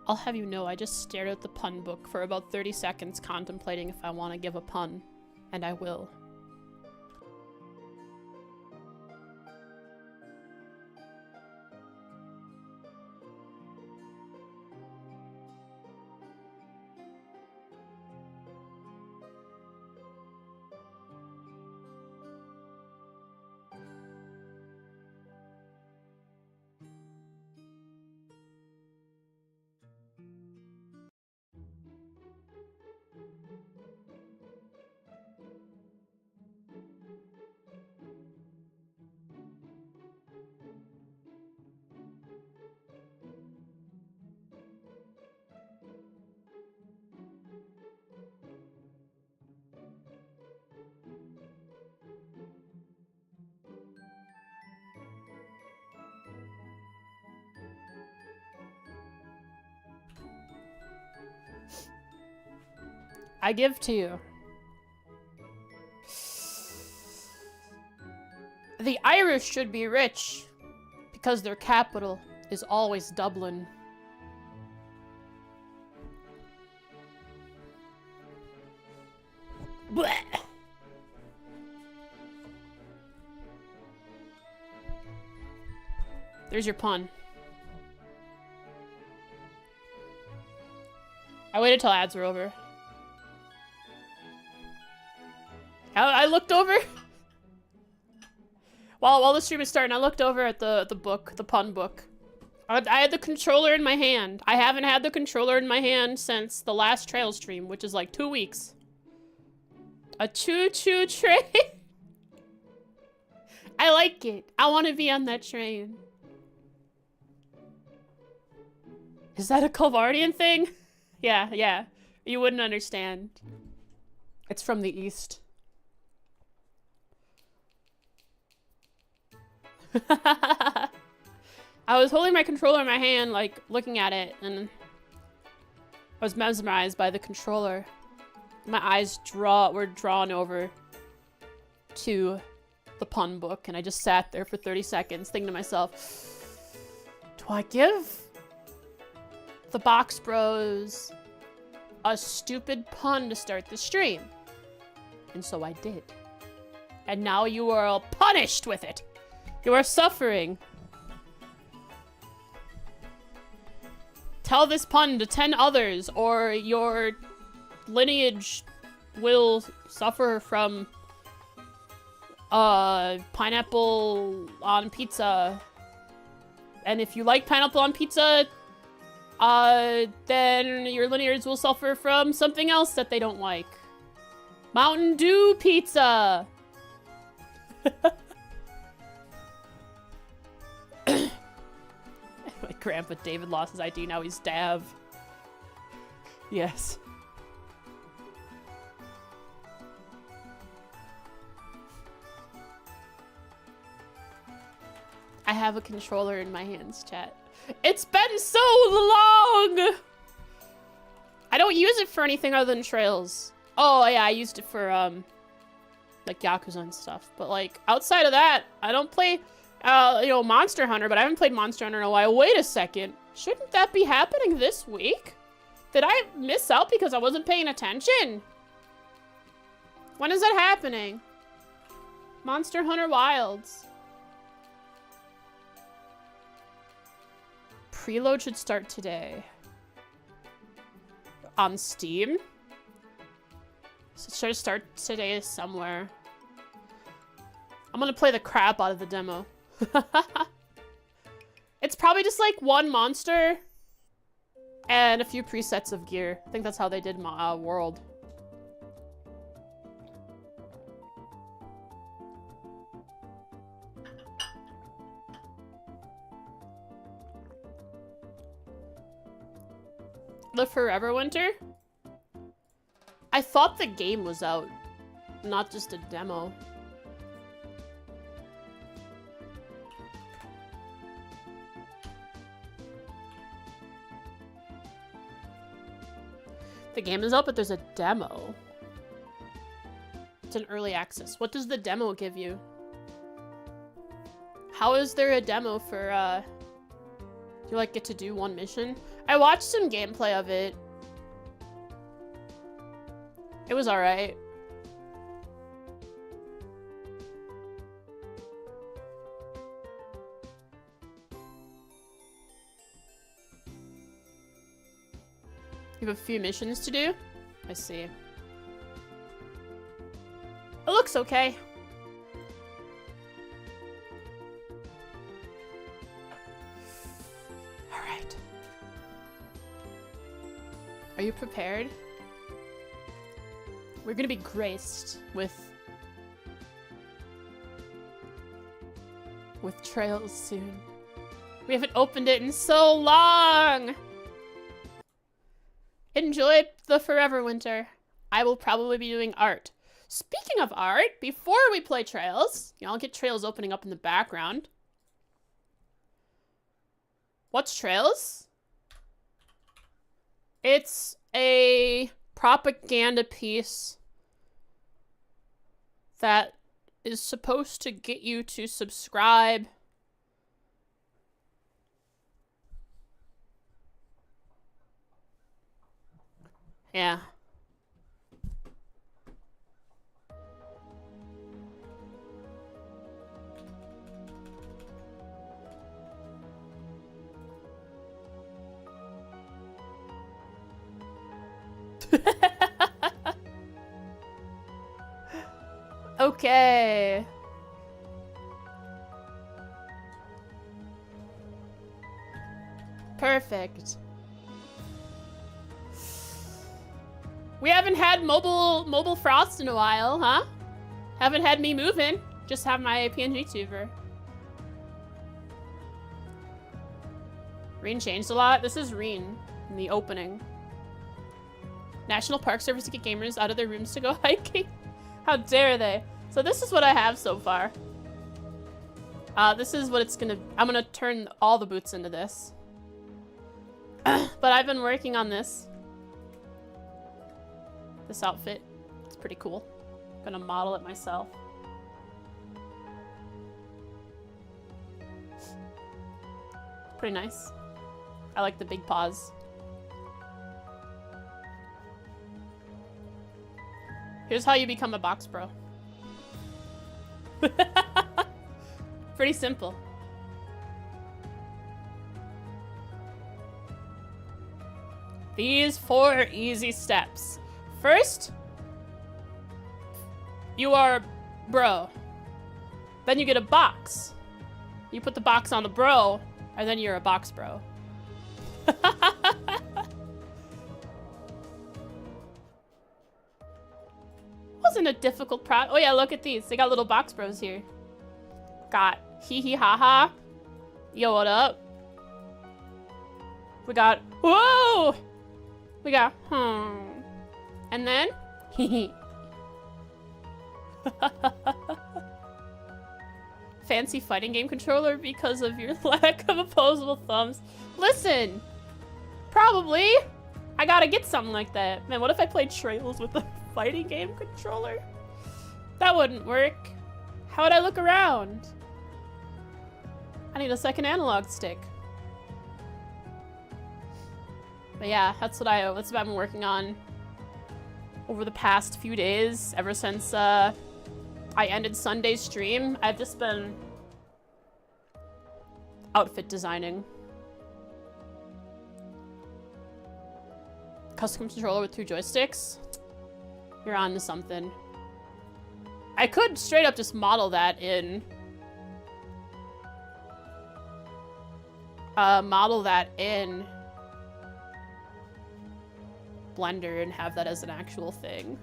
I'll have you know, I just stared at the pun book for about 30 seconds contemplating if I want to give a pun. And I will. I give to you. The Irish should be rich because their capital is always Dublin. Blech. There's your pun. I waited till ads were over. I looked over while the stream is starting. I looked over at the book, the pun book. I had the controller in my hand. I haven't had the controller in my hand since the last trail stream, which is like 2 weeks. A choo-choo train. I like it. I want to be on that train. Is that a Culvardian thing? Yeah. You wouldn't understand. It's from the East. I was holding my controller in my hand, like, looking at it, and I was mesmerized by the controller. My eyes were drawn over to the pun book, and I just sat there for 30 seconds thinking to myself, do I give the Box Bros a stupid pun to start the stream? And so I did. And now you are all punished with it. You are suffering. Tell this pun to 10 others, or your lineage will suffer from pineapple on pizza. And if you like pineapple on pizza, then your lineage will suffer from something else that they don't like. Mountain Dew pizza! My grandpa David lost his ID, now he's Dav. Yes. I have a controller in my hands, chat. It's been so long! I don't use it for anything other than Trails. Oh, yeah, I used it for, like, Yakuza and stuff. But, like, outside of that, I don't play, you know, Monster Hunter, but I haven't played Monster Hunter in a while. Wait a second. Shouldn't that be happening this week? Did I miss out because I wasn't paying attention? When is that happening? Monster Hunter Wilds. Preload should start today. On Steam? So it should start today somewhere. I'm gonna play the crap out of the demo. It's probably just like one monster and a few presets of gear. I think that's how they did my World. The Forever Winter? I thought the game was out, not just a demo. The game is out, but there's a demo. It's an early access. What does the demo give you? How is there a demo for, you like get to do one mission? I watched some gameplay of it. It was alright. You have a few missions to do? I see. It looks okay. Alright. Are you prepared? We're gonna be graced with Trails soon. We haven't opened it in so long! Enjoy the Forever Winter. I will probably be doing art. Speaking of art, before we play Trails, you know, I'll get Trails opening up in the background. What's Trails? It's a propaganda piece that is supposed to get you to subscribe. Yeah. Okay. Perfect. We haven't had mobile Frost in a while, huh? Haven't had me moving. Just have my PNG tuber. Reen changed a lot. This is Reen in the opening. National Park Service to get gamers out of their rooms to go hiking. How dare they? So this is what I have so far. This is what it's gonna... I'm gonna turn all the boots into this. But I've been working on this. This outfit. It's pretty cool. I'm gonna model it myself. Pretty nice. I like the big paws. Here's how you become a box bro. Pretty simple. These 4 easy steps. First, you are bro. Then you get a box. You put the box on the bro, and then you're a box bro. Wasn't a difficult Oh yeah, look at these. They got little box bros here. Got hee hee ha ha. Yo, what up? We got whoa. We got and then fancy fighting game controller because of your lack of opposable thumbs. Listen, probably. I gotta get something like that. Man, what if I played Trails with a fighting game controller? That wouldn't work. How would I look around? I need a second analog stick. But yeah, that's what I've been working on over the past few days, ever since I ended Sunday's stream. I've just been outfit designing. Custom controller with 2 joysticks? You're on to something. I could straight up just model that in... Blender and have that as an actual thing.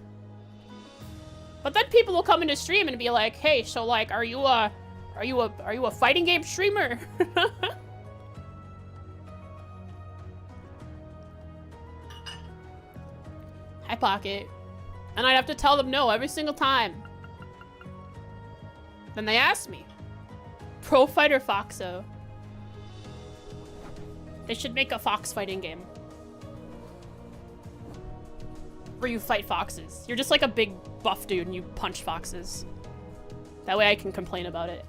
But then people will come into stream and be like, hey, so like, are you a fighting game streamer? Hi, Pocket. And I'd have to tell them no every single time. Then they ask me. Pro Fighter Foxo. They should make a fox fighting game. Where you fight foxes. You're just like a big buff dude and you punch foxes. That way I can complain about it.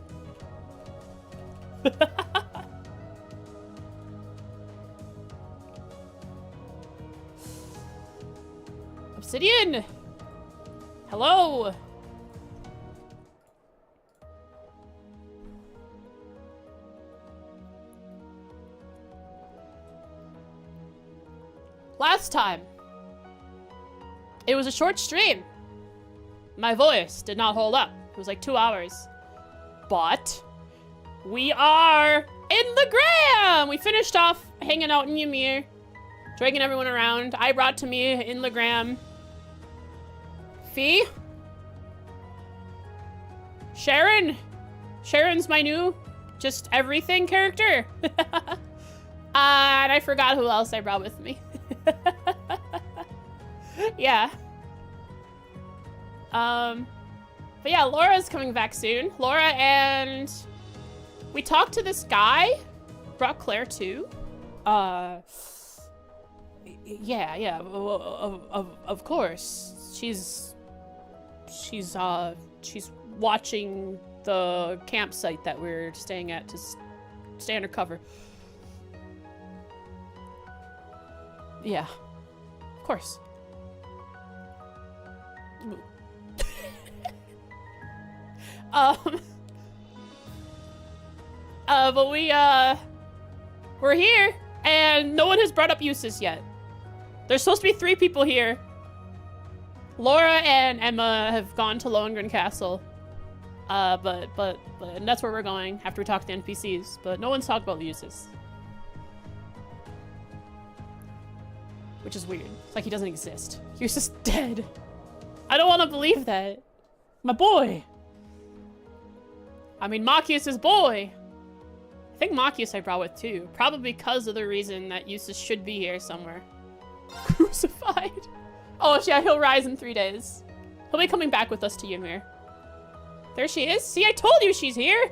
Obsidian! Hello! Last time, it was a short stream. My voice did not hold up. It was like 2 hours. But we are in the gram! We finished off hanging out in Ymir, dragging everyone around. I brought to me in the gram. Fee? Sharon? Sharon's my new just everything character. And I forgot who else I brought with me. Yeah. But yeah, Laura's coming back soon. Laura and... We talked to this guy. Brought Claire too. Yeah, of course. She's watching the campsite that we're staying at to stay undercover. Yeah, of course. But we're here, and no one has brought up Eustace yet. There's supposed to be 3 people here. Laura and Emma have gone to Lohengrin Castle. And that's where we're going after we talk to the NPCs. But no one's talked about Eustace. Which is weird. It's like he doesn't exist. He's just dead. I don't want to believe that. My boy. I mean, Machias' boy. I think Machias I brought with too. Probably because of the reason that Eustace should be here somewhere. Crucified. Oh yeah, he'll rise in 3 days. He'll be coming back with us to Ymir. There she is. See, I told you she's here.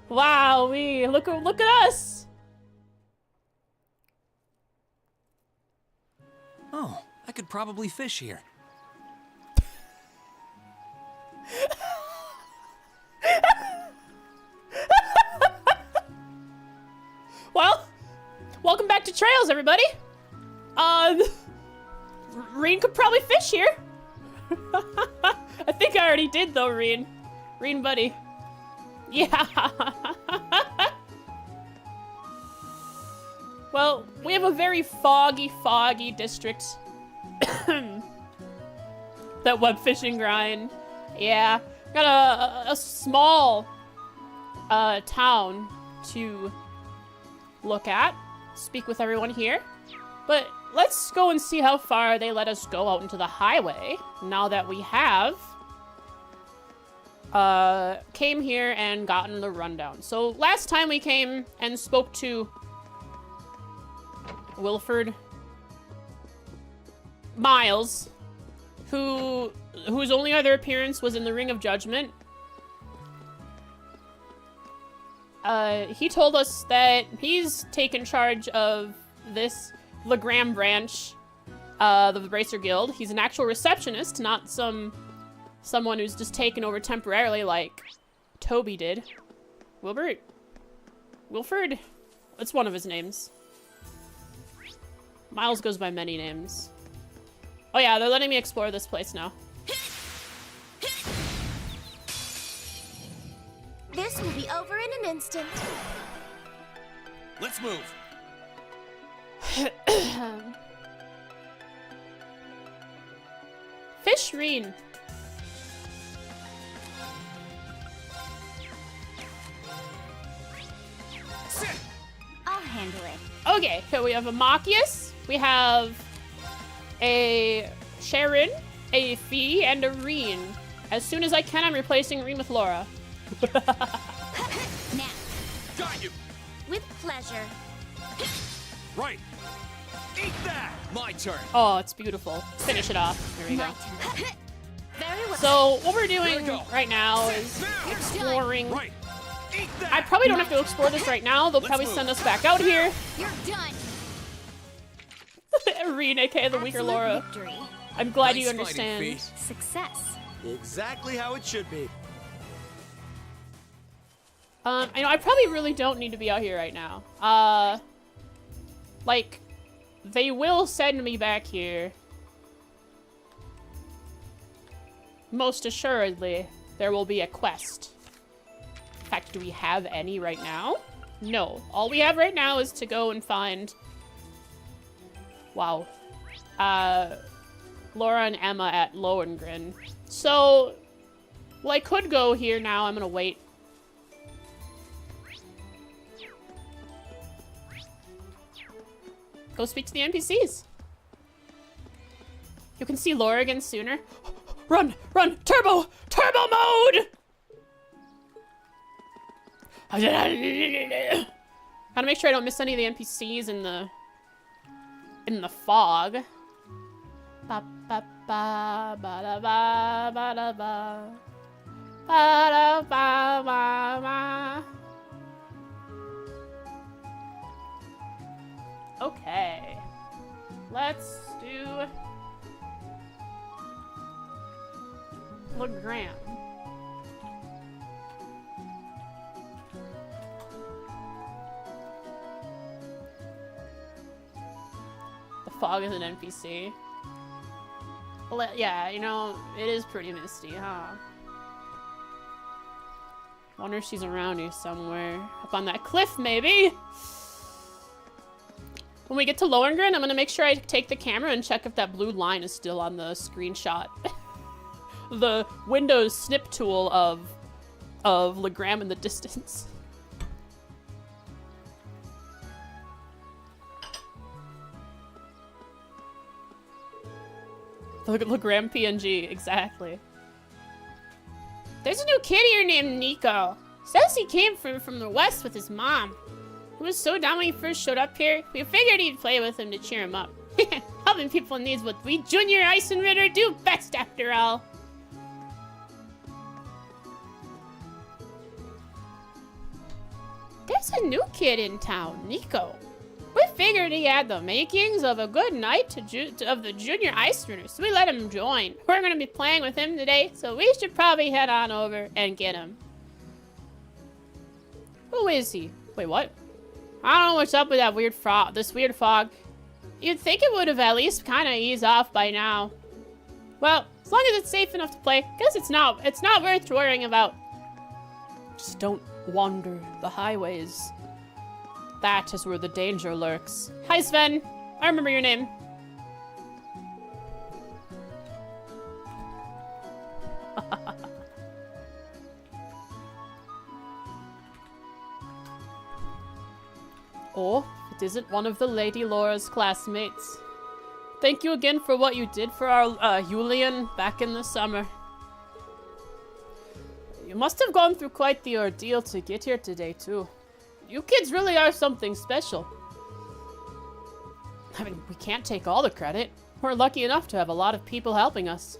Wow, look at us. Oh, I could probably fish here. Well, welcome back to Trails, everybody. Reen could probably fish here. I think I already did though, Reen. Reen, buddy. Yeah. Well, we have a very foggy district. That web fishing grind. Yeah. Got a small town to look at. Speak with everyone here. But let's go and see how far they let us go out into the highway now that we have came here and gotten the rundown. So last time we came and spoke to Wilford Miles, whose only other appearance was in the Ring of Judgment, he told us that he's taken charge of this legram branch of the Racer Guild. He's an actual receptionist, not someone who's just taken over temporarily like Toby did. Wilford? It's one of his names. Miles goes by many names. Oh yeah, they're letting me explore this place now. This will be over in an instant. Let's move. Fishreen. Sit. I'll handle it. Okay, so we have a Machias, we have a Sharon, a Fee, and a Reen. As soon as I can, I'm replacing Reen with Laura. Now, Got you. with pleasure. Right. Eat that. My turn. Oh, it's beautiful. Finish it off. There we go. My turn. Very well. So, what we're Here doing we go. right now is Now. exploring. Right. Eat that. I probably don't have to explore this right now. They'll Let's probably move. send us back out here. You're done. Reen, aka the weaker Absolute Laura. victory. I'm glad Nice you fighting, understand. Fee. Success. Exactly how it should be. I know I probably really don't need to be out here right now. Like, they will send me back here. Most assuredly, there will be a quest. In fact, do we have any right now? No. All we have right now is to go and find... Wow. Laura and Emma at Lohengrin. So, well, I could go here now. I'm gonna wait. Go speak to the NPCs. You can see Laura again sooner. Run! Run! Turbo! Turbo mode! Gotta make sure I don't miss any of the NPCs in the fog. Ba ba ba ba da ba ba da ba ba da ba ba ba. Okay, let's do legram. The fog is an NPC. Yeah, you know, it is pretty misty, huh? Wonder if she's around here somewhere. Up on that cliff, maybe? When we get to Lohengrin, I'm gonna make sure I take the camera and check if that blue line is still on the screenshot. The Windows snip tool of legram in the distance. The legram PNG, exactly. There's a new kid here named Nico. Says he came from the west with his mom. He was so down when he first showed up here, we figured he'd play with him to cheer him up. Helping people in need is what we Junior Ice and Ritter do best after all. There's a new kid in town, Nico. We figured he had the makings of a good knight of the Junior Ice Ritter, so we let him join. We're going to be playing with him today, so we should probably head on over and get him. Who is he? Wait, what? I don't know what's up with that weird this weird fog. You'd think it would have at least kind of eased off by now. Well, as long as it's safe enough to play, guess it's not worth worrying about. Just don't wander the highways. That is where the danger lurks. Hi, Sven. I remember your name. Oh, it isn't one of the Lady Laura's classmates. Thank you again for what you did for our Julian back in the summer. You must have gone through quite the ordeal to get here today, too. You kids really are something special. I mean, we can't take all the credit. We're lucky enough to have a lot of people helping us.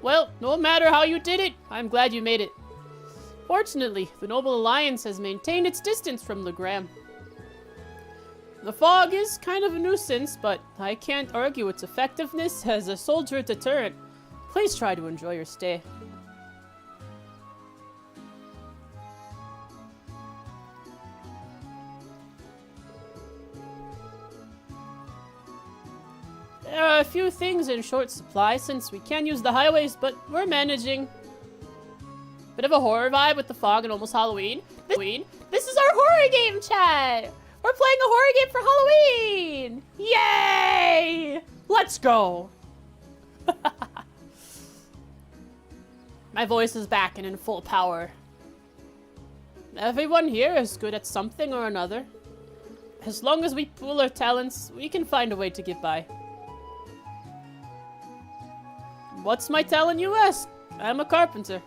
Well, no matter how you did it, I'm glad you made it. Fortunately, the Noble Alliance has maintained its distance from legram. The fog is kind of a nuisance, but I can't argue its effectiveness as a soldier deterrent. Please try to enjoy your stay. There are a few things in short supply since we can't use the highways, but we're managing. Bit of a horror vibe with the fog and almost Halloween. This is our horror game, chat! We're playing a horror game for Halloween! Yay! Let's go! My voice is back and in full power. Everyone here is good at something or another. As long as we pool our talents, we can find a way to get by. What's my talent, you ask? I'm a carpenter.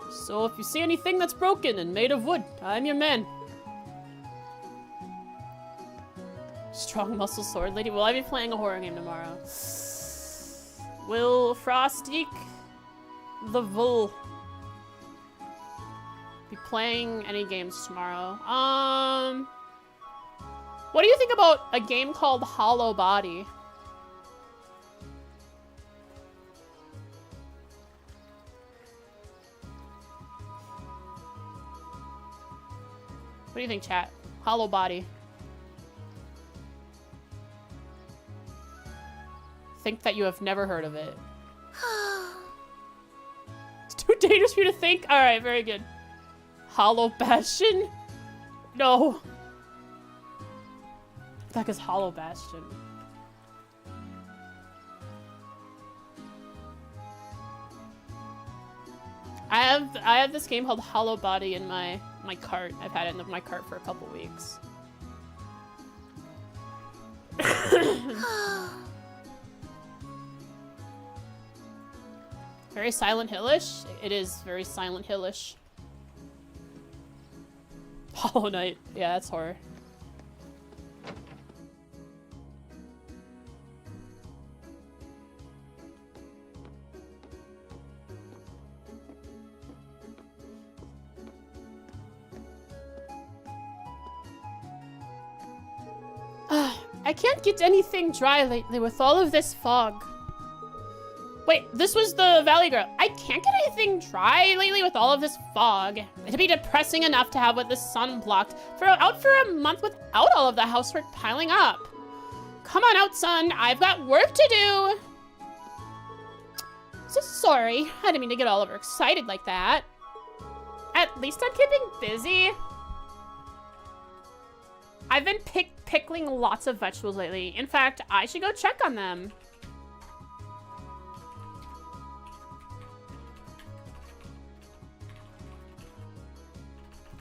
So if you see anything that's broken and made of wood, I'm your man. Strong muscle sword lady. Will I be playing a horror game tomorrow? Will Frostique the Bull be playing any games tomorrow? What do you think about a game called Hollow Body? What do you think, chat? Hollow Body. Think that you have never heard of it. It's too dangerous for you to think? Alright, very good. Hollow Bastion? No. What the heck is Hollow Bastion? I have this game called Hollow Body in my cart. I've had it in my cart for a couple weeks. Very Silent Hillish? It is very Silent Hillish. Hollow Knight. Yeah, that's horror. I can't get anything dry lately with all of this fog. Wait, this was the Valley Girl. I can't get anything dry lately with all of this fog. It'd be depressing enough to have with the sun blocked out for a month without all of the housework piling up. Come on out, son. I've got work to do. So sorry. I didn't mean to get all overexcited like that. At least I'm keeping busy. I've been pickling lots of vegetables lately. In fact, I should go check on them.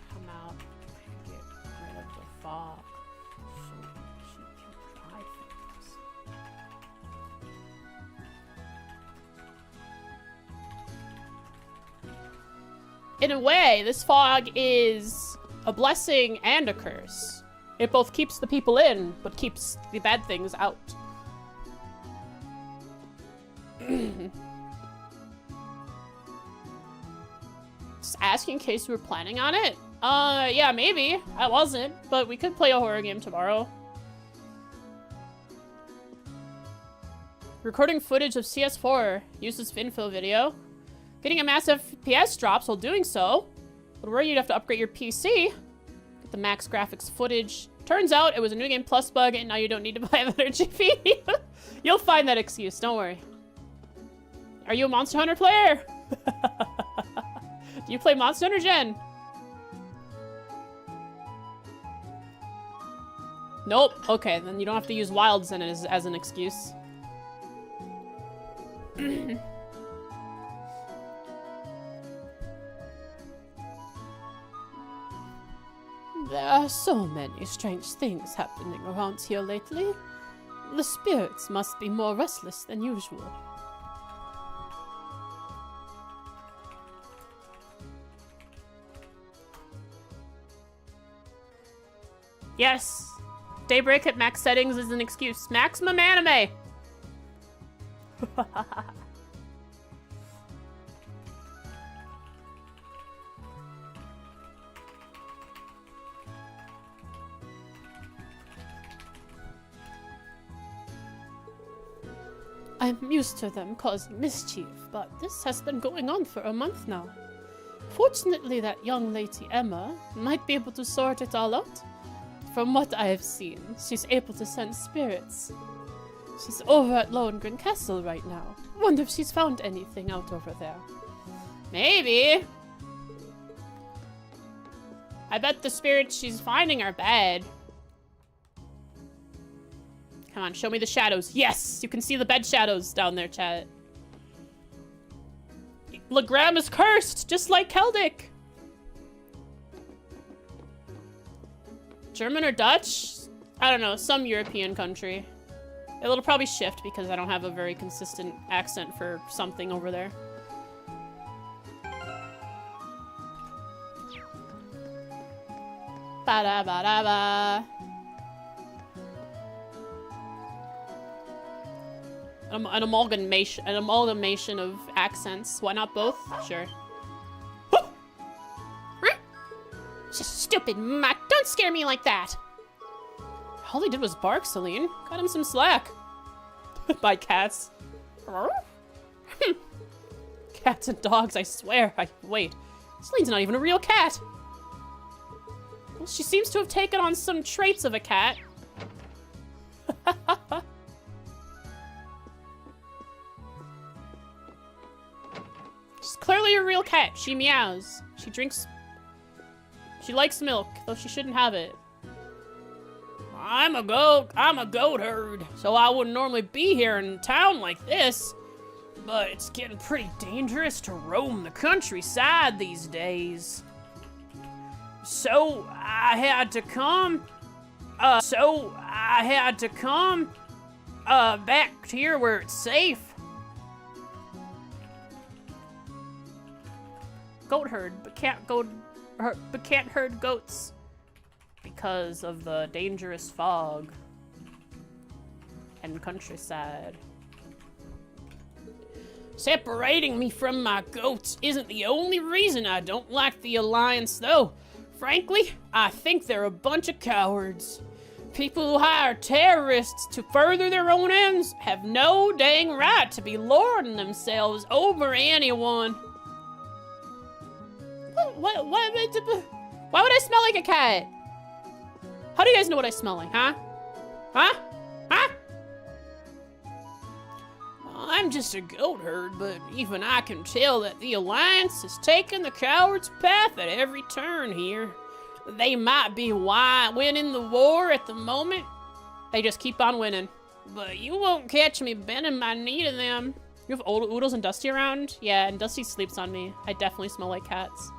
Come out and get rid of the fog so she can try things. In a way, this fog is a blessing and a curse. It both keeps the people in, but keeps the bad things out. Just asking in case you were planning on it? Yeah, maybe. I wasn't, but we could play a horror game tomorrow. Recording footage of CS4. Use this infill video. Getting a massive FPS drops while doing so. But where you'd have to upgrade your PC. Get the max graphics footage. Turns out it was a New Game Plus bug and now you don't need to buy a better GPU. You'll find that excuse, don't worry. Are you a Monster Hunter player? Do you play Monster Hunter, Jen? Nope. Okay, then you don't have to use Wilds then as an excuse. There are so many strange things happening around here lately. The spirits must be more restless than usual. Yes, Daybreak at max settings is an excuse. Maximum anime! I'm used to them causing mischief, but this has been going on for a month now. Fortunately, that young lady Emma might be able to sort it all out. From what I have seen, she's able to sense spirits. She's over at Lohengrin Castle right now. Wonder if she's found anything out over there. Maybe. I bet the spirits she's finding are bad. Come on, show me the shadows. Yes! You can see the bed shadows down there, chat. Legram is cursed, just like Celtic. German or Dutch? I don't know, some European country. It'll probably shift because I don't have a very consistent accent for something over there. Ba-da-ba-da-ba. An amalgamation of accents. Why not both? Sure. Just stupid mutt. Don't scare me like that. All he did was bark, Celine. Cut him some slack. By cats. Cats and dogs, I swear. Wait. Celine's not even a real cat. Well, she seems to have taken on some traits of a cat. She's clearly a real cat. She meows. She drinks... She likes milk, though she shouldn't have it. I'm a goat herd, so I wouldn't normally be here in town like this. But it's getting pretty dangerous to roam the countryside these days. So I had to come back here where it's safe. Goat herd, but can't herd goats because of the dangerous fog and countryside. Separating me from my goats isn't the only reason I don't like the Alliance, though. Frankly, I think they're a bunch of cowards. People who hire terrorists to further their own ends have no dang right to be lording themselves over anyone. Why would I smell like a cat? How do you guys know what I smell like, huh? Huh? Huh? Well, I'm just a goat herd, but even I can tell that the Alliance is taking the coward's path at every turn here. They might be winning the war at the moment. They just keep on winning. But you won't catch me bending my knee to them. You have Oodles and Dusty around? Yeah, and Dusty sleeps on me. I definitely smell like cats.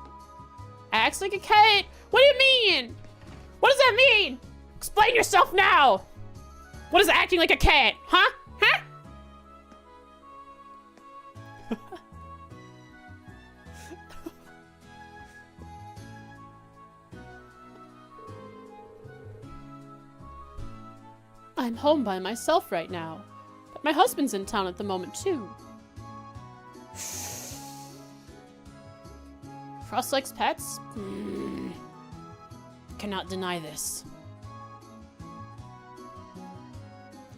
Acts like a cat? What do you mean? What does that mean? Explain yourself now. What is acting like a cat? Huh? Huh? I'm home by myself right now, but my husband's in town at the moment too. Frost likes pets? Cannot deny this.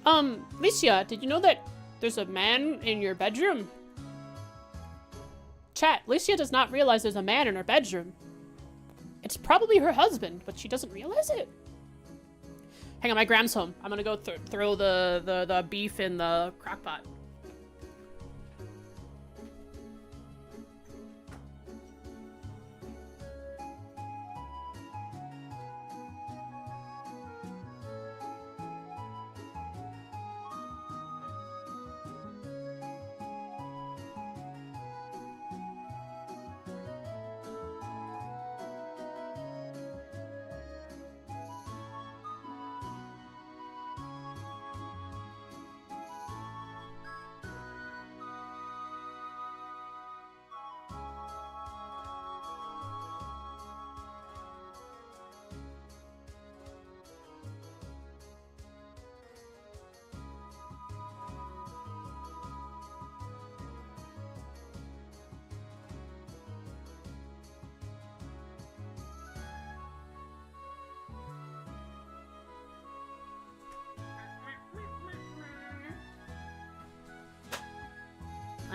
Licia, did you know that there's a man in your bedroom? Chat, Licia does not realize there's a man in her bedroom. It's probably her husband, but she doesn't realize it. Hang on, my Gram's home. I'm gonna go throw the beef in the crock pot.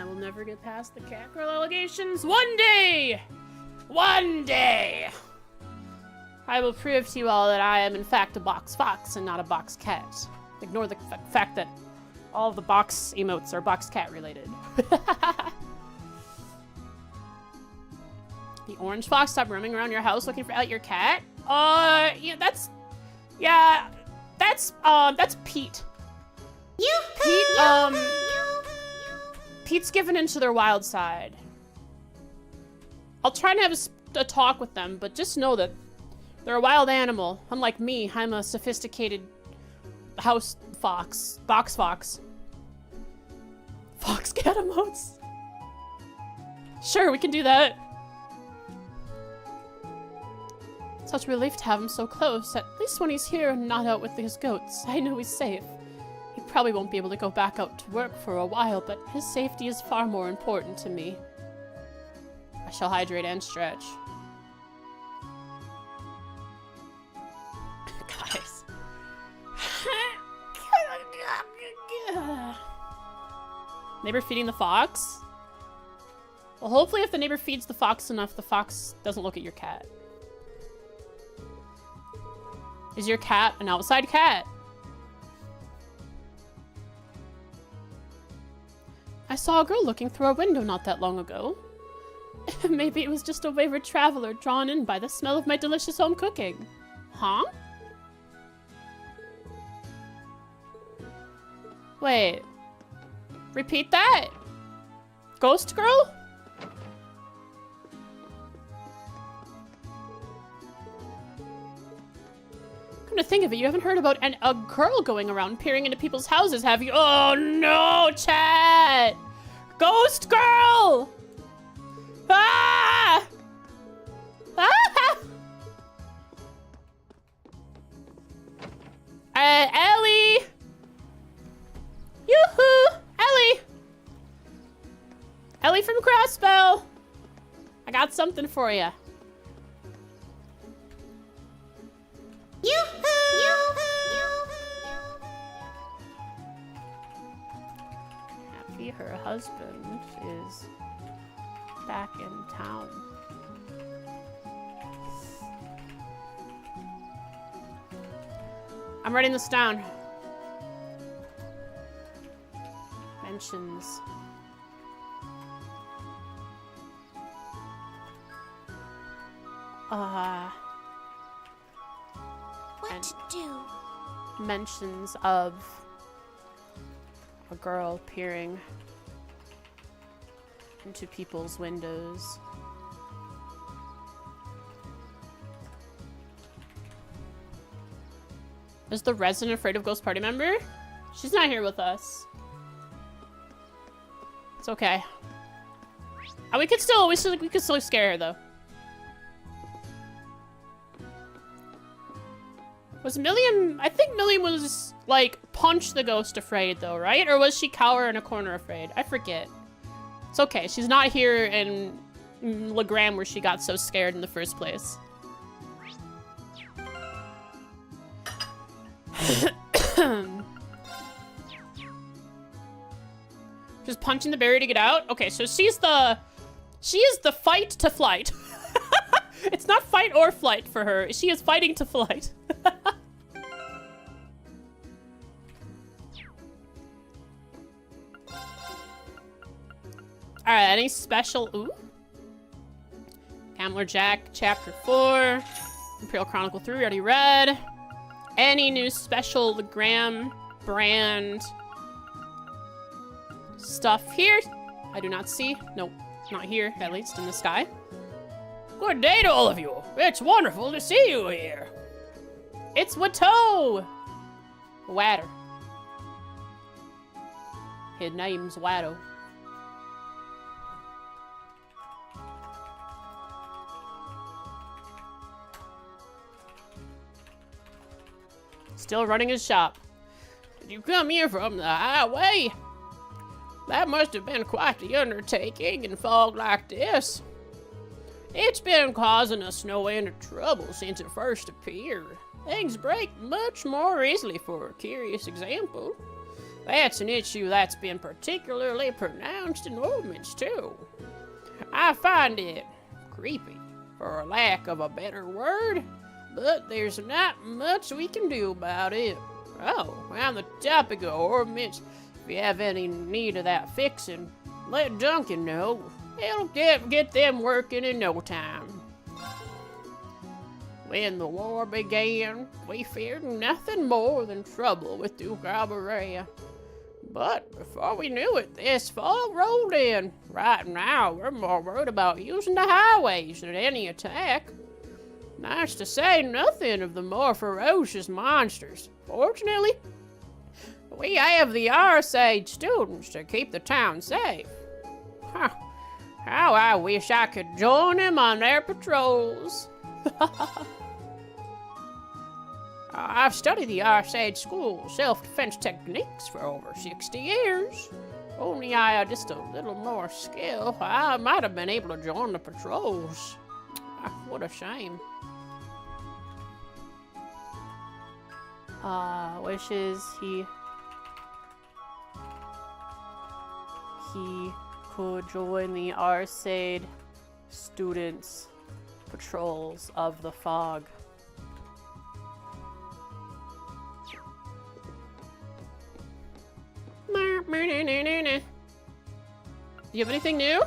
I will never get past the cat girl allegations. One day! One day! I will prove to you all that I am in fact a box fox and not a box cat. Ignore the fact that all of the box emotes are box cat related. The orange fox stopped roaming around your house looking for your cat? Yeah, that's Pete. Pete's given into their wild side. I'll try and have a talk with them, but just know that they're a wild animal. Unlike me, I'm a sophisticated house fox. Box fox. Fox cat emotes. Sure, we can do that. Such a relief to have him so close. At least when he's here and not out with his goats, I know he's safe. He probably won't be able to go back out to work for a while, but his safety is far more important to me. I shall hydrate and stretch. Guys. Neighbor feeding the fox? Well, hopefully if the neighbor feeds the fox enough, the fox doesn't look at your cat. Is your cat an outside cat? I saw a girl looking through our window not that long ago. Maybe it was just a wayward traveler drawn in by the smell of my delicious home cooking. Huh? Wait. Repeat that? Ghost girl? Come to think of it, you haven't heard about a girl going around peering into people's houses, have you? Oh no, chat! Ghost girl! Ah! Ah! Ellie! Yoo-hoo! Ellie! Ellie from Crossbow! I got something for you. Happy her husband is back in town. I'm writing this down. Mentions. What to do? Mentions of a girl peering into people's windows. Is the resident afraid of ghost party member? She's not here with us. It's okay. We could still scare her though. Was Million, I think Million was like punch the ghost afraid though, right? Or was she cower in a corner afraid? I forget. It's okay, she's not here in legram where she got so scared in the first place. Just punching the barrier to get out? Okay, so she is the fight to flight. It's not fight or flight for her. She is fighting to flight. Alright, any special... Ooh. Gambler Jack, Chapter 4. Imperial Chronicle 3, already read. Any new special legram brand stuff here? I do not see. Nope, not here, at least in the sky. Good day to all of you. It's wonderful to see you here. It's Watto. Watter. His name's Watto. Still running his shop. Did you come here from the highway? That must have been quite the undertaking in fog like this. It's been causing us no end of trouble since it first appeared. Things break much more easily for a curious example. That's an issue that's been particularly pronounced in movements, too. I find it creepy, for a lack of a better word, but there's not much we can do about it. Oh, on the topic of ornaments, if you have any need of that fixing, let Duncan know. He'll get them working in no time. When the war began, we feared nothing more than trouble with Duke Alberea. But before we knew it, this fog rolled in. Right now, we're more worried about using the highways than any attack. Nice to say nothing of the more ferocious monsters. Fortunately, we have the Arcade students to keep the town safe. Huh. How I wish I could join them on their patrols. I've studied the Arcade School self-defense techniques for over 60 years. Only I had just a little more skill, I might have been able to join the patrols. What a shame. Wishes he could join the Arcade students patrols of the fog. Do you have anything new?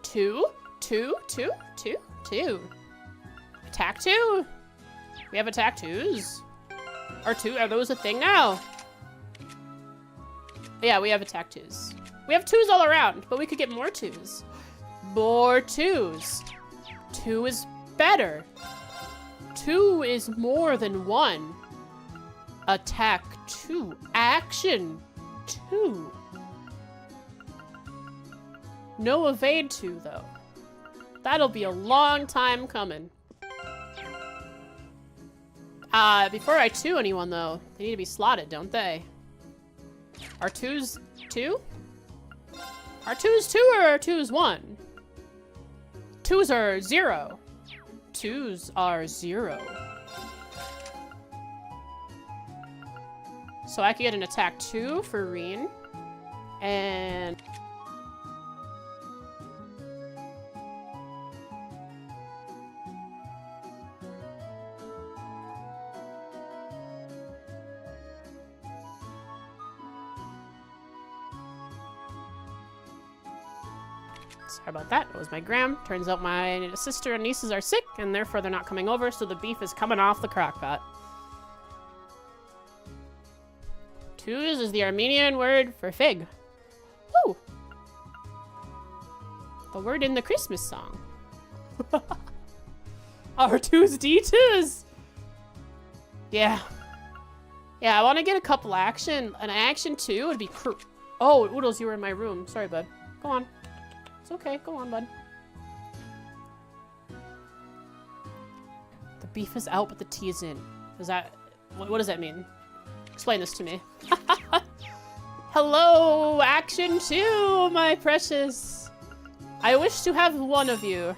Two. Attack 2. We have attack 2s. Are those a thing now? Yeah, we have attack 2s. We have 2s all around, but we could get more 2s. More 2s. 2 is better. 2 is more than 1. Attack 2. Action 2. No evade 2, though. That'll be a long time coming. Before I 2 anyone, though, they need to be slotted, don't they? Are 2s 2? Are 2s 2 or are 2s 1? 2s are 0. 2s are 0. So I could get an attack 2 for Reen. And... sorry about that. It was my gram. Turns out my sister and nieces are sick, and therefore they're not coming over, so the beef is coming off the crock pot. 2s is the Armenian word for fig. Woo! The word in the Christmas song. R2's D2s! Yeah. Yeah, I want to get a couple action. An action 2 would be oh, Oodles, you were in my room. Sorry, bud. Go on. It's okay. Go on, bud. The beef is out, but the tea is in. Is that... what does that mean? Explain this to me. Hello, action 2, my precious. I wish to have one of you.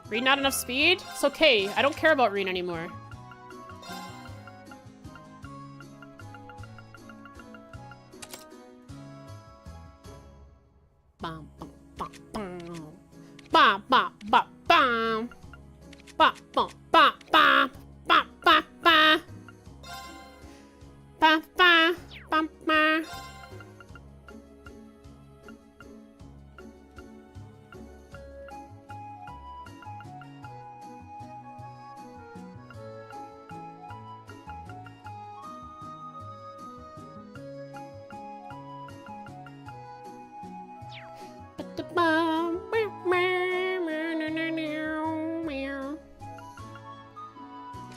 Reen not enough speed? It's okay. I don't care about Reen anymore. Bam, bam, bam, bam, bam, bam, bam, bam, bam, bam, bam, bam, bam, bam. Ba, ba, ba, ba.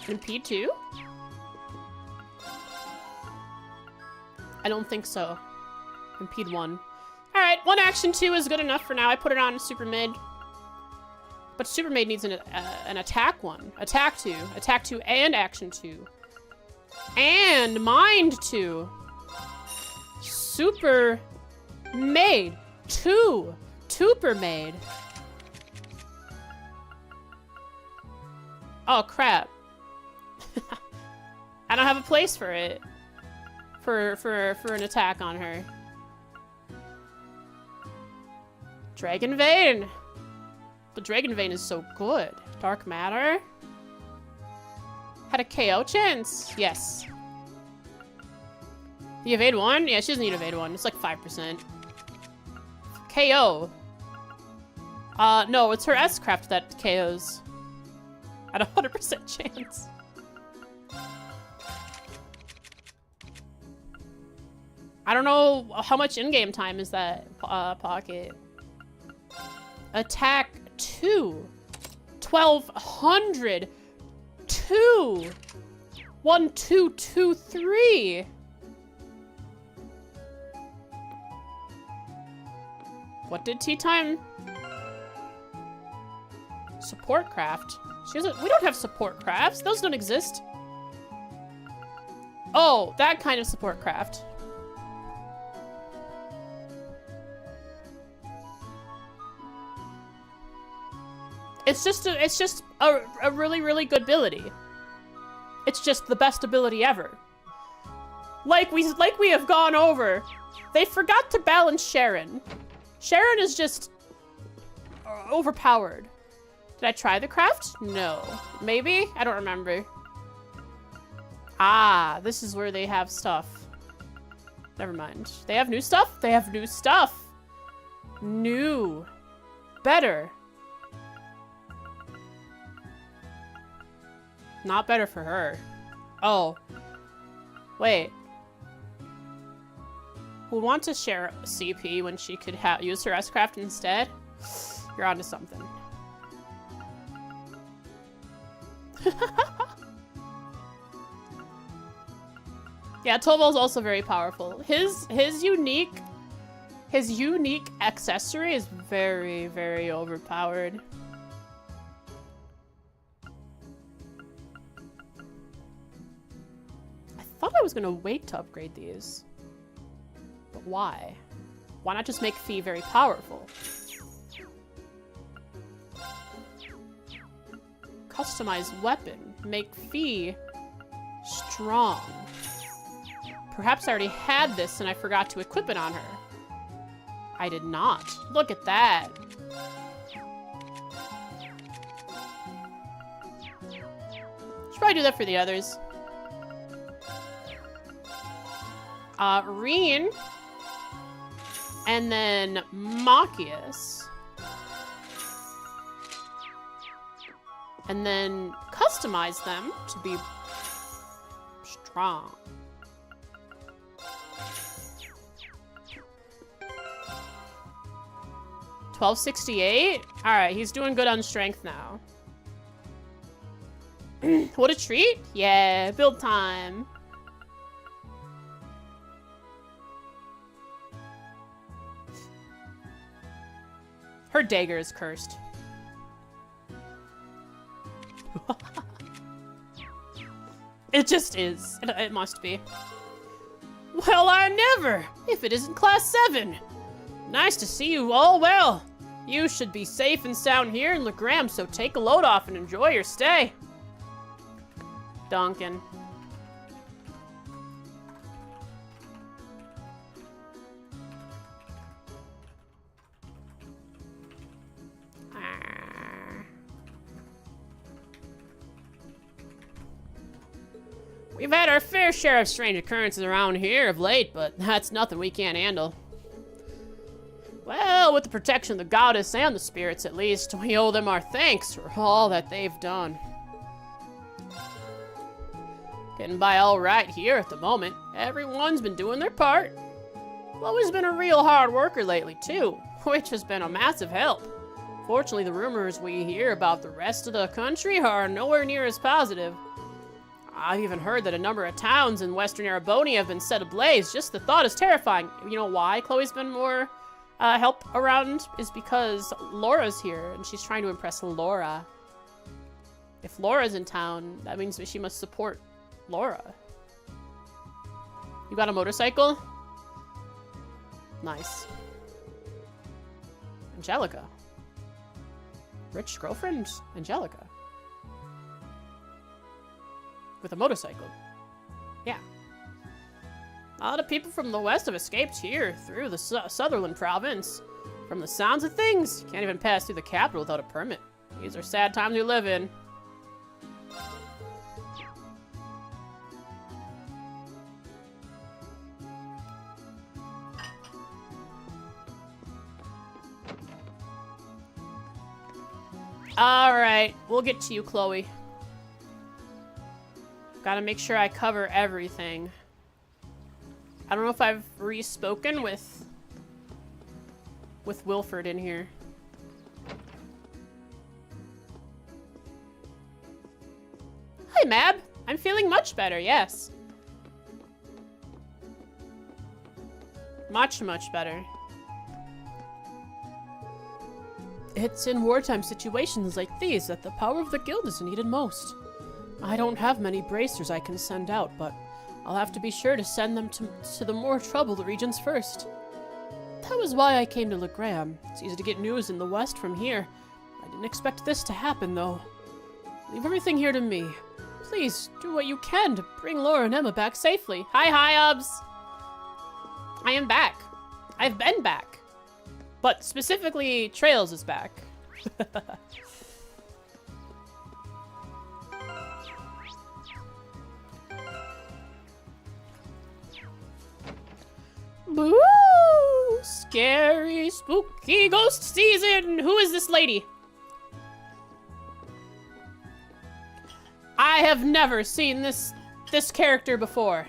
And P2? I don't think so. Impede 1. Alright, 1 action 2 is good enough for now. I put it on super mid. But super mid needs an attack 1. Attack 2. Attack 2 and action 2. And mind 2. Super made 2. Super made. Oh crap. I don't have a place for it. For an attack on her. Dragon Vein. But Dragon Vein is so good. Dark Matter. Had a KO chance. Yes. The evade 1? Yeah, she doesn't need evade 1. It's like 5%. KO. No, it's her S-Craft that KOs. At a 100% chance. I don't know how much in-game time is that, Pocket. Attack 2. 1200. 2. 1, 2, 2, 3. What did tea time? Support craft. She doesn't. We don't have support crafts. Those don't exist. Oh, that kind of support craft. It's just a really, really good ability. It's just the best ability ever. Like we have gone over. They forgot to balance Sharon. Sharon is just overpowered. Did I try the craft? No. Maybe? I don't remember. Ah, this is where they have stuff. Never mind. They have new stuff? They have new stuff. New. Better. Not better for her. Oh. Wait. Who would want to share CP when she could use her S-Craft instead? You're onto something. Yeah, Toval's also very powerful. His unique accessory is very, very overpowered. I thought I was gonna wait to upgrade these. But why? Why not just make Fee very powerful? Customize weapon. Make Fee strong. Perhaps I already had this and I forgot to equip it on her. I did not. Look at that. Should probably do that for the others. Reen. And then Machias. And then customize them to be strong. $12.68? Alright, he's doing good on strength now. What a treat! Yeah, build time. Her dagger is cursed. It just is. It must be. Well, I never! If it isn't Class 7! Nice to see you all well. You should be safe and sound here in legram, so take a load off and enjoy your stay. Duncan. We've had our fair share of strange occurrences around here of late, but that's nothing we can't handle. Well, with the protection of the goddess and the spirits at least, we owe them our thanks for all that they've done. Getting by all right here at the moment. Everyone's been doing their part. Chloe's been a real hard worker lately too, which has been a massive help. Fortunately, the rumors we hear about the rest of the country are nowhere near as positive. I've even heard that a number of towns in western Erebonia have been set ablaze. Just the thought is terrifying. You know why Chloe's been more help around? Is because Laura's here and she's trying to impress Laura. If Laura's in town, that means that she must support Laura. You got a motorcycle? Nice. Angelica. Rich girlfriend? Angelica. With a motorcycle. Yeah. A lot of people from the west have escaped here through the Sutherland province. From the sounds of things, you can't even pass through the capital without a permit. These are sad times we live in. Alright, we'll get to you, Chloe. Gotta make sure I cover everything. I don't know if I've re-spoken with Wilford in here. Hi, Mab. I'm feeling much better, yes. Much, much better. It's in wartime situations like these that the power of the guild is needed most. I don't have many bracers I can send out, but I'll have to be sure to send them to the more troubled regions first. That was why I came to Legram. It's easy to get news in the west from here. I didn't expect this to happen, though. Leave everything here to me. Please, do what you can to bring Laura and Emma back safely. Hi, Hyubs! I am back. I've been back. But specifically, Trails is back. Boo! Scary, spooky ghost season! Who is this lady? I have never seen this character before.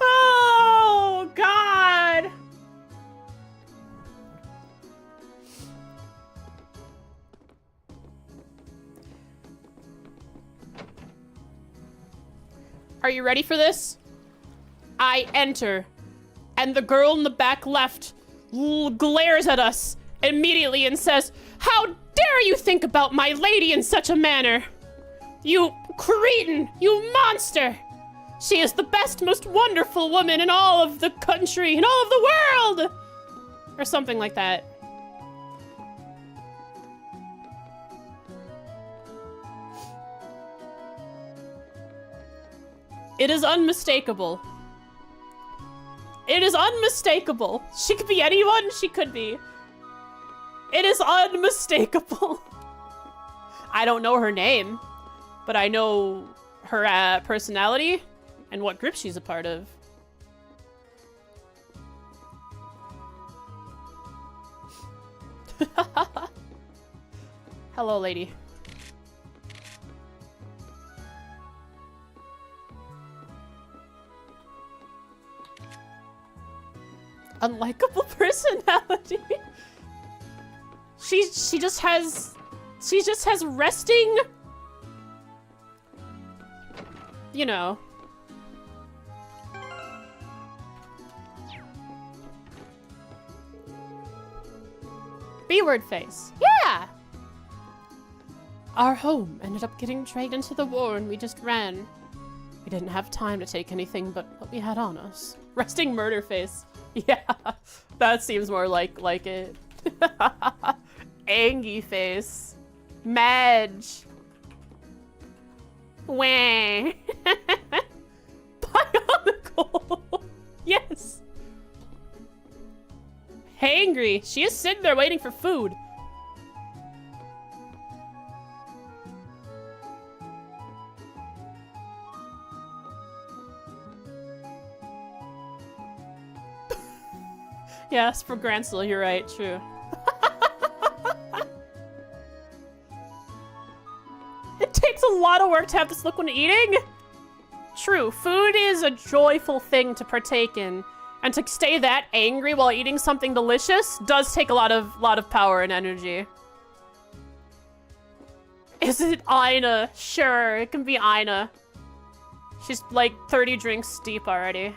Oh, God! Are you ready for this? I enter, and the girl in the back left glares at us immediately and says, "How dare you think about my lady in such a manner? You cretin! You monster! She is the best, most wonderful woman in all of the country, in all of the world!" Or something like that. It is unmistakable. It is unmistakable. She could be anyone she could be. It is unmistakable. I don't know her name, but I know her personality and what group she's a part of. Hello, lady. Unlikable personality. She just has resting, you know. B-word face. Yeah. Our home ended up getting dragged into the war and we just ran. We didn't have time to take anything but what we had on us. Resting murder face. Yeah, that seems more like it. Angie face. Madge. Wah. Bionicle. Yes. Hangry. She is sitting there waiting for food. Yes, for Grancel, you're right, true. It takes a lot of work to have this look when eating. True, food is a joyful thing to partake in, and to stay that angry while eating something delicious does take a lot of power and energy. Is it Ina? Sure, it can be Ina. She's like 30 drinks deep already.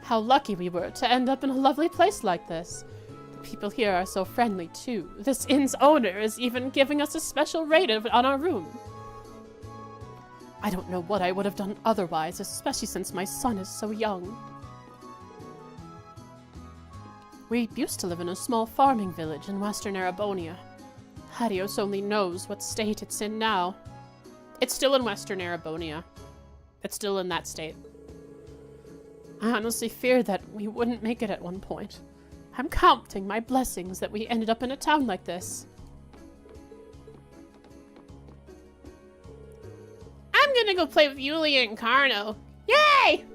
How lucky we were to end up in a lovely place like this. The people here are so friendly, too. This inn's owner is even giving us a special rate on our room. I don't know what I would have done otherwise, especially since my son is so young. We used to live in a small farming village in western Arabonia. Hadios only knows what state it's in now. It's still in western Arabonia. It's still in that state. I honestly feared that we wouldn't make it at one point. I'm counting my blessings that we ended up in a town like this. I'm gonna go play with Yulia and Carno. Yay!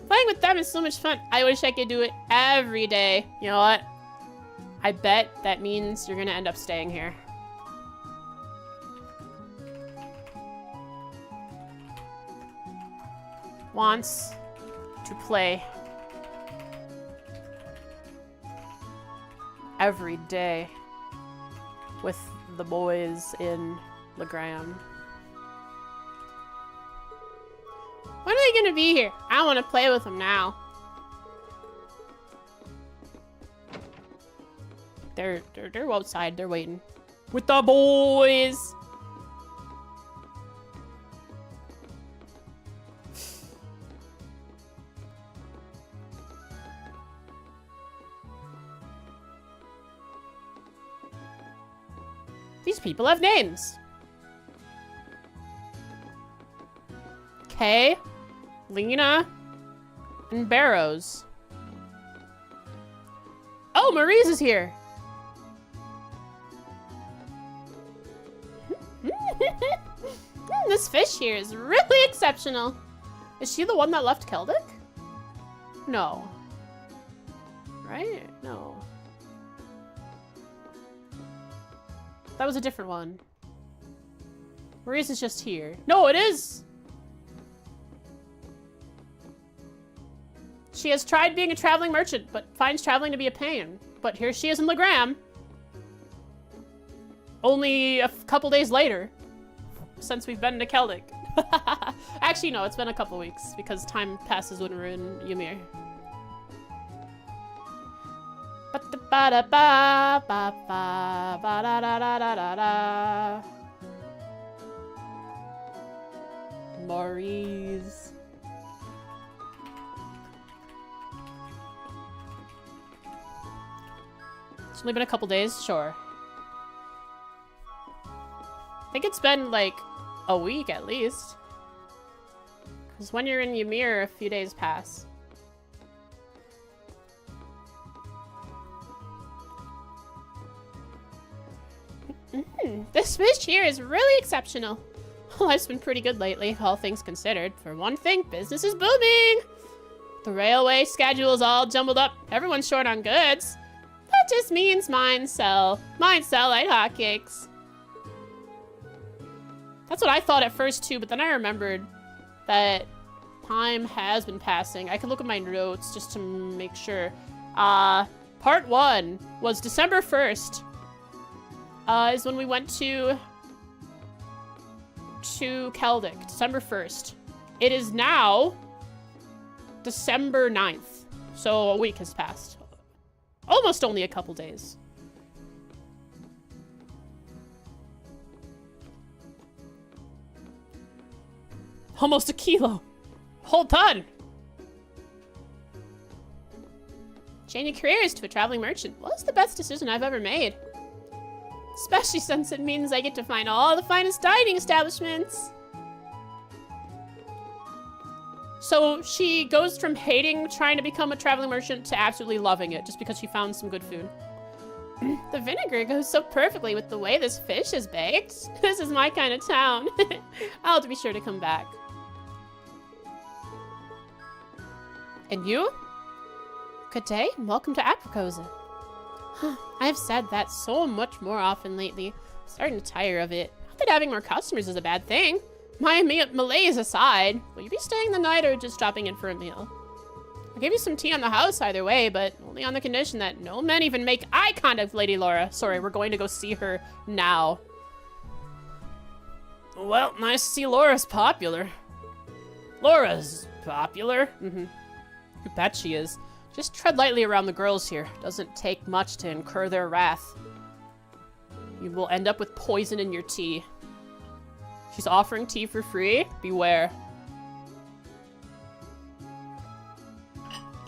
Playing with them is so much fun. I wish I could do it every day. You know what? I bet that means you're gonna end up staying here. Wants to play every day with the boys in legram. When are they gonna be here? I want to play with them now. They're outside. They're waiting with the boys. These people have names. Kay, Lena, and Barrows. Oh, Maurice is here. This fish here is really exceptional. Is she the one that left Keldic? No. Right? No. That was a different one. Maurice is just here. No, it is! She has tried being a traveling merchant, but finds traveling to be a pain. But here she is in legram. Only a couple days later, since we've been to Keldic. Actually, no, it's been a couple weeks, because time passes when we're in Ymir. Maurice. It's only been a couple days, sure. I think it's been like a week at least. Because when you're in Ymir, a few days pass. This fish here is really exceptional. Life's been pretty good lately, all things considered. For one thing, business is booming. The railway schedule is all jumbled up. Everyone's short on goods. That just means mine sell. Mine sell like hotcakes. That's what I thought at first too, but then I remembered that time has been passing. I can look at my notes just to make sure. Part 1 was December 1st. Is when we went to Keldic, December 1st. It is now December 9th, so a week has passed. Almost only a couple days. Almost a kilo. Whole ton. Changing careers to a traveling merchant was the best decision I've ever made. Especially since it means I get to find all the finest dining establishments. So she goes from hating trying to become a traveling merchant to absolutely loving it just because she found some good food. The vinegar goes so perfectly with the way this fish is baked. This is my kind of town. I'll have to be sure to come back. And you? Good day, and welcome to Aprikosa. I have said that so much more often lately. I'm starting to tire of it. Not that having more customers is a bad thing. My malaise aside, will you be staying the night or just dropping in for a meal? I'll give you some tea on the house either way, but only on the condition that no men even make eye contact with Lady Laura. Sorry, we're going to go see her now. Well, nice to see Laura's popular. Laura's popular? You bet she is. Just tread lightly around the girls here. Doesn't take much to incur their wrath. You will end up with poison in your tea. She's offering tea for free. Beware.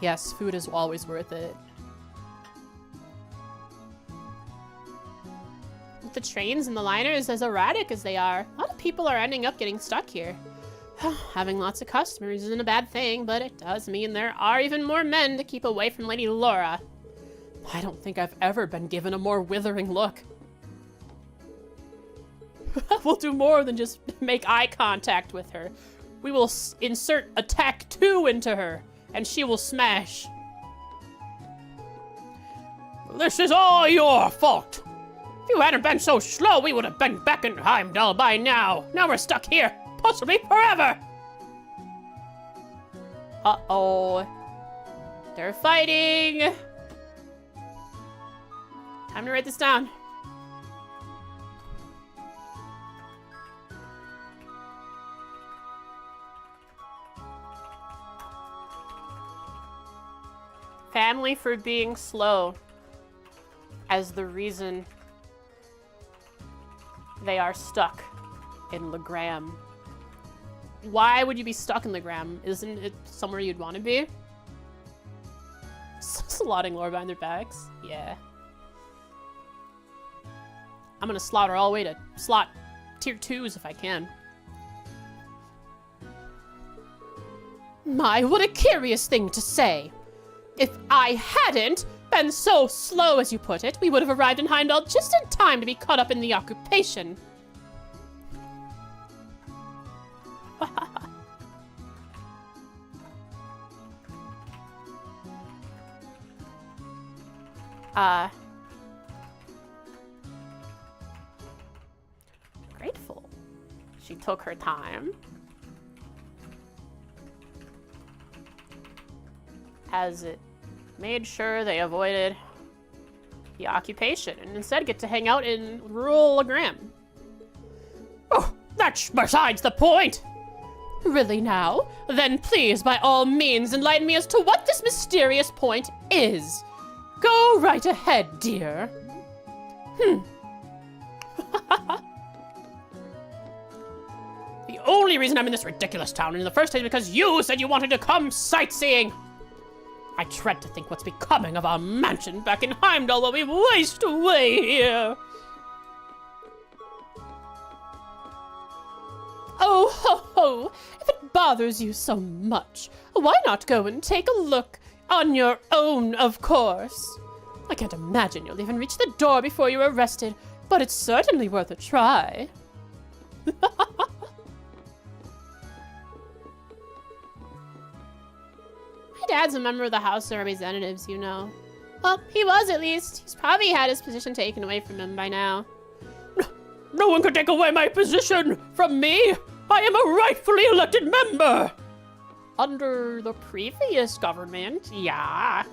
Yes, food is always worth it. With the trains and the liners as erratic as they are, a lot of people are ending up getting stuck here. Having lots of customers isn't a bad thing, but it does mean there are even more men to keep away from Lady Laura. I don't think I've ever been given a more withering look. We'll do more than just make eye contact with her. We will insert attack 2 into her, and she will smash. This is all your fault. If you hadn't been so slow, we would have been back in Heimdall by now. Now we're stuck here, possibly forever. Uh-oh. They're fighting. Time to write this down. Family for being slow as the reason they are stuck in legram. Why would you be stuck in legram? Isn't it somewhere you'd want to be? Slotting lore behind their backs? Yeah. I'm gonna slaughter all the way to slot tier 2s if I can. My, what a curious thing to say. If I hadn't been so slow, as you put it, we would have arrived in Heimdall just in time to be caught up in the occupation. Grateful. She took her time. As it made sure they avoided the occupation and instead get to hang out in rural legram. Oh, that's besides the point! Really now? Then please, by all means, enlighten me as to what this mysterious point is. Go right ahead, dear. The only reason I'm in this ridiculous town in the first place is because you said you wanted to come sightseeing. I dread to think what's becoming of our mansion back in Heimdall while we waste away here. Oh, ho, ho. If it bothers you so much, why not go and take a look on your own, of course? I can't imagine you'll even reach the door before you're arrested, but it's certainly worth a try. Dad's a member of the House of Representatives, you know. Well, he was at least. He's probably had his position taken away from him by now. No one could take away my position from me! I am a rightfully elected member! Under the previous government, yeah.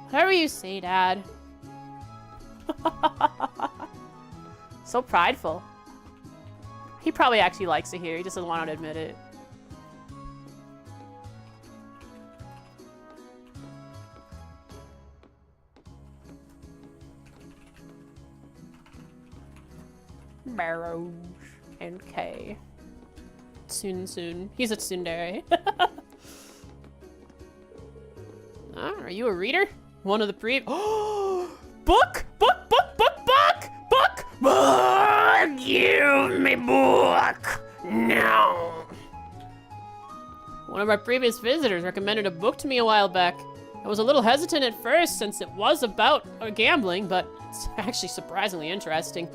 Whatever you say, Dad. So prideful. He probably actually likes it here. He just doesn't want to admit it. Barrows and K. Soon. He's a tsundere. Are you a reader? One of the Book! Give me book! Now! One of our previous visitors recommended a book to me a while back. I was a little hesitant at first since it was about gambling, but it's actually surprisingly interesting.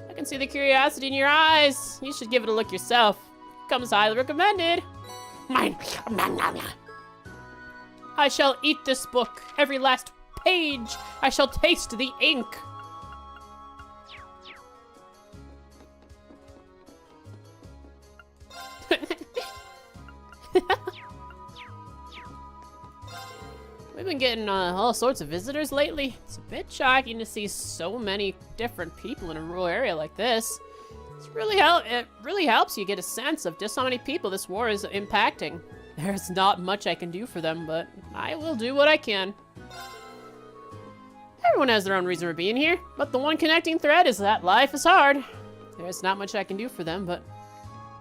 I can see the curiosity in your eyes. You should give it a look yourself. Comes highly recommended. Mine. I shall eat this book. Every last page. I shall taste the ink. We've been getting all sorts of visitors lately. It's a bit shocking to see so many different people in a rural area like this. It really helps you get a sense of just how many people this war is impacting. There's not much I can do for them, but I will do what I can. Everyone has their own reason for being here, but the one connecting thread is that life is hard. There's not much I can do for them, but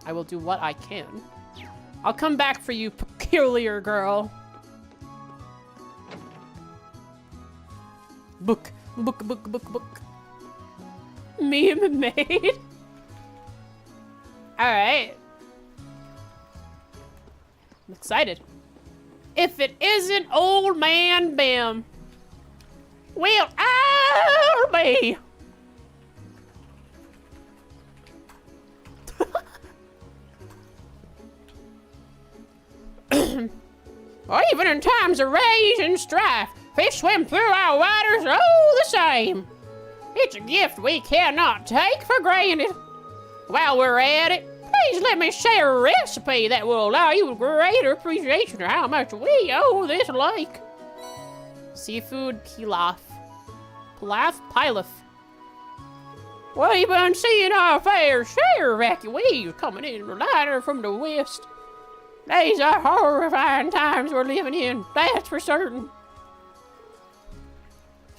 I will do what I can. I'll come back for you, peculiar girl. Book. Meme made. Alright. I'm excited. If it isn't Old Man Bim. Well, I'll be. Or even in times of rage and strife, fish swim through our waters all the same. It's a gift we cannot take for granted. While we're at it, please let me share a recipe that will allow you a greater appreciation of how much we owe this lake. Seafood pilaf. Pilaf? We've been seeing our fair share of evacuees coming in the liner from the west. These are horrifying times we're living in, that's for certain.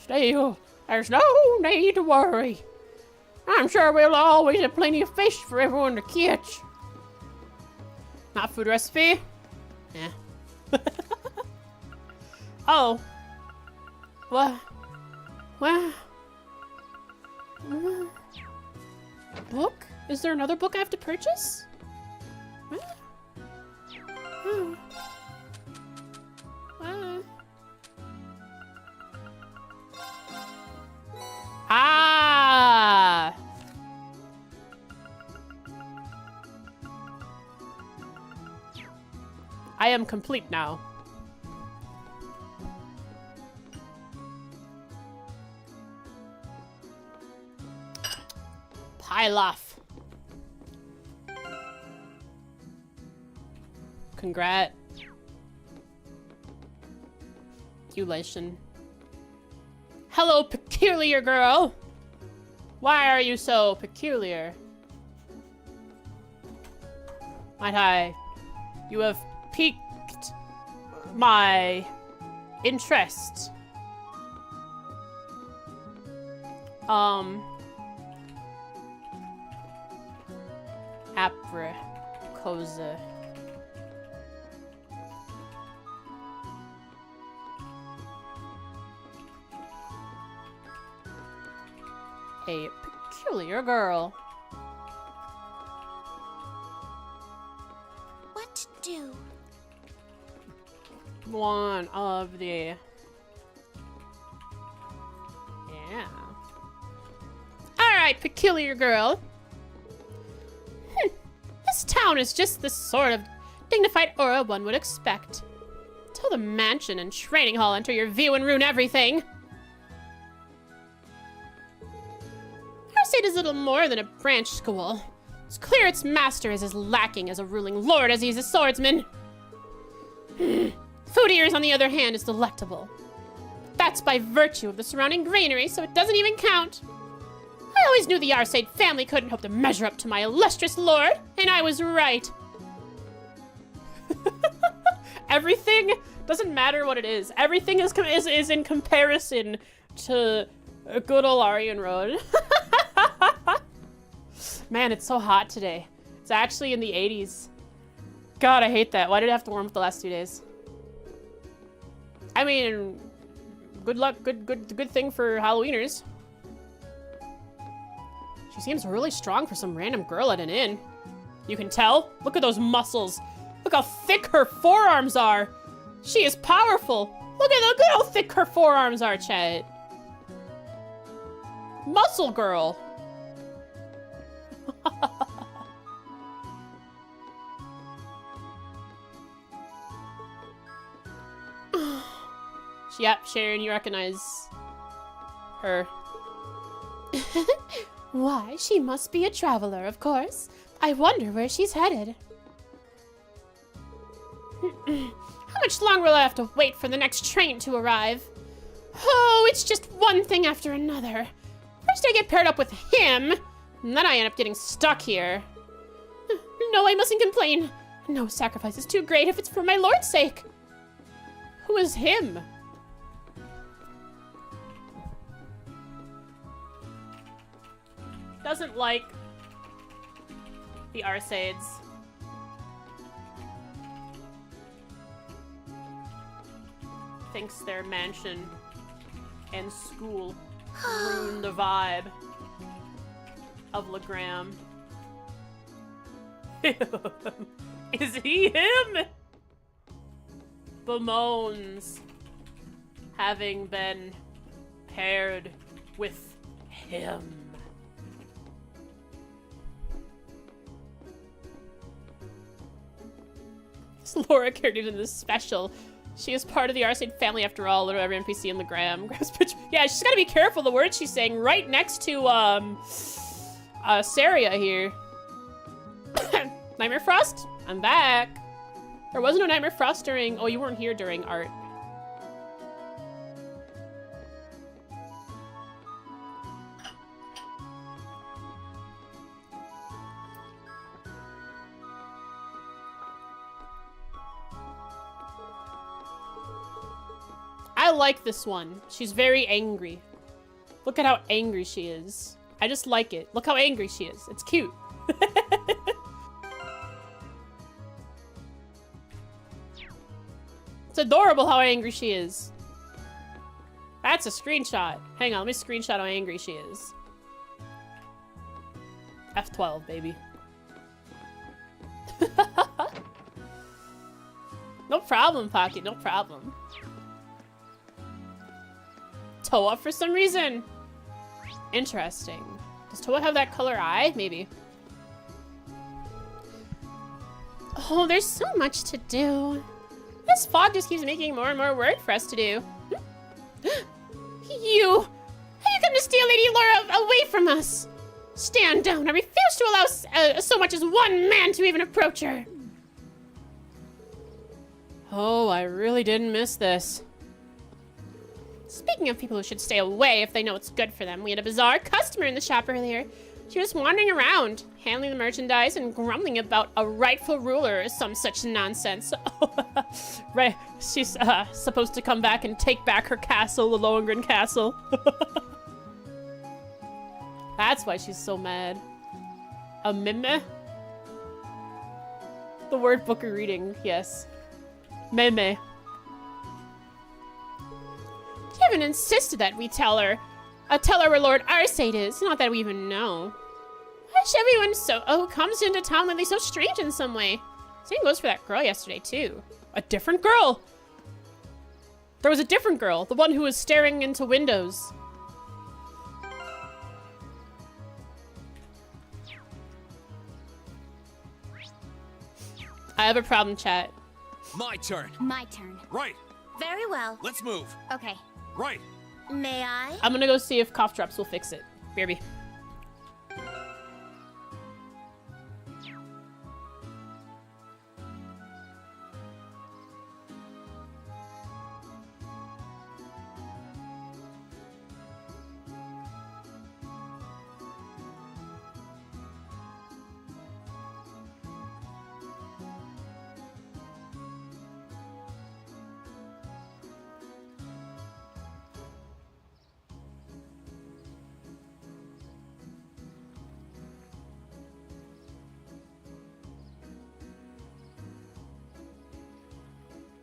Still, there's no need to worry. I'm sure we'll always have plenty of fish for everyone to catch. Not food recipe? Yeah. Oh. What? Book? Is there another book I have to purchase? What? Oh. Ah! I am complete now. Pilaf. Congratulations. Hello, peculiar girl. Why are you so peculiar? Might I? You have piqued my interest. Apricosa. A peculiar girl. What to do? One of the... Yeah. Alright, peculiar girl. This town is just the sort of dignified aura one would expect. Till the mansion and training hall enter your view and ruin everything. Our state is little more than a branch school. It's clear its master is as lacking as a ruling lord as he is a swordsman. Food ears, on the other hand, is delectable. That's by virtue of the surrounding greenery, so it doesn't even count. I always knew the Arcade family couldn't hope to measure up to my illustrious lord, and I was right. Everything doesn't matter what it is. Everything is in comparison to a good old Aryan Road. Man, it's so hot today. It's actually in the 80s. God, I hate that. Why did it have to warm up the last 2 days? I mean, good luck, good thing for Halloweeners. She seems really strong for some random girl at an inn. You can tell? Look at those muscles. Look how thick her forearms are. She is powerful. Look at how thick her forearms are, Chet. Muscle girl. Yep, Sharon, you recognize her. Why, she must be a traveler, of course. I wonder where she's headed. How much longer will I have to wait for the next train to arrive? Oh, it's just one thing after another. First I get paired up with him, and then I end up getting stuck here. No, I mustn't complain. No sacrifice is too great if it's for my lord's sake. Who is him? Doesn't like the Arsaids. Thinks their mansion and school ruin the vibe of legram. Is he him? Bemoans having been paired with him. This Laura character in this special. She is part of the Arcade family after all, little every NPC in legram. Yeah, she's gotta be careful the words she's saying right next to, Saria here. Nightmare Frost? I'm back. There was no Nightmare Frost during... Oh, you weren't here during art. I like this one. She's very angry. Look at how angry she is. I just like it. Look how angry she is. It's cute. It's adorable how angry she is. That's a screenshot. Hang on, let me screenshot how angry she is. F12, baby. No problem, Pocket, no problem. Toa for some reason. Interesting. Does Toa have that color eye? Maybe. Oh, there's so much to do. This fog just keeps making more and more work for us to do. You! How you come to steal Lady Laura away from us? Stand down. I refuse to allow so much as one man to even approach her. Oh, I really didn't miss this. Speaking of people who should stay away if they know it's good for them, we had a bizarre customer in the shop earlier. She was wandering around, handling the merchandise and grumbling about a rightful ruler or some such nonsense. Right, she's supposed to come back and take back her castle, the Lohengrin castle. That's why she's so mad. A meme? The word book of reading, yes. Meme. Kevin insisted that we tell her where Lord Arcade is, not that we even know. Why is everyone who comes into town lately so strange in some way? Same goes for that girl yesterday, too. A different girl! There was a different girl, the one who was staring into windows. I have a problem, chat. My turn. My turn. Right. Very well. Let's move. Okay. Right. May I? I'm gonna go see if cough drops will fix it. BRB.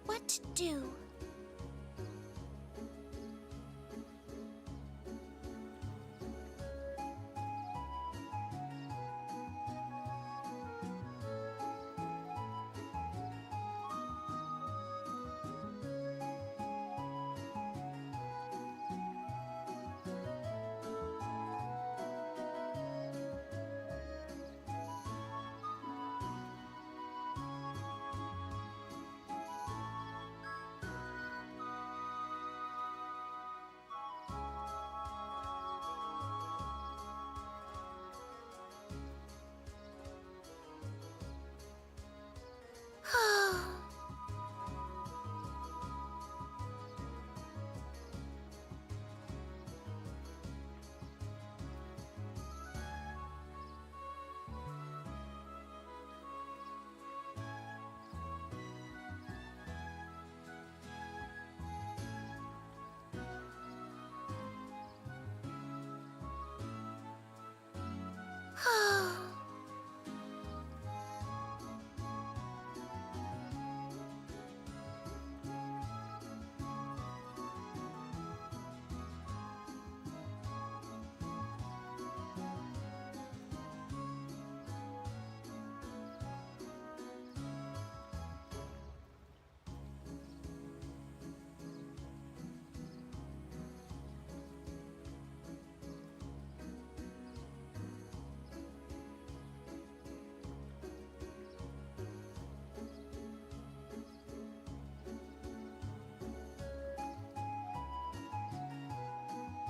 What to do?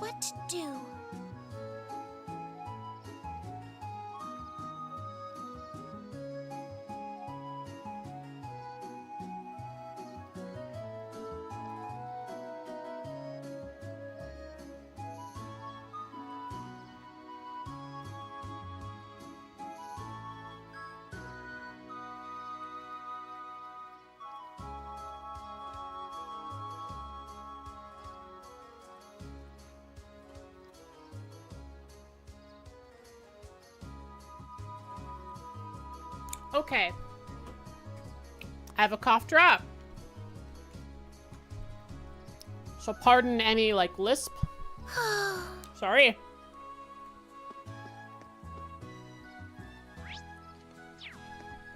What to do? Okay. I have a cough drop. So pardon any, like, lisp. Sorry.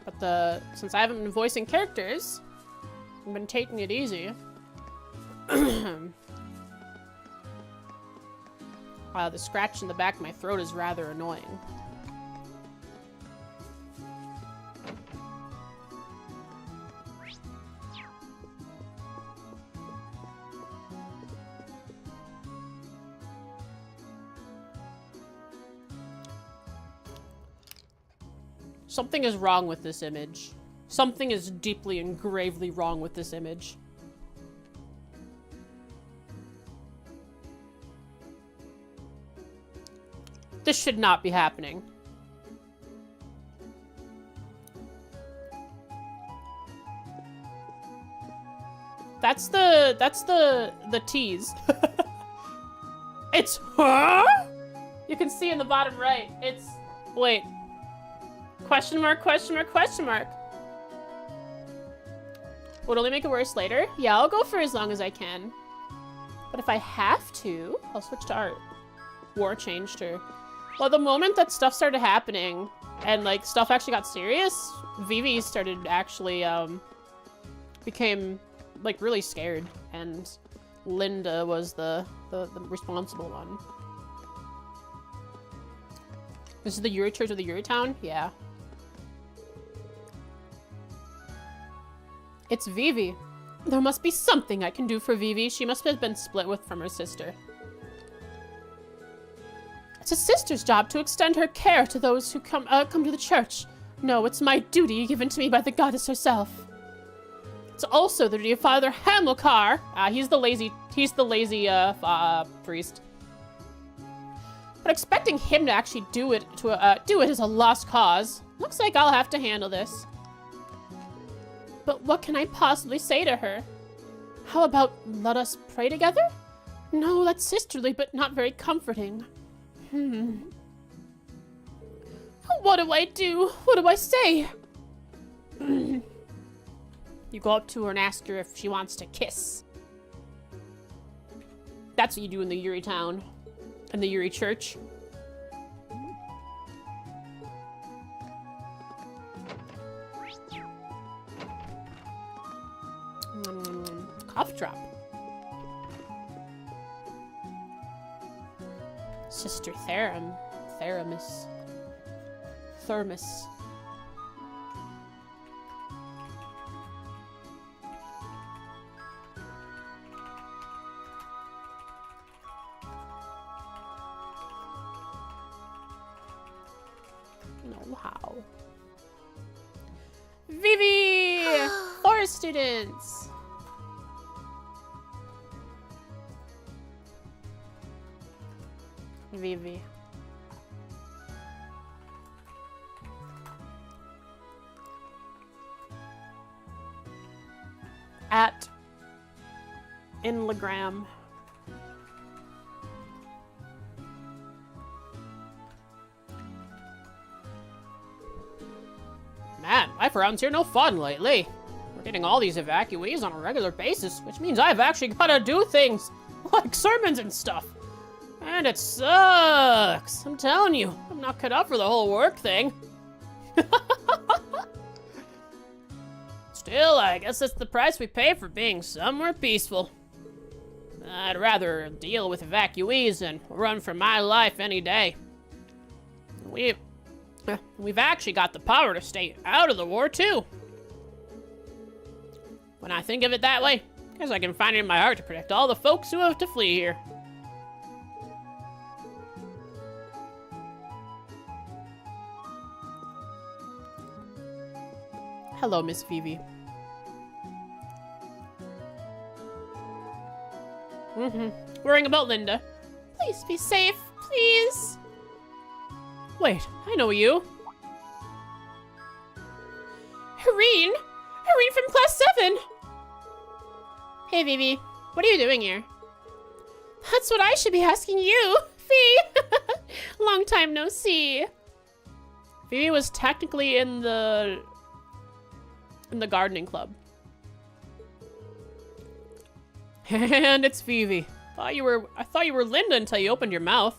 But since I haven't been voicing characters, I've been taking it easy. Wow, the scratch in the back of my throat is rather annoying. Something is wrong with this image. Something is deeply and gravely wrong with this image. This should not be happening. That's the tease. It's, huh? You can see in the bottom right. It's, wait. Question mark, question mark, question mark. Would only make it worse later. Yeah, I'll go for as long as I can. But if I have to, I'll switch to art. War changed her. Well, the moment that stuff started happening and like stuff actually got serious, Vivi started actually became like really scared, and Linda was the responsible one. This is the Yuri Church of the Yuri Town? Yeah. It's Vivi. There must be something I can do for Vivi. She must have been split from her sister. It's a sister's job to extend her care to those who come to the church. No, it's my duty given to me by the goddess herself. It's also the duty of Father Hamilcar. He's the lazy priest. But expecting him to actually do it is a lost cause. Looks like I'll have to handle this. But what can I possibly say to her? How about let us pray together? No, that's sisterly, but not very comforting. What do I do? What do I say? You go up to her and ask her if she wants to kiss. That's what you do in the Yuri town. In the Yuri church. Cough drop. Sister Theramis. Thermos. No, how? Vivi! Forest students! Vivi. In legram. Man, life around here's no fun lately. We're getting all these evacuees on a regular basis, which means I've actually gotta do things like sermons and stuff. And it sucks. I'm telling you, I'm not cut out for the whole work thing. Still, I guess that's the price we pay for being somewhere peaceful. I'd rather deal with evacuees than run for my life any day. We've actually got the power to stay out of the war, too. When I think of it that way, I guess I can find it in my heart to protect all the folks who have to flee here. Hello, Miss Phoebe. Worrying about Linda. Please be safe, please. Wait, I know you. Hareen! Hareen from class 7! Hey, Phoebe. What are you doing here? That's what I should be asking you, Fee. Long time no see. Phoebe was technically in the gardening club. And it's Phoebe. I thought you were Linda until you opened your mouth.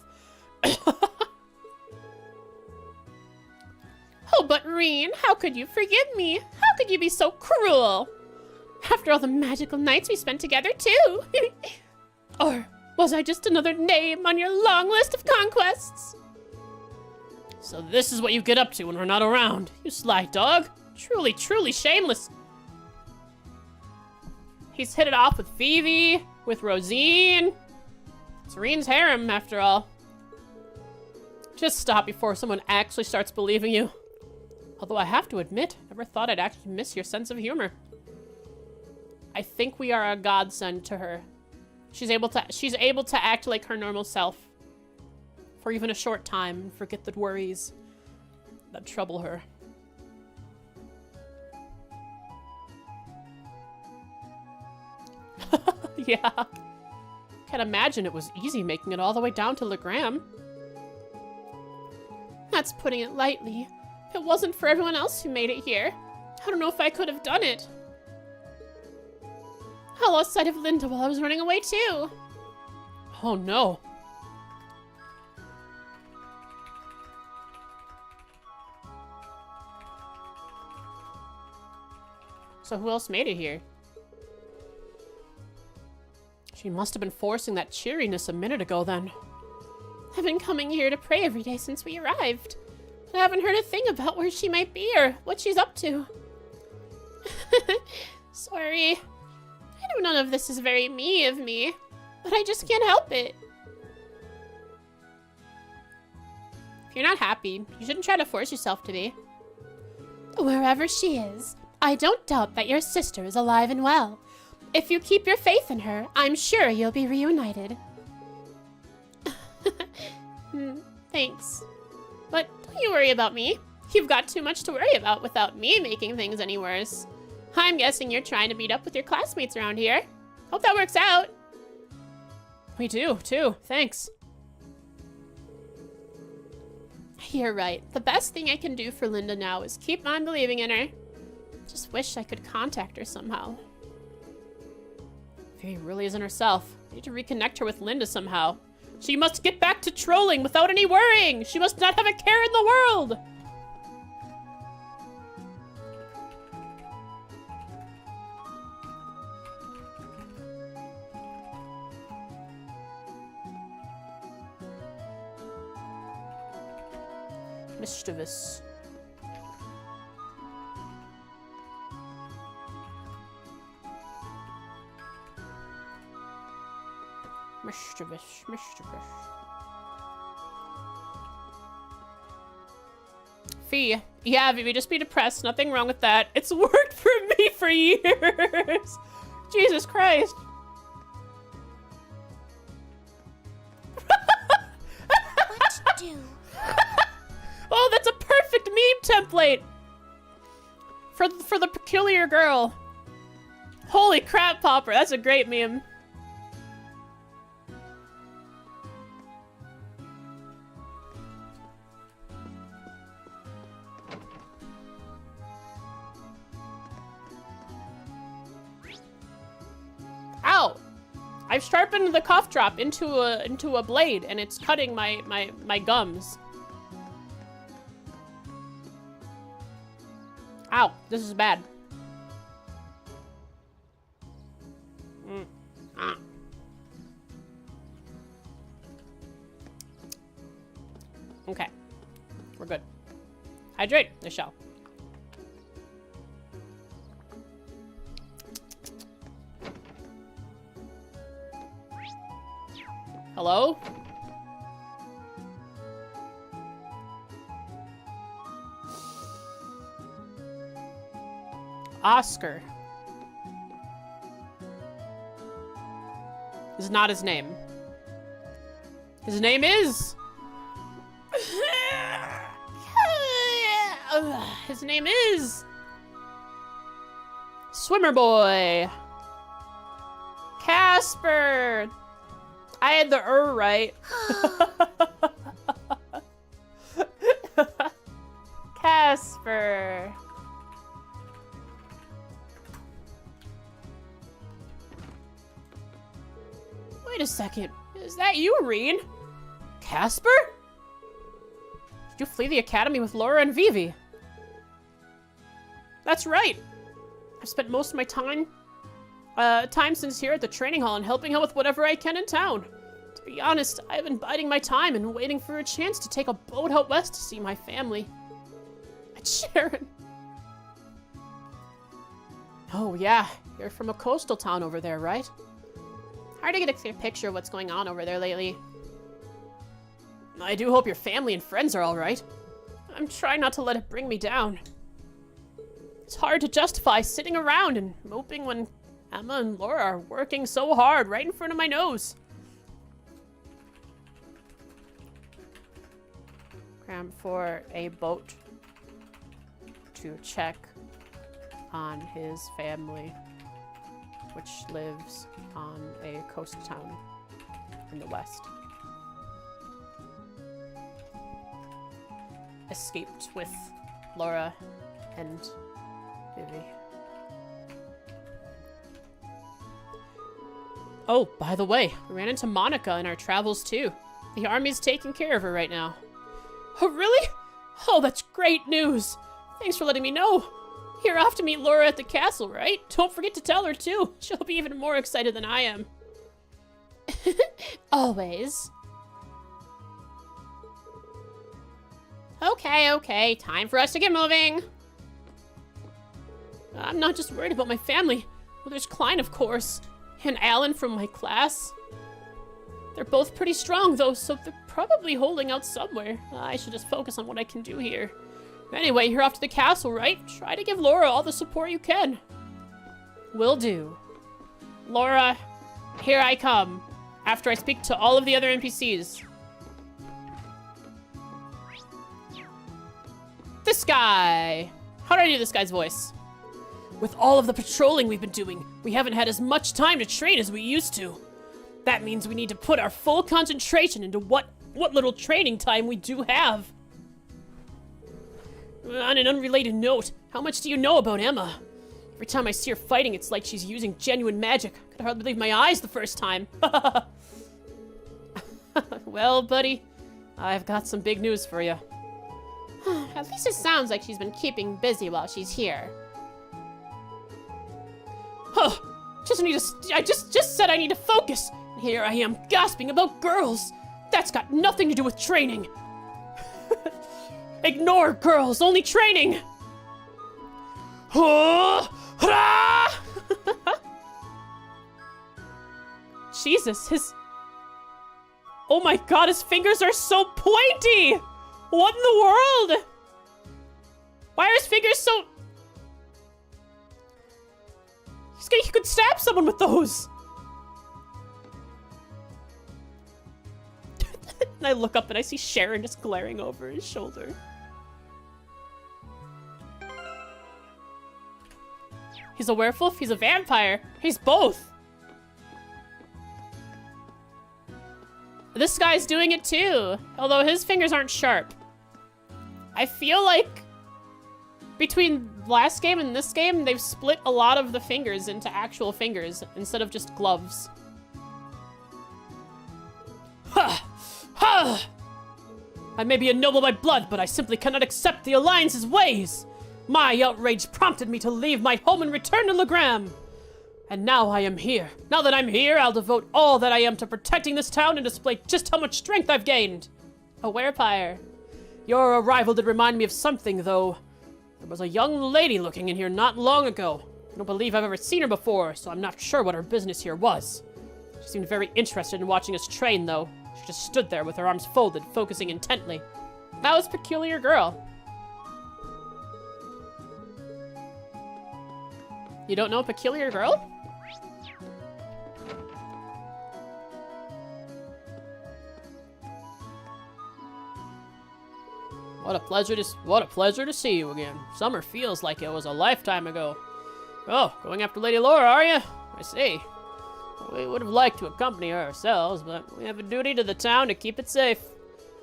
Oh, but Reen, how could you forgive me? How could you be so cruel? After all the magical nights we spent together, too. Or was I just another name on your long list of conquests? So this is what you get up to when we're not around. You sly dog. Truly, truly shameless. He's hit it off with Phoebe, with Rosine. It's Reen's harem, after all. Just stop before someone actually starts believing you. Although I have to admit, I never thought I'd actually miss your sense of humor. I think we are a godsend to her. She's able to act like her normal self for even a short time and forget the worries that trouble her. Yeah. Can't imagine it was easy making it all the way down to legram. That's putting it lightly. If it wasn't for everyone else who made it here, I don't know if I could have done it. I lost sight of Linda while I was running away too. Oh no. So who else made it here? She must have been forcing that cheeriness a minute ago then. I've been coming here to pray every day since we arrived. But I haven't heard a thing about where she might be or what she's up to. Sorry. I know none of this is very me of me, but I just can't help it. If you're not happy, you shouldn't try to force yourself to be. Wherever she is, I don't doubt that your sister is alive and well. If you keep your faith in her, I'm sure you'll be reunited. Thanks. But don't you worry about me. You've got too much to worry about without me making things any worse. I'm guessing you're trying to meet up with your classmates around here. Hope that works out. We do, too. Thanks. You're right. The best thing I can do for Linda now is keep on believing in her. Just wish I could contact her somehow. She really isn't herself. I need to reconnect her with Linda somehow. She must get back to trolling without any worrying. She must not have a care in the world. Mischievous. Mischievous. Fee. Yeah, Vivi, just be depressed. Nothing wrong with that. It's worked for me for years. Jesus Christ. What to do? Oh, that's a perfect meme template. For the peculiar girl. Holy crap, Popper. That's a great meme. Ow! I've sharpened the cough drop into a blade, and it's cutting my gums. Ow! This is bad. Okay, we're good. Hydrate, Michelle. Hello? Oscar. Is not his name. His name is... His name is... Swimmer Boy. Casper. I had the right. Casper. Wait a second. Is that you, Reen? Casper? Did you flee the academy with Laura and Vivi? That's right. I've spent most of my time since here at the training hall and helping out with whatever I can in town. To be honest, I've been biding my time and waiting for a chance to take a boat out west to see my family. Sharon. Oh yeah, you're from a coastal town over there, right? Hard to get a clear picture of what's going on over there lately. I do hope your family and friends are all right. I'm trying not to let it bring me down. It's hard to justify sitting around and moping when Emma and Laura are working so hard right in front of my nose. Cram for a boat to check on his family, which lives on a coast town in the west. Escaped with Laura and Vivi. Oh, by the way, we ran into Monica in our travels too. The army's taking care of her right now. Oh, really? Oh, that's great news. Thanks for letting me know. You're off to meet Laura at the castle, right? Don't forget to tell her too. She'll be even more excited than I am. Always. Okay, time for us to get moving. I'm not just worried about my family. Well, there's Klein, of course, and Alan from my class. They're both pretty strong, though, so they're probably holding out somewhere. I should just focus on what I can do here. Anyway, you're off to the castle, right? Try to give Laura all the support you can. Will do. Laura, here I come, after I speak to all of the other NPCs. This guy. How do I do this guy's voice? With all of the patrolling we've been doing, we haven't had as much time to train as we used to. That means we need to put our full concentration into what little training time we do have. On an unrelated note, how much do you know about Emma? Every time I see her fighting, it's like she's using genuine magic. I could hardly believe my eyes the first time. Well, buddy, I've got some big news for you. At least it sounds like she's been keeping busy while she's here. Huh. I just said I need to focus. And here I am gasping about girls. That's got nothing to do with training. Ignore girls, only training. Jesus, oh my god, his fingers are so pointy. What in the world? Why are his fingers so... He could stab someone with those. And I look up and I see Sharon just glaring over his shoulder. He's a werewolf, he's a vampire, he's both. This guy's doing it too, although his fingers aren't sharp. I feel like between last game and this game, they've split a lot of the fingers into actual fingers instead of just gloves. Ha! Ha! I may be a noble by blood, but I simply cannot accept the Alliance's ways. My outrage prompted me to leave my home and return to legram. And now I am here. Now that I'm here, I'll devote all that I am to protecting this town and display just how much strength I've gained. A werepire. Your arrival did remind me of something, though. There was a young lady looking in here not long ago. I don't believe I've ever seen her before, so I'm not sure what her business here was. She seemed very interested in watching us train, though. She just stood there with her arms folded, focusing intently. That was Peculiar Girl. You don't know a peculiar girl? What a pleasure to see you again. Summer feels like it was a lifetime ago. Oh, going after Lady Laura, are you? I see. We would have liked to accompany her ourselves, but we have a duty to the town to keep it safe.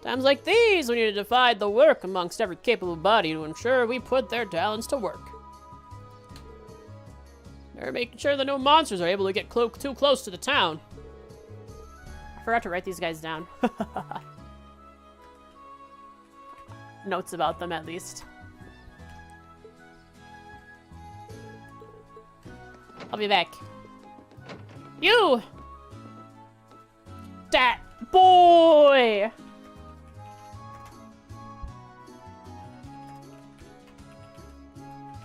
Times like these, we need to divide the work amongst every capable body to ensure we put their talents to work. They're making sure that no monsters are able to get too close to the town. I forgot to write these guys down. Notes about them, at least. I'll be back. You! That boy!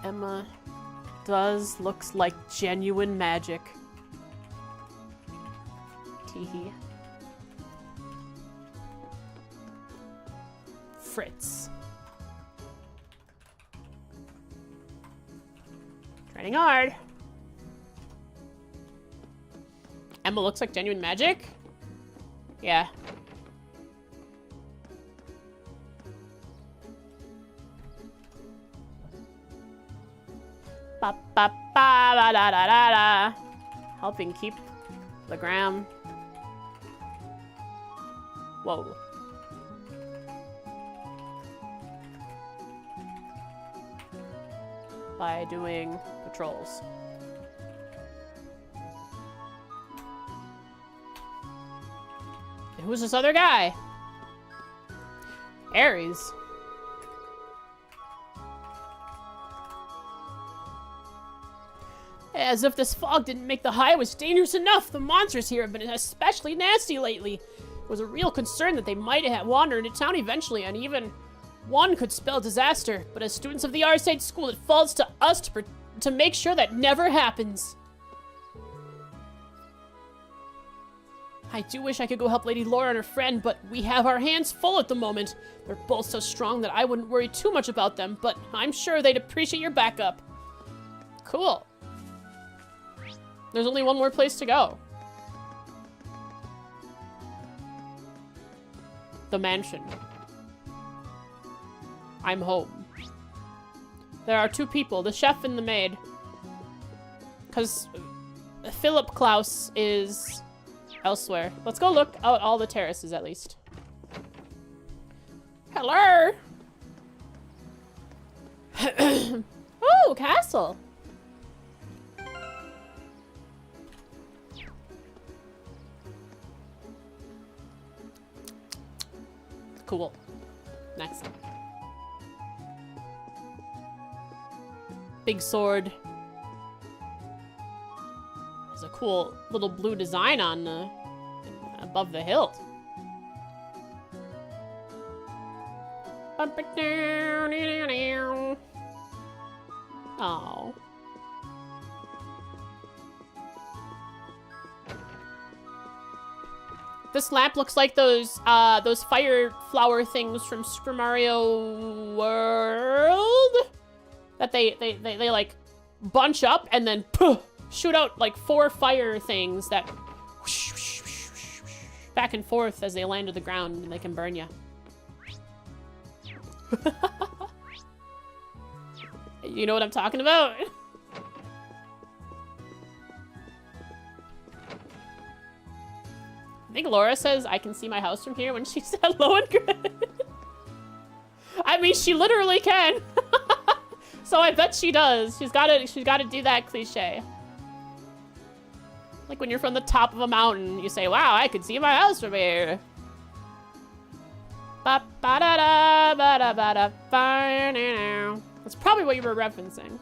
Emma looks like genuine magic. Teehee. Fritz. Training hard. Emma looks like genuine magic? Yeah. Ba ba ba da da da da da. Helping keep legram. Whoa. By doing patrols. Who's this other guy? Ares. As if this fog didn't make the highways dangerous enough, the monsters here have been especially nasty lately. It was a real concern that they might have wandered into town eventually, and even one could spell disaster. But as students of the Arside School, it falls to us to make sure that never happens. I do wish I could go help Lady Laura and her friend, but we have our hands full at the moment. They're both so strong that I wouldn't worry too much about them, but I'm sure they'd appreciate your backup. Cool. There's only one more place to go. The mansion. I'm home. There are two people, the chef and the maid. Because Philip Klaus is elsewhere. Let's go look out all the terraces at least. Hello! Oh, castle! Cool. Next. Big sword. There's a cool little blue design on above the hilt. Oh. This lamp looks like those fire flower things from Super Mario World that they like bunch up and then shoot out like 4 fire things that back and forth as they land to the ground and they can burn you. You know what I'm talking about? I think Laura says I can see my house from here when she said hello and good. I mean, she literally can. So I bet she does. She's gotta do that cliche. Like when you're from the top of a mountain, you say, wow, I can see my house from here. Ba ba da da ba da ba da ba now. That's probably what you were referencing.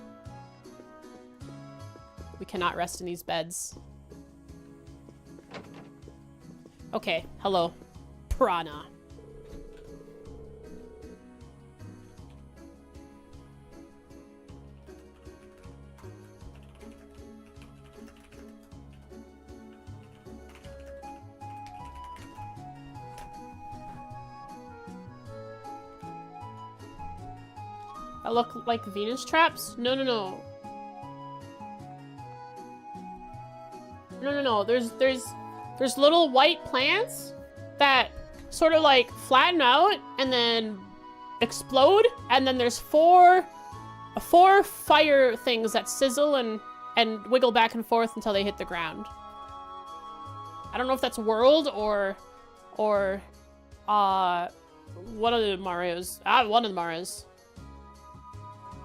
We cannot rest in these beds. Okay, hello. Piranha. I look like Venus traps? No, no, no. No. There's little white plants that sort of like flatten out and then explode, and then there's four fire things that sizzle and wiggle back and forth until they hit the ground. I don't know if that's World or one of the Marios. One of the Marios.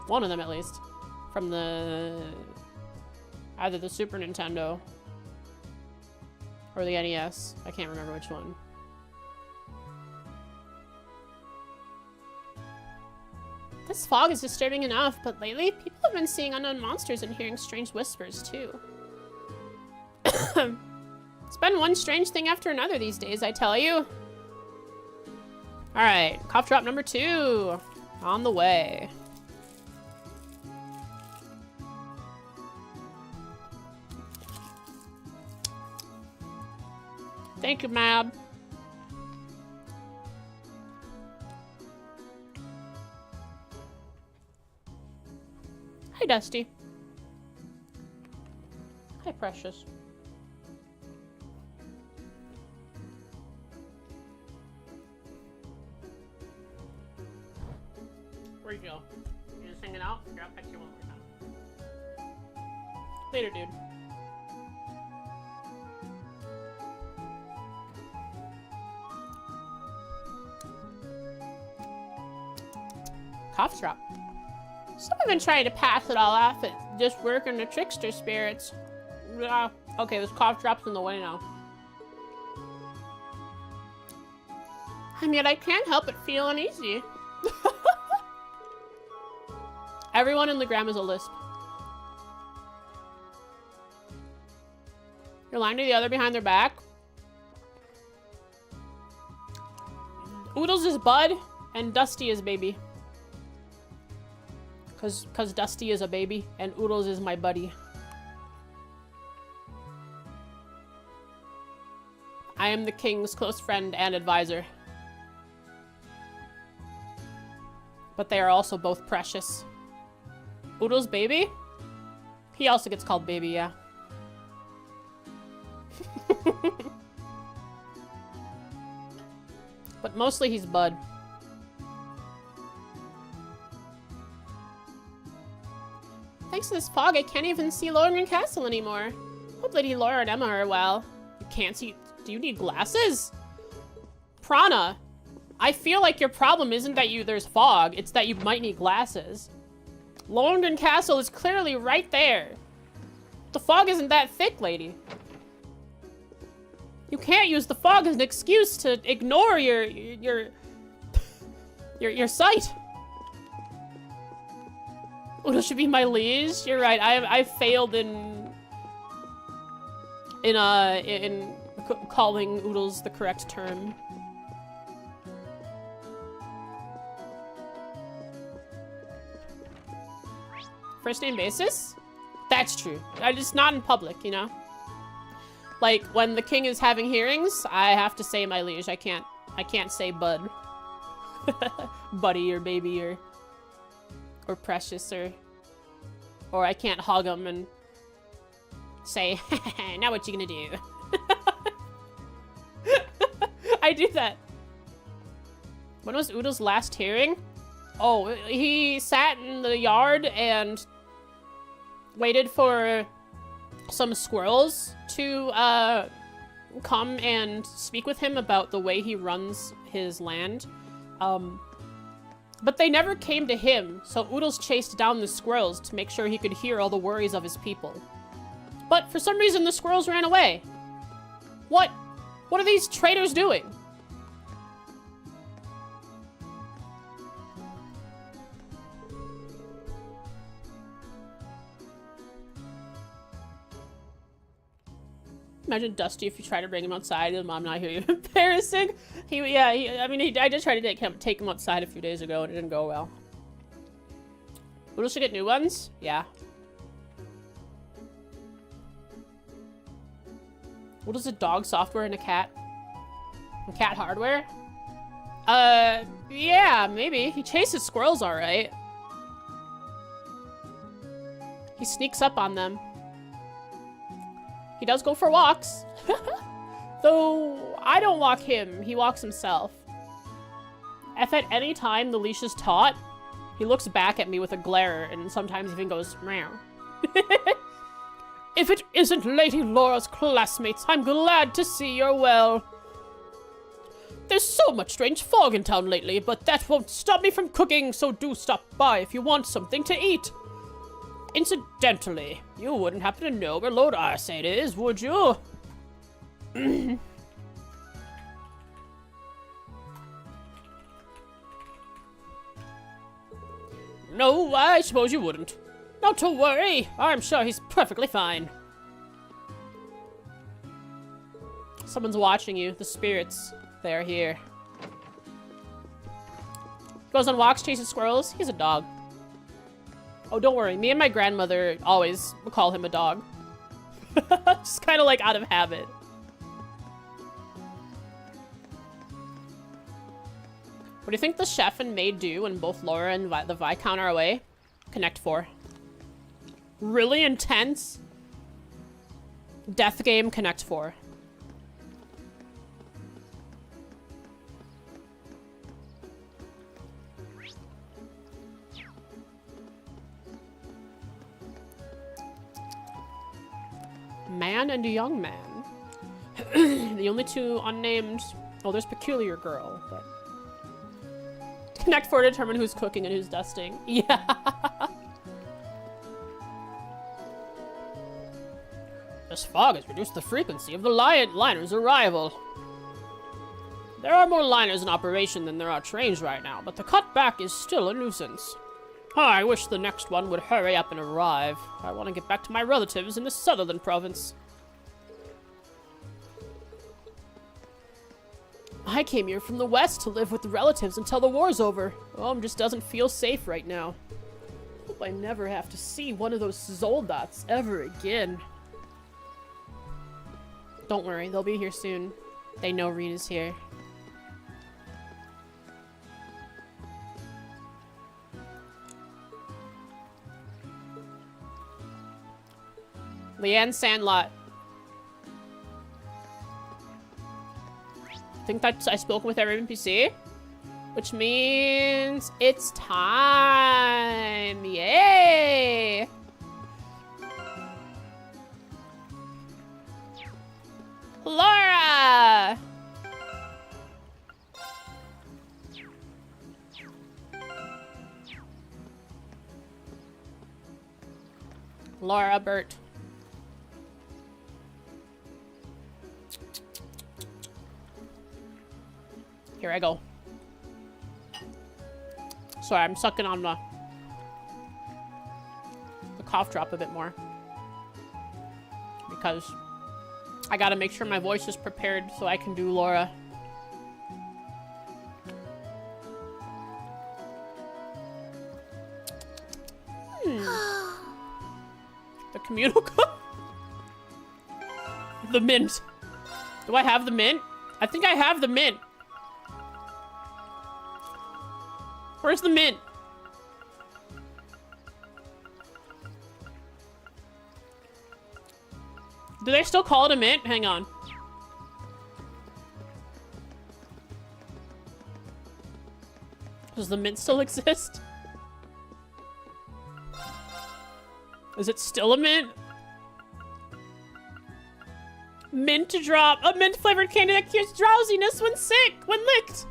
One of them at least. From either the Super Nintendo or the NES. I can't remember which one. This fog is disturbing enough, but lately people have been seeing unknown monsters and hearing strange whispers too. It's been one strange thing after another these days, I tell you. All right, cough drop number 2 on the way. Thank you, Mab. Hi, Dusty. Hi, Precious. Where'd you go? You just hanging out? Here, I'll catch you one more time. Later, dude. Cough drop. Some have been trying to pass it all off at just working the trickster spirits. Okay, this cough drop's in the way now. And yet I can't help but feel uneasy. Everyone in legram is a lisp. You're lying to the other behind their back. Oodles is Bud, and Dusty is Baby. Cause Dusty is a baby, and Oodles is my buddy. I am the king's close friend and advisor. But they are also both precious. Oodles Baby? He also gets called Baby, yeah. But mostly he's Bud. Thanks to this fog, I can't even see Lorengren Castle anymore. Hope Lady Laura and Emma are well. You can't see. Do you need glasses? Prana, I feel like your problem isn't that there's fog, it's that you might need glasses. Lorengren Castle is clearly right there. The fog isn't that thick, lady. You can't use the fog as an excuse to ignore your sight. Oodles should be my liege. You're right. I failed in calling Oodles the correct term. First name basis? That's true. Just not in public, you know? Like, when the king is having hearings, I have to say my liege. I can't say bud. Buddy or baby or precious or I can't hug him and say, now what you gonna do? I do that. When was Oodles' last hearing? Oh, he sat in the yard and waited for some squirrels to come and speak with him about the way he runs his land. But they never came to him, so Oodles chased down the squirrels to make sure he could hear all the worries of his people. But for some reason, the squirrels ran away. What are these traitors doing? Imagine Dusty if you try to bring him outside and Mom not hear you. Embarrassing. I did try to take him outside a few days ago and it didn't go well. Oodles should get new ones? Yeah. Oodles a dog software and a cat? And cat hardware? Yeah, maybe. He chases squirrels alright. He sneaks up on them. He does go for walks. Though, I don't walk him. He walks himself. If at any time the leash is taut, he looks back at me with a glare and sometimes even goes, meow. If it isn't Lady Laura's classmates, I'm glad to see you're well. There's so much strange fog in town lately, but that won't stop me from cooking, so do stop by if you want something to eat. Incidentally, you wouldn't happen to know where Lord Arcade is, would you? No, I suppose you wouldn't. Not to worry, I'm sure he's perfectly fine. Someone's watching you, the spirits. They're here. Goes on walks, chases squirrels. He's a dog. Oh, don't worry. Me and my grandmother always call him a dog. Just kind of like out of habit. What do you think the chef and maid do when both Laura and the Viscount are away? Connect 4. Really intense. Death game, Connect 4. Man and a young man. The only two unnamed... Oh, there's Peculiar Girl, but... Connect 4 to determine who's cooking and who's dusting. Yeah. This fog has reduced the frequency of the liner's arrival. There are more liners in operation than there are trains right now, but the cutback is still a nuisance. Oh, I wish the next one would hurry up and arrive. I want to get back to my relatives in the Sutherland province. I came here from the west to live with the relatives until the war's over. Home just doesn't feel safe right now. Hope I never have to see one of those Zoldats ever again. Don't worry, they'll be here soon. They know Rita's here. Leanne Sandlot. I think that I spoke with every NPC, which means it's time. Yay! Laura! Laura Burt. Here I go. Sorry, I'm sucking on the cough drop a bit more. Because I gotta make sure my voice is prepared so I can do Laura. The communal The mint. Do I have the mint? I think I have the mint. Where's the mint? Do they still call it a mint? Hang on. Does the mint still exist? Is it still a mint? Mint to drop. A mint flavored candy that cures drowsiness when sick, when licked.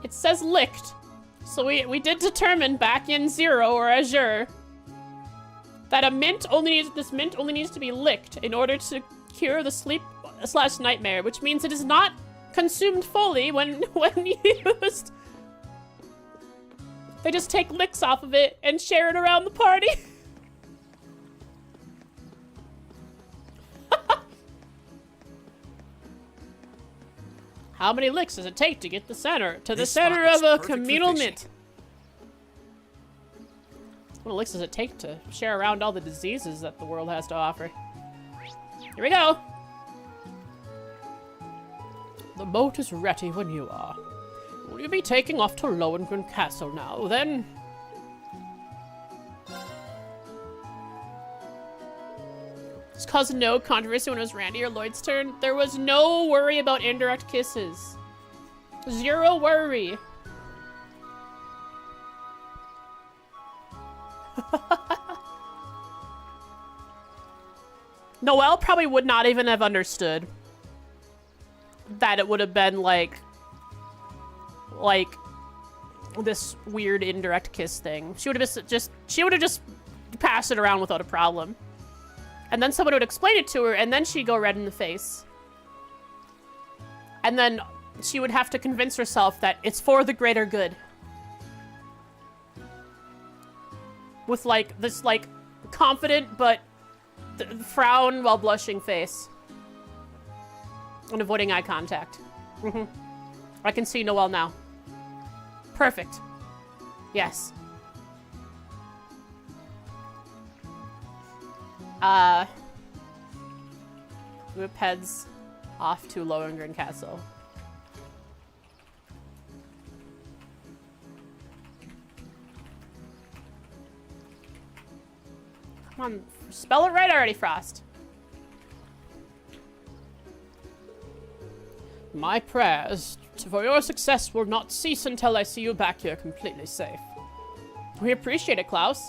It says licked. So we did determine back in Zero or Azure that this mint only needs to be licked in order to cure the sleep/nightmare, which means it is not consumed fully when used. They just take licks off of it and share it around the party. How many licks does it take to get the center of a communal mint? How many licks does it take to share around all the diseases that the world has to offer? Here we go. The boat is ready when you are. Will you be taking off to Lohengrin Castle now, then? This caused no controversy when it was Randy or Lloyd's turn. There was no worry about indirect kisses. Zero worry. Noelle probably would not even have understood that it would have been like this weird indirect kiss thing. She would have just passed it around without a problem. And then someone would explain it to her, and then she'd go red in the face. And then she would have to convince herself that it's for the greater good. With like this like confident but frown while blushing face. And avoiding eye contact. I can see Noelle now. Perfect. Yes. Whip heads off to Lohengrin Castle. Come on, spell it right already, Frost. My prayers for your success will not cease until I see you back here completely safe. We appreciate it, Klaus.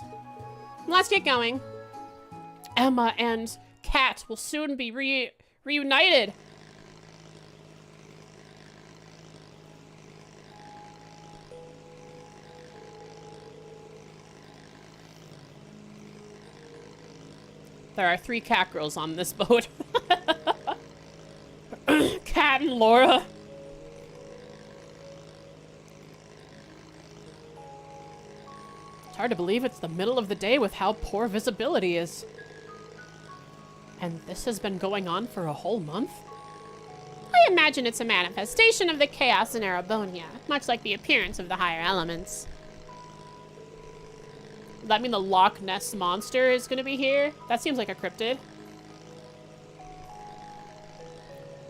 Let's get going. Emma and Kat will soon be reunited. There are 3 cat girls on this boat. Kat and Laura. It's hard to believe it's the middle of the day with how poor visibility is. And this has been going on for a whole month? I imagine it's a manifestation of the chaos in Erebonia, much like the appearance of the higher elements. Does that mean the Loch Ness Monster is going to be here? That seems like a cryptid.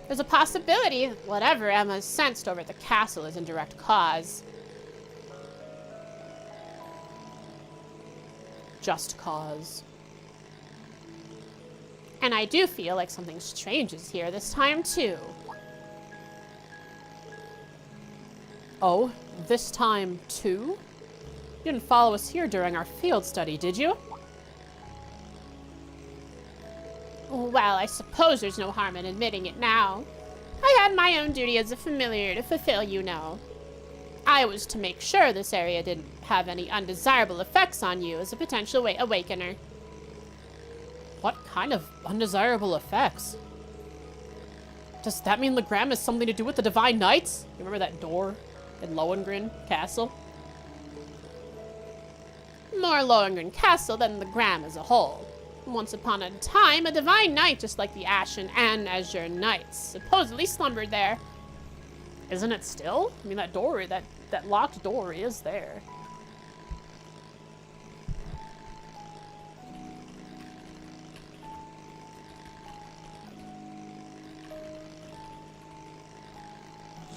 There's a possibility whatever Emma's sensed over at the castle is in direct cause. Just cause. And I do feel like something strange is here this time, too. Oh, this time, too? You didn't follow us here during our field study, did you? Well, I suppose there's no harm in admitting it now. I had my own duty as a familiar to fulfill, you know. I was to make sure this area didn't have any undesirable effects on you as a potential awakener. What kind of undesirable effects? Does that mean legram has something to do with the Divine Knights? You remember that door in Lohengrin Castle? More Lohengrin Castle than legram as a whole. Once upon a time, a Divine Knight just like the Ashen and Azure Knights supposedly slumbered there. Isn't it still? I mean, that door, that locked door is there.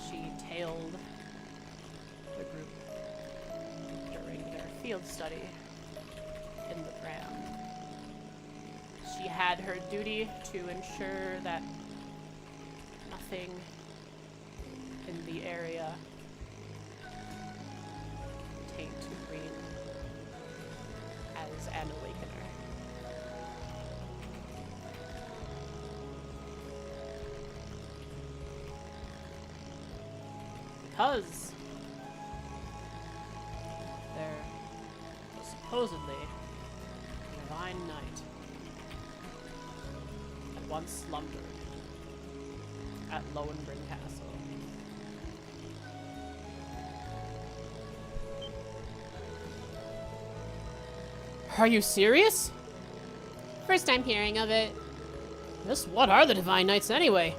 She tailed the group during their field study in the Gram. She had her duty to ensure that nothing in the area taint green as an awakener. Because there was supposedly a divine knight that once slumbered at Lohengrin Castle. Are you serious? First time hearing of it. Just what are the Divine Knights anyway?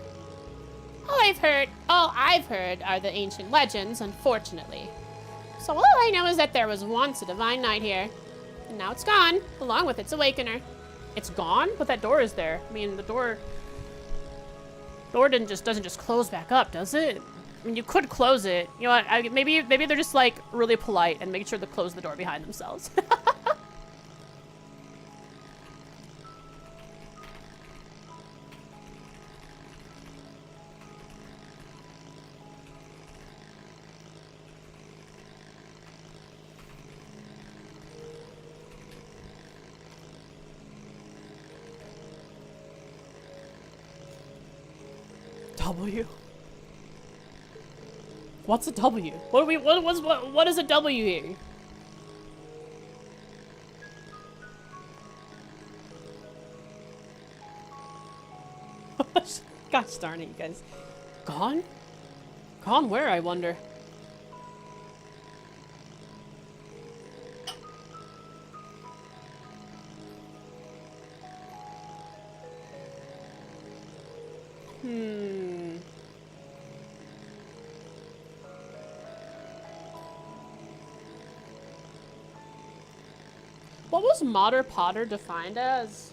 All I've heard are the ancient legends, unfortunately. So all I know is that there was once a Divine Knight here, and now it's gone, along with its awakener. It's gone? But that door is there. I mean, the door doesn't just close back up, does it? I mean, you could close it. You know what? Maybe they're just like really polite and make sure to close the door behind themselves. W. What's a W? What is a W here? Gosh darn it, you guys. Gone? Gone where, I wonder? What was Mater Potter defined as?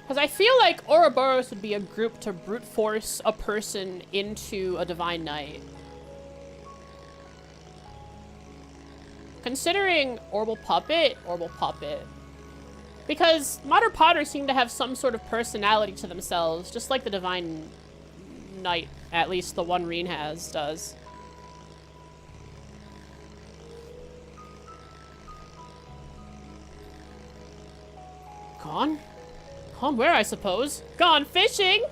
Because I feel like Ouroboros would be a group to brute force a person into a Divine Knight. Considering Orbital Puppet. Because Mater Potter seem to have some sort of personality to themselves, just like the Divine Knight, at least the one Reen does. Gone? Gone where, I suppose? Gone fishing?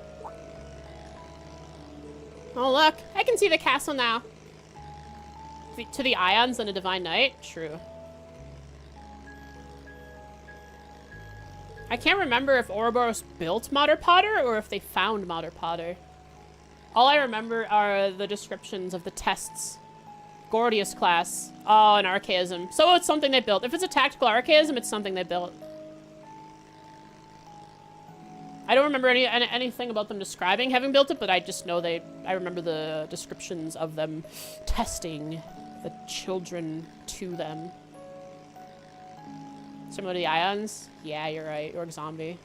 Oh, look. I can see the castle now. To the Ions and a Divine Knight? True. I can't remember if Ouroboros built Mater Potter or if they found Mater Potter. All I remember are the descriptions of the tests. Gordius class. Oh, an archaism. So it's something they built. If it's a tactical archaism, it's something they built. I don't remember anything about them describing having built it, but I just know I remember the descriptions of them testing the children to them. Similar to the Ions? Yeah, you're right. Orc zombie.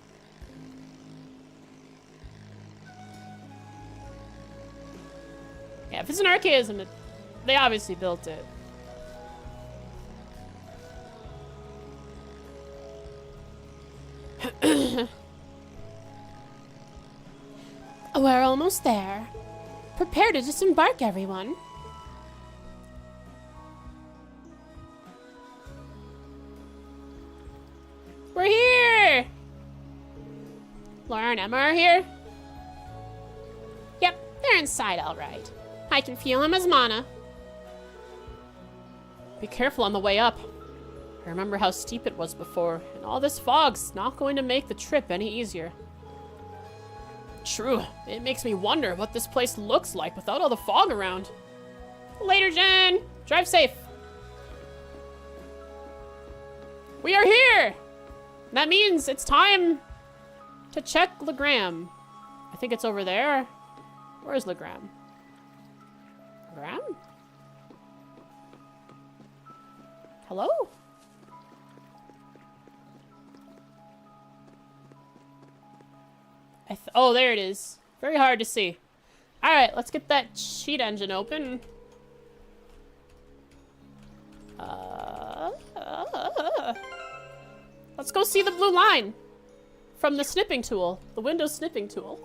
Yeah, if it's an archaism, they obviously built it. We're almost there. Prepare to disembark, everyone. We're here! Laura and Emma are here? Yep, they're inside all right. I can feel him as mana. Be careful on the way up. I remember how steep it was before, and all this fog's not going to make the trip any easier. True, it makes me wonder what this place looks like without all the fog around. Later, Jen! Drive safe! We are here! That means it's time to check legram. I think it's over there. Where's legram? Legram? Hello? Oh, there it is. Very hard to see. All right, let's get that cheat engine open. Let's go see the blue line from the snipping tool, the Windows snipping tool.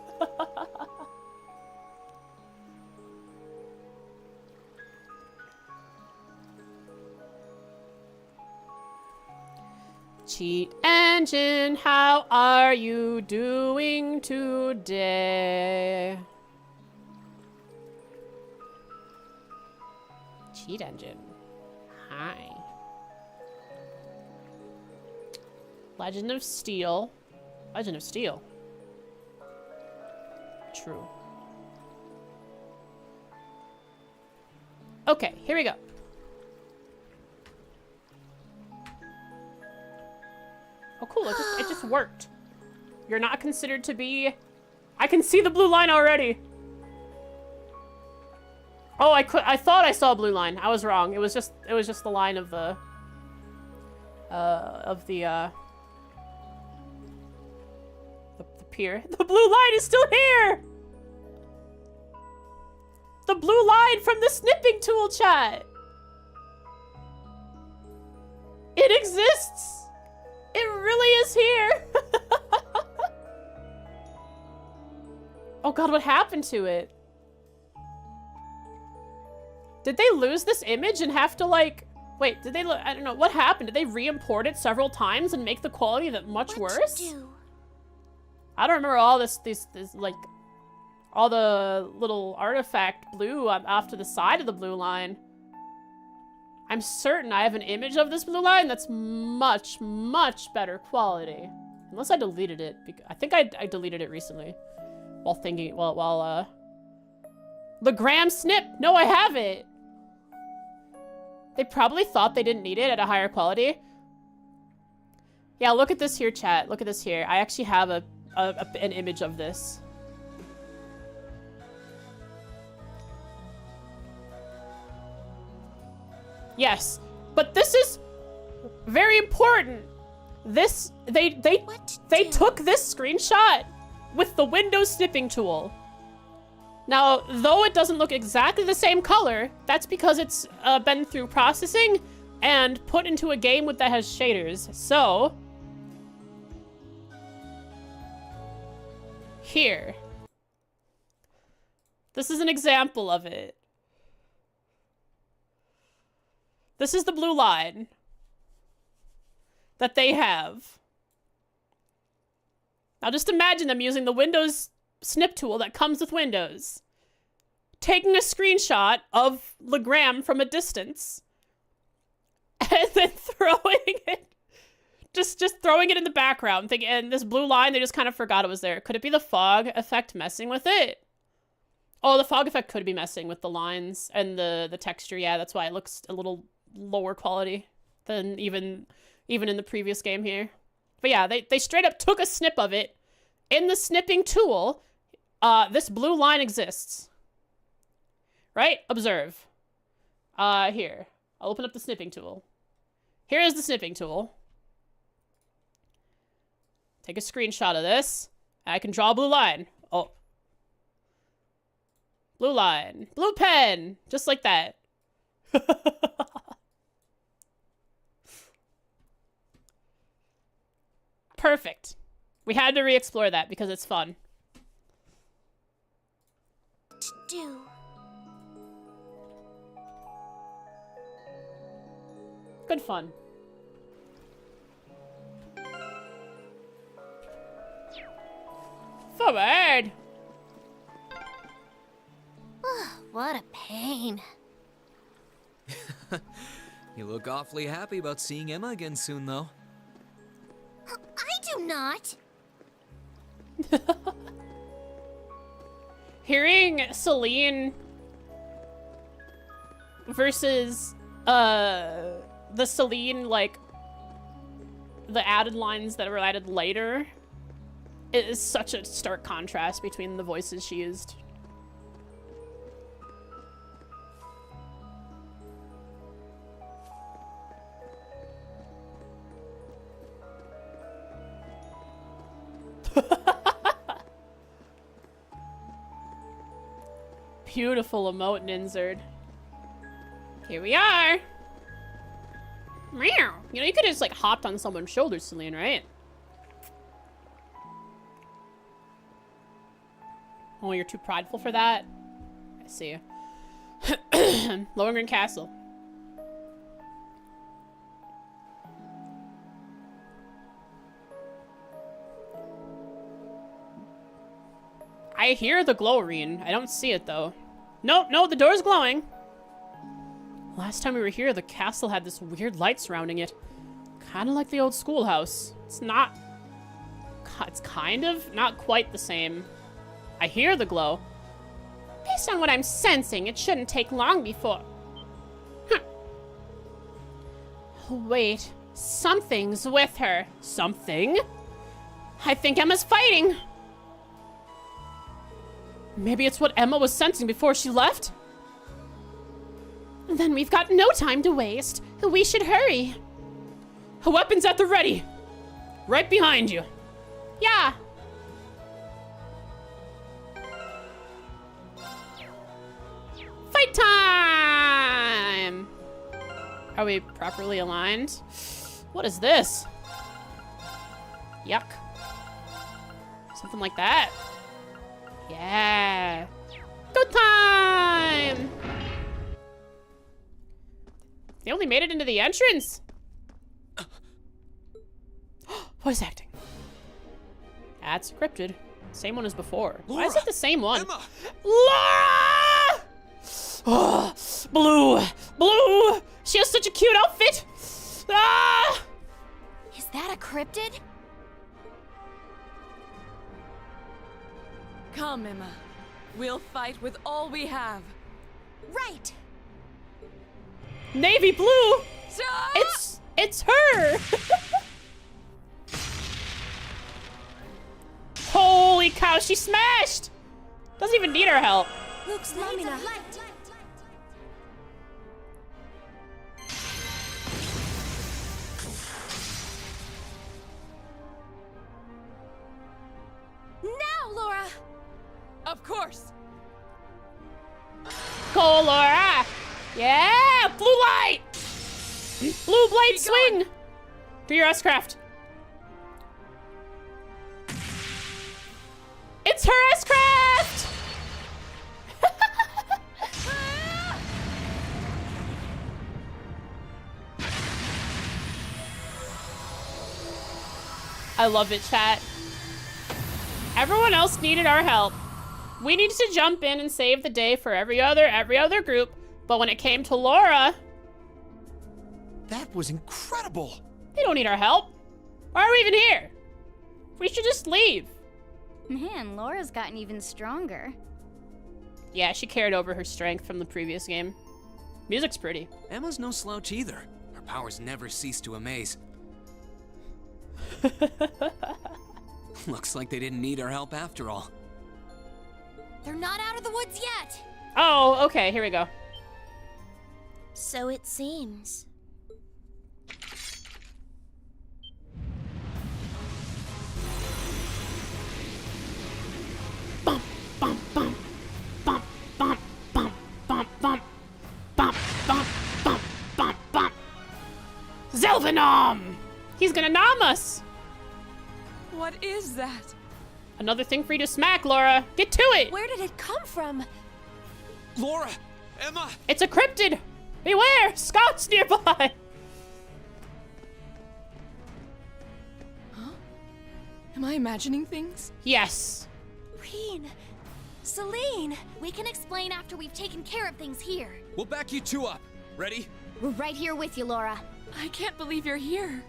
Cheat engine, how are you doing today? Cheat engine. Hi. Legend of Steel. Legend of Steel. True. Okay, here we go. Oh, cool. It just worked. You're not considered to be... I can see the blue line already. Oh, I thought I saw a blue line. I was wrong. It was just the line of the pier. The blue line is still here. The blue line from the snipping tool chat. It exists. It really is here. Oh god, what happened to it? Did they lose this image and have to like... Wait, did they... I don't know. What happened? Did they re-import it several times and make the quality that much worse? I don't remember all this like, all the little artifact blue off to the side of the blue line. I'm certain I have an image of this blue line that's much, much better quality. Unless I deleted it. I think I deleted it recently. While thinking, legram snip? No, I have it! They probably thought they didn't need it at a higher quality. Yeah, look at this here, chat. Look at this here. I actually have an image of this. Yes, but this is very important. This, they took this screenshot with the Windows snipping tool. Now, though it doesn't look exactly the same color, that's because it's been through processing and put into a game that has shaders. So, here. This is an example of it. This is the blue line that they have. Now just imagine them using the Windows snip tool that comes with Windows, taking a screenshot of legram from a distance, and then throwing it, just throwing it in the background. And this blue line, they just kind of forgot it was there. Could it be the fog effect messing with it? Oh, the fog effect could be messing with the lines and the texture. Yeah, that's why it looks a little lower quality than even in the previous game here. But yeah, they straight up took a snip of it. In the snipping tool, this blue line exists. Right? Observe. Here. I'll open up the snipping tool. Here is the snipping tool. Take a screenshot of this. I can draw a blue line. Oh. Blue line. Blue pen. Just like that. Perfect. We had to re-explore that because it's fun. To do. Good fun. Forward. What a pain. You look awfully happy about seeing Emma again soon, though. I do not. Hearing Celine versus the Celine, like the added lines that were added later, it is such a stark contrast between the voices she used. Beautiful emote, Ninzard. Here we are. Meow. You know, you could have just like hopped on someone's shoulders, Celine, right? Oh, you're too prideful for that? I see. Lohengrin Castle. I hear the glowing. I don't see it, though. Nope, no, the door's glowing. Last time we were here, the castle had this weird light surrounding it. Kind of like the old schoolhouse. It's not... It's kind of not quite the same. I hear the glow. Based on what I'm sensing, it shouldn't take long before... Wait, something's with her. Something? I think Emma's fighting. Maybe it's what Emma was sensing before she left? Then we've got no time to waste. We should hurry. A weapon's at the ready. Right behind you. Yeah. Fight time! Are we properly aligned? What is this? Yuck. Something like that. Yeah. Go time! They only made it into the entrance. Voice acting. That's a cryptid. Same one as before. Why is Laura! it the same one? Emma! Laura! Oh, Blue! Blue! She has such a cute outfit! Ah! Is that a cryptid? Come, Emma. We'll fight with all we have. Right. Navy blue! Stop! It's her! Holy cow, she smashed! Doesn't even need our help. Luke's Lamina. Now, Laura! Of course. Go, Laura! Yeah! Blue light! Blue blade Be swing! gone. Do your S-craft. It's her S-craft! I love it, chat. Everyone else needed our help. We needed to jump in and save the day for every other group, but when it came to Laura, That was incredible. they don't need our help. Why are we even here? We should just leave. Man, Laura's gotten even stronger. Yeah, she carried over her strength from the previous game. Music's pretty. Emma's no slouch either. Her powers never cease to amaze. Looks like they didn't need our help after all. They're not out of the woods yet. Oh, okay, here we go. So it seems. Bump, bump, bump, bump, bump, bump, bump, bump, bump, bump, bump, bump, bump. Zelvenom! He's gonna nom us! What is that? Another thing for you to smack, Laura. Get to it! Where did it come from? Laura! Emma! It's a cryptid! Beware! Scouts nearby! Am I imagining things? Yes. Reen. Celine. We can explain after we've taken care of things here. We'll back you two up. Ready? We're right here with you, Laura. I can't believe you're here.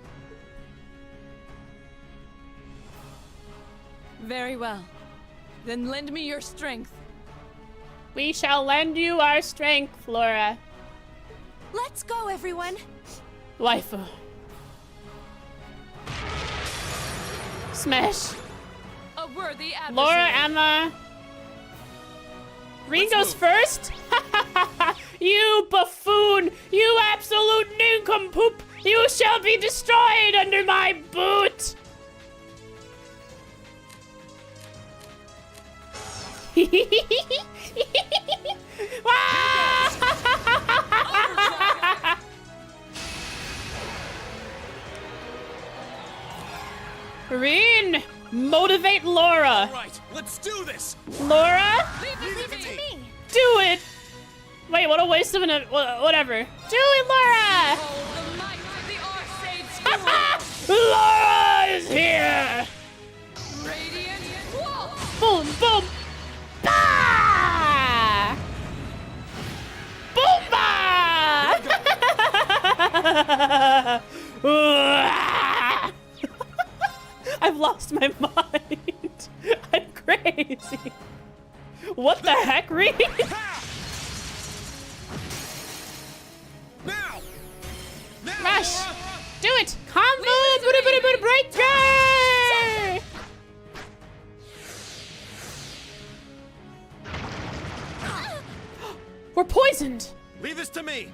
Very well. Then lend me your strength. We shall lend you our strength, Laura. Let's go, everyone. Waifu. Smash. A worthy adversary. Laura, Emma. Reen goes move. first? You buffoon! You absolute nincompoop! You shall be destroyed under my boot! Ah! Reen, motivate Laura. All right, let's do this. Laura, Leave it to me. do it. Wait, what a waste of whatever. Do it, Laura. Oh, the might of the Arcade School. Laura is here. Radiant Wall. Boom, boom. Bah! Boom, bah! I've lost my mind. I'm crazy. What the heck, Reed? Now! Now! Rush! Laura! Do it! Combo! Breaker! We're poisoned! Leave this to me.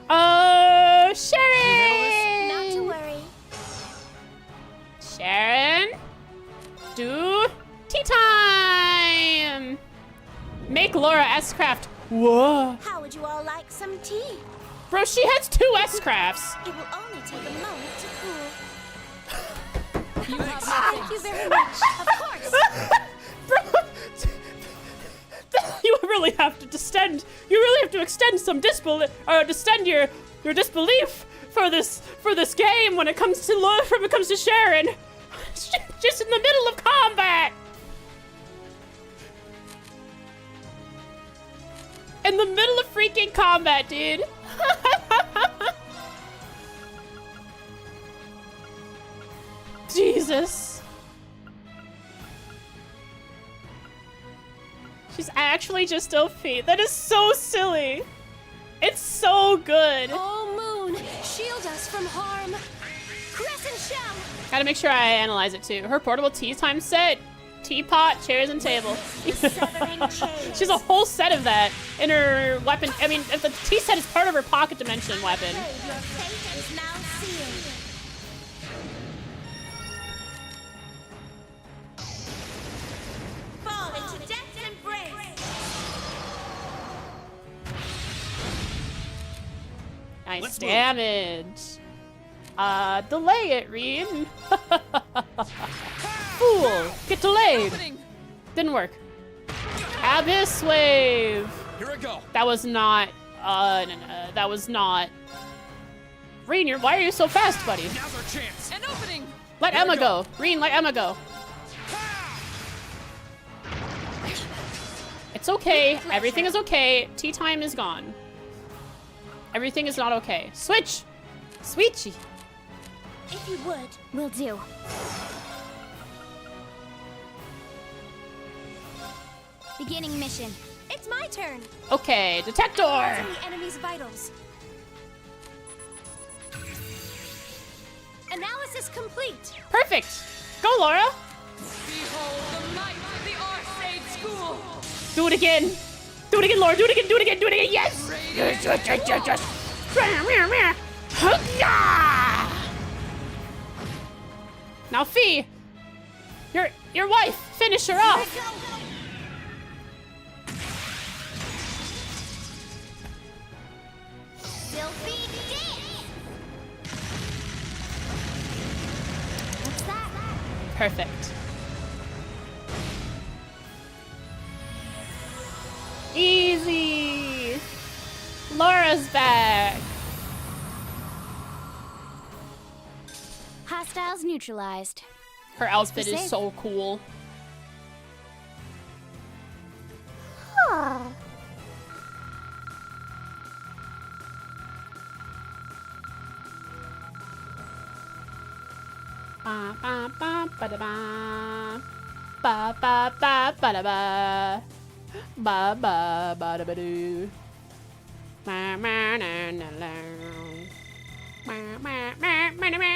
Oh, Sharon! Not to worry. Sharon? Do tea time! Make Laura S-Craft. Whoa. How would you all like some tea? Bro, she has 2 S-Crafts. It will only take a moment to cool. You have Thank you very much. Of course. Bro, you really have to extend. You really have to extend some disbelief, or extend your disbelief for this game when it comes to Sharon. Just in the middle of combat. In the middle of freaking combat, dude. Jesus. She's actually just OP. That is so silly. It's so good. Oh, Moon, shield us from harm. Crescent shell. Gotta make sure I analyze it too. Her portable tea time set. Teapot, chairs, and table. She's a whole set of that in her weapon. I mean, if the tea set is part of her pocket dimension weapon. Your fate is now sealed. Fall into death's embrace. Nice Let's move. damage. Delay it, Reem. Fool, get delayed. Opening. Didn't work. Abyss wave. Here I go. That was not, no, that was not. Reen, why are you so fast, buddy? Now's our chance. An opening. Let Here we Emma go. Reen, let Emma go. It's okay. Everything is okay. Tea time is gone. Everything is not okay. Switch. Sweetchy. If you would, will do. Beginning mission. It's my turn. Okay, detector. The enemy's vitals. Analysis complete. Perfect. Go, Laura. Behold the might of the Arcade School. Do it again. Do it again, Laura. Do it again. Do it again. Do it again. Yes. Yes. Now, Fee, your wife, finish her off. Filthy dick. What's that? Perfect. Easy. Laura's back. Hostiles neutralized. Her outfit is safe. so cool. Ba ba ba ba da ba. Ba ba ba ba da ba. Ba ba ba da ba do. Ma ma na na la. Ma ma ma ma na ma.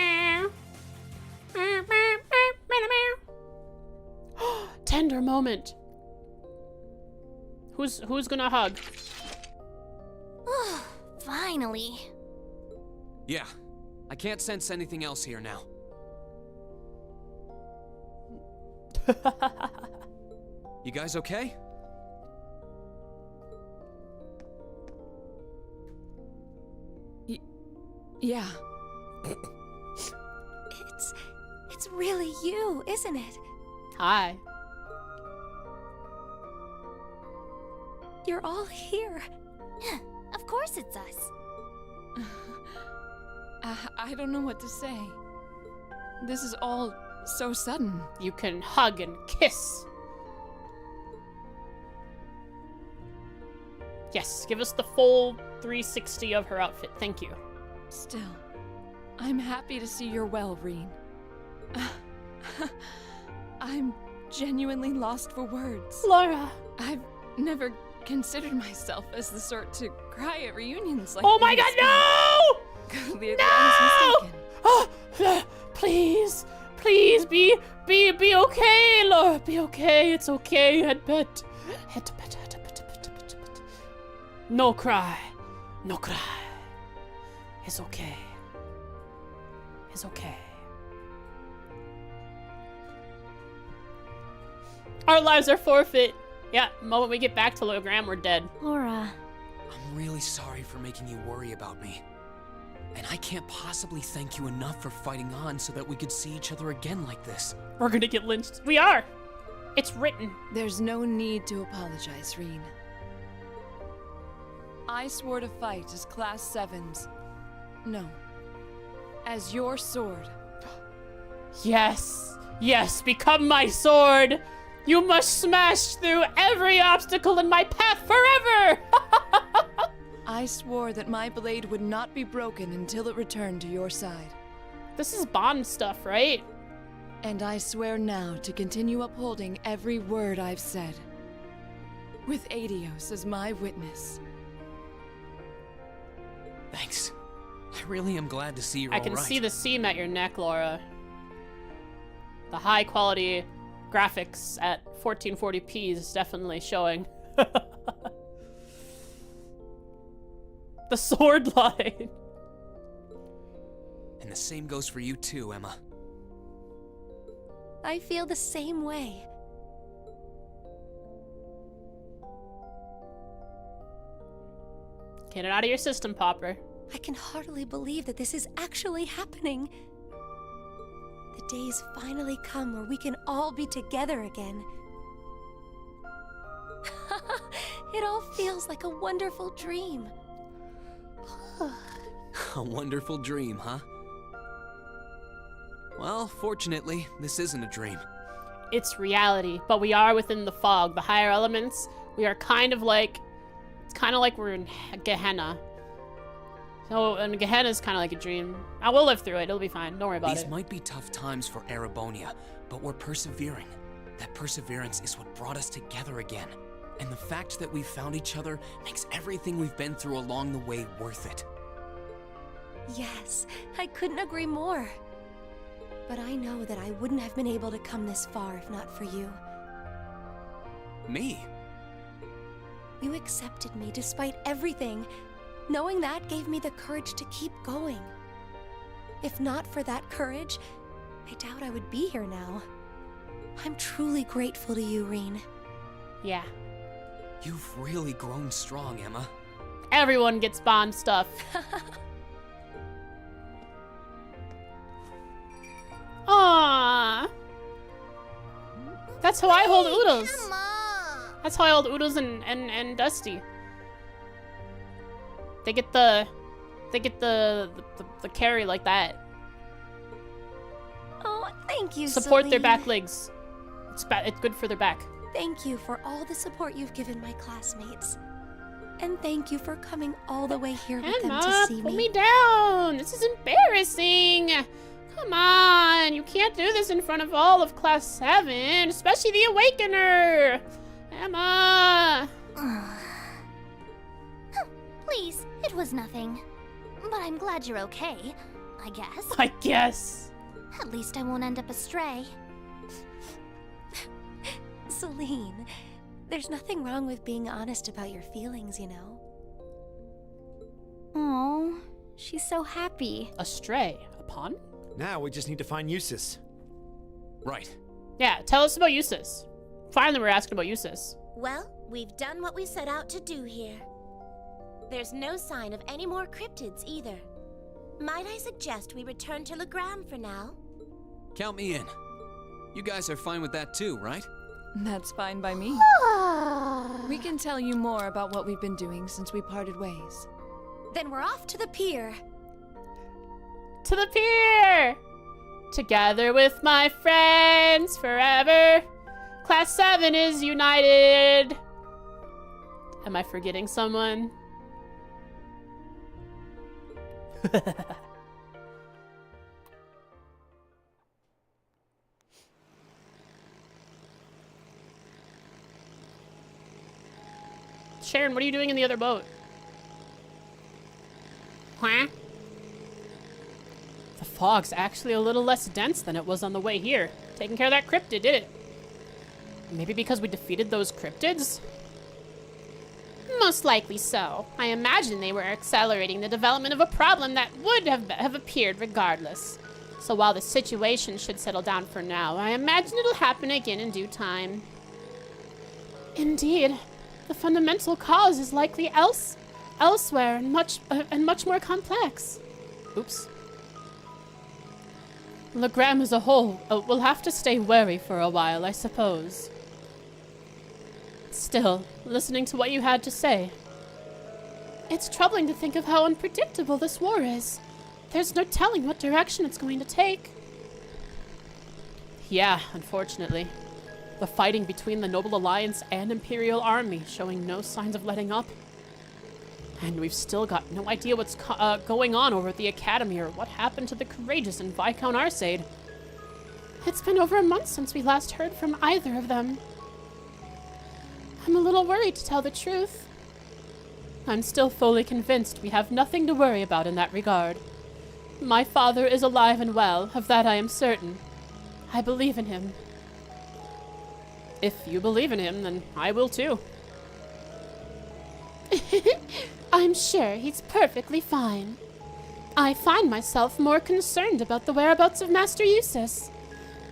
Ma ma ma ma na ma. Tender moment. Who's gonna hug? Finally. Yeah, I can't sense anything else here now. You guys okay? Yeah. It's really you, isn't it? Hi. You're all here. Of course it's us. I don't know what to say. This is all so sudden. You can hug and kiss. Yes, give us the full 360 of her outfit. Thank you. Still, I'm happy to see you're well, Reen. I'm genuinely lost for words. Laura. I've never considered myself as the sort to cry at reunions like Oh my these. god, no! Clearly, No! I was mistaken. Oh, please, please be okay, Laura. Be okay. It's okay. Head pet. Head pet. No cry. No cry. It's okay. It's okay. Our lives are forfeit. Yeah, the moment we get back to Legram, we're dead. Laura. I'm really sorry for making you worry about me. And I can't possibly thank you enough for fighting on so that we could see each other again like this. We're gonna get lynched. We are. It's written. There's no need to apologize, Reen. I swore to fight as Class 7s. No, as your sword. Yes, yes, become my sword. You must smash through every obstacle in my path forever. I swore that my blade would not be broken until it returned to your side. This is Bond stuff, right? And I swear now to continue upholding every word I've said. With Adios as my witness. Thanks. I really am glad to see you're I all can right. see the seam at your neck, Laura. The high quality graphics at 1440p is definitely showing. The sword line. And the same goes for you too, Emma. I feel the same way. Get it out of your system, Popper. I can hardly believe that this is actually happening. The days finally come where we can all be together again. It all feels like a wonderful dream. A wonderful dream, huh? Well, fortunately, this isn't a dream. It's reality, but we are within the fog. The higher elements, we are kind of like, it's kind of like we're in Gehenna. So, and Gehenna is kind of like a dream. I will live through it. It'll be fine. Don't worry about These it. might be tough times for Erebonia, but we're persevering. That perseverance is what brought us together again. And the fact that we found each other makes everything we've been through along the way worth it. Yes, I couldn't agree more. But I know that I wouldn't have been able to come this far if not for you. Me? You accepted me despite everything. Knowing that gave me the courage to keep going. If not for that courage, I doubt I would be here now. I'm truly grateful to you, Reen. Yeah. You've really grown strong, Emma. Everyone gets Bond stuff. Aww. That's how I hold Oodles. Come on. That's how I hold Oodles and Dusty. They get the carry like that. Oh, thank you, Support their Celine. back legs. It's good for their back. Thank you for all the support you've given my classmates. And thank you for coming all the way here with them to Emma, see put me. me down. This is embarrassing. Come on, you can't do this in front of all of Class 7, especially the Awakener. Emma. Please, it was nothing. But I'm glad you're okay, I guess. I guess. At least I won't end up astray. Celine, there's nothing wrong with being honest about your feelings, you know. Oh, she's so happy. Astray. A pun? Now we just need to find Eustace. Right. Yeah, tell us about Eustace. Finally, we're asking about Eustace. Well, we've done what we set out to do here. There's no sign of any more cryptids either. Might I suggest we return to legram for now? Count me in. You guys are fine with that too, right? That's fine by me. We can tell you more about what we've been doing since we parted ways. Then we're off to the pier. To the pier! Together with my friends forever. Class 7 is united. Am I forgetting someone? Sharon, what are you doing in the other boat? Huh? The fog's actually a little less dense than it was on the way here. Taking care of that cryptid, did it? Maybe because we defeated those cryptids? Most likely so. I imagine they were accelerating the development of a problem that would have appeared regardless. So while the situation should settle down for now, I imagine it'll happen again in due time. Indeed, the fundamental cause is likely elsewhere and much more complex. Oops. Legram as a whole will have to stay wary for a while, I suppose. Still, listening to what you had to say, It's troubling to think of how unpredictable this war is. there's no telling what direction it's going to take. Yeah, unfortunately. The fighting between the Noble Alliance and Imperial Army showing no signs of letting up. And we've still got no idea what's going on over at the Academy or what happened to the Courageous and Viscount Arcade. It's been over a month since we last heard from either of them. I'm a little worried, to tell the truth. I'm still fully convinced we have nothing to worry about in that regard. My father is alive and well, of that I am certain. I believe in him. If you believe in him, then I will too. I'm sure he's perfectly fine. I find myself more concerned about the whereabouts of Master Eustace.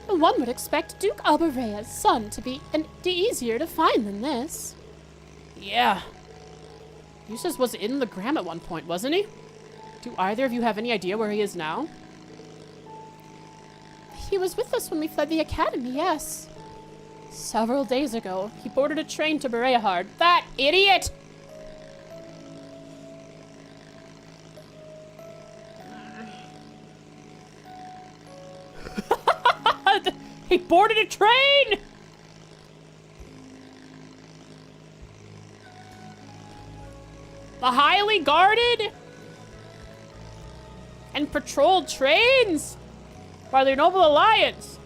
One would expect Duke Albarea's son to be easier to find than this. Yeah. Eustace was in Legram at one point, wasn't he? Do either of you have any idea where he is now? He was with us when we fled the Academy, yes. Several days ago, he boarded a train to Bereahard. That idiot! He boarded a train! The highly guarded and patrolled trains by the Noble Alliance.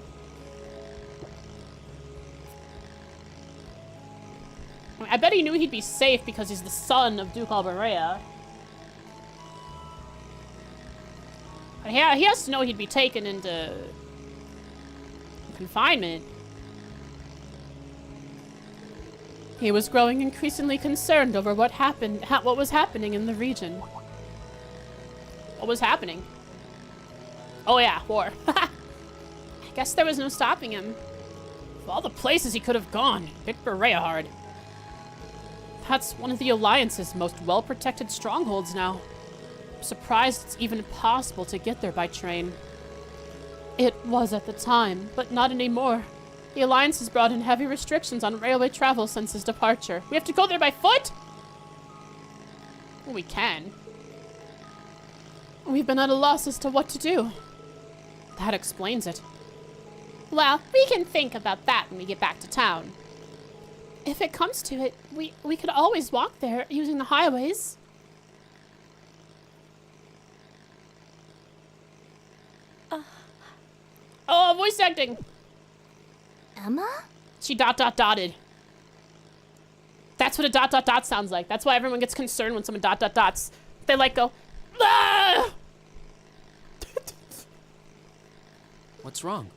I bet he knew he'd be safe because he's the son of Duke Albarea. But yeah, he has to know he'd be taken into confinement. He was growing increasingly concerned over what was happening in the region. What was happening? Oh yeah, war. I guess there was no stopping him. Of all the places he could have gone, he picked Bereahard. That's one of the Alliance's most well-protected strongholds now. I'm surprised it's even possible to get there by train. It was at the time, but not anymore. The Alliance has brought in heavy restrictions on railway travel since his departure. We have to go there by foot? Well, we can. We've been at a loss as to what to do. That explains it. Well, we can think about that when we get back to town. If it comes to it, we could always walk there using the highways. Oh, voice acting. Emma? She dotted. That's what a dot sounds like. That's why everyone gets concerned when someone dots. They like go, ah! What's wrong?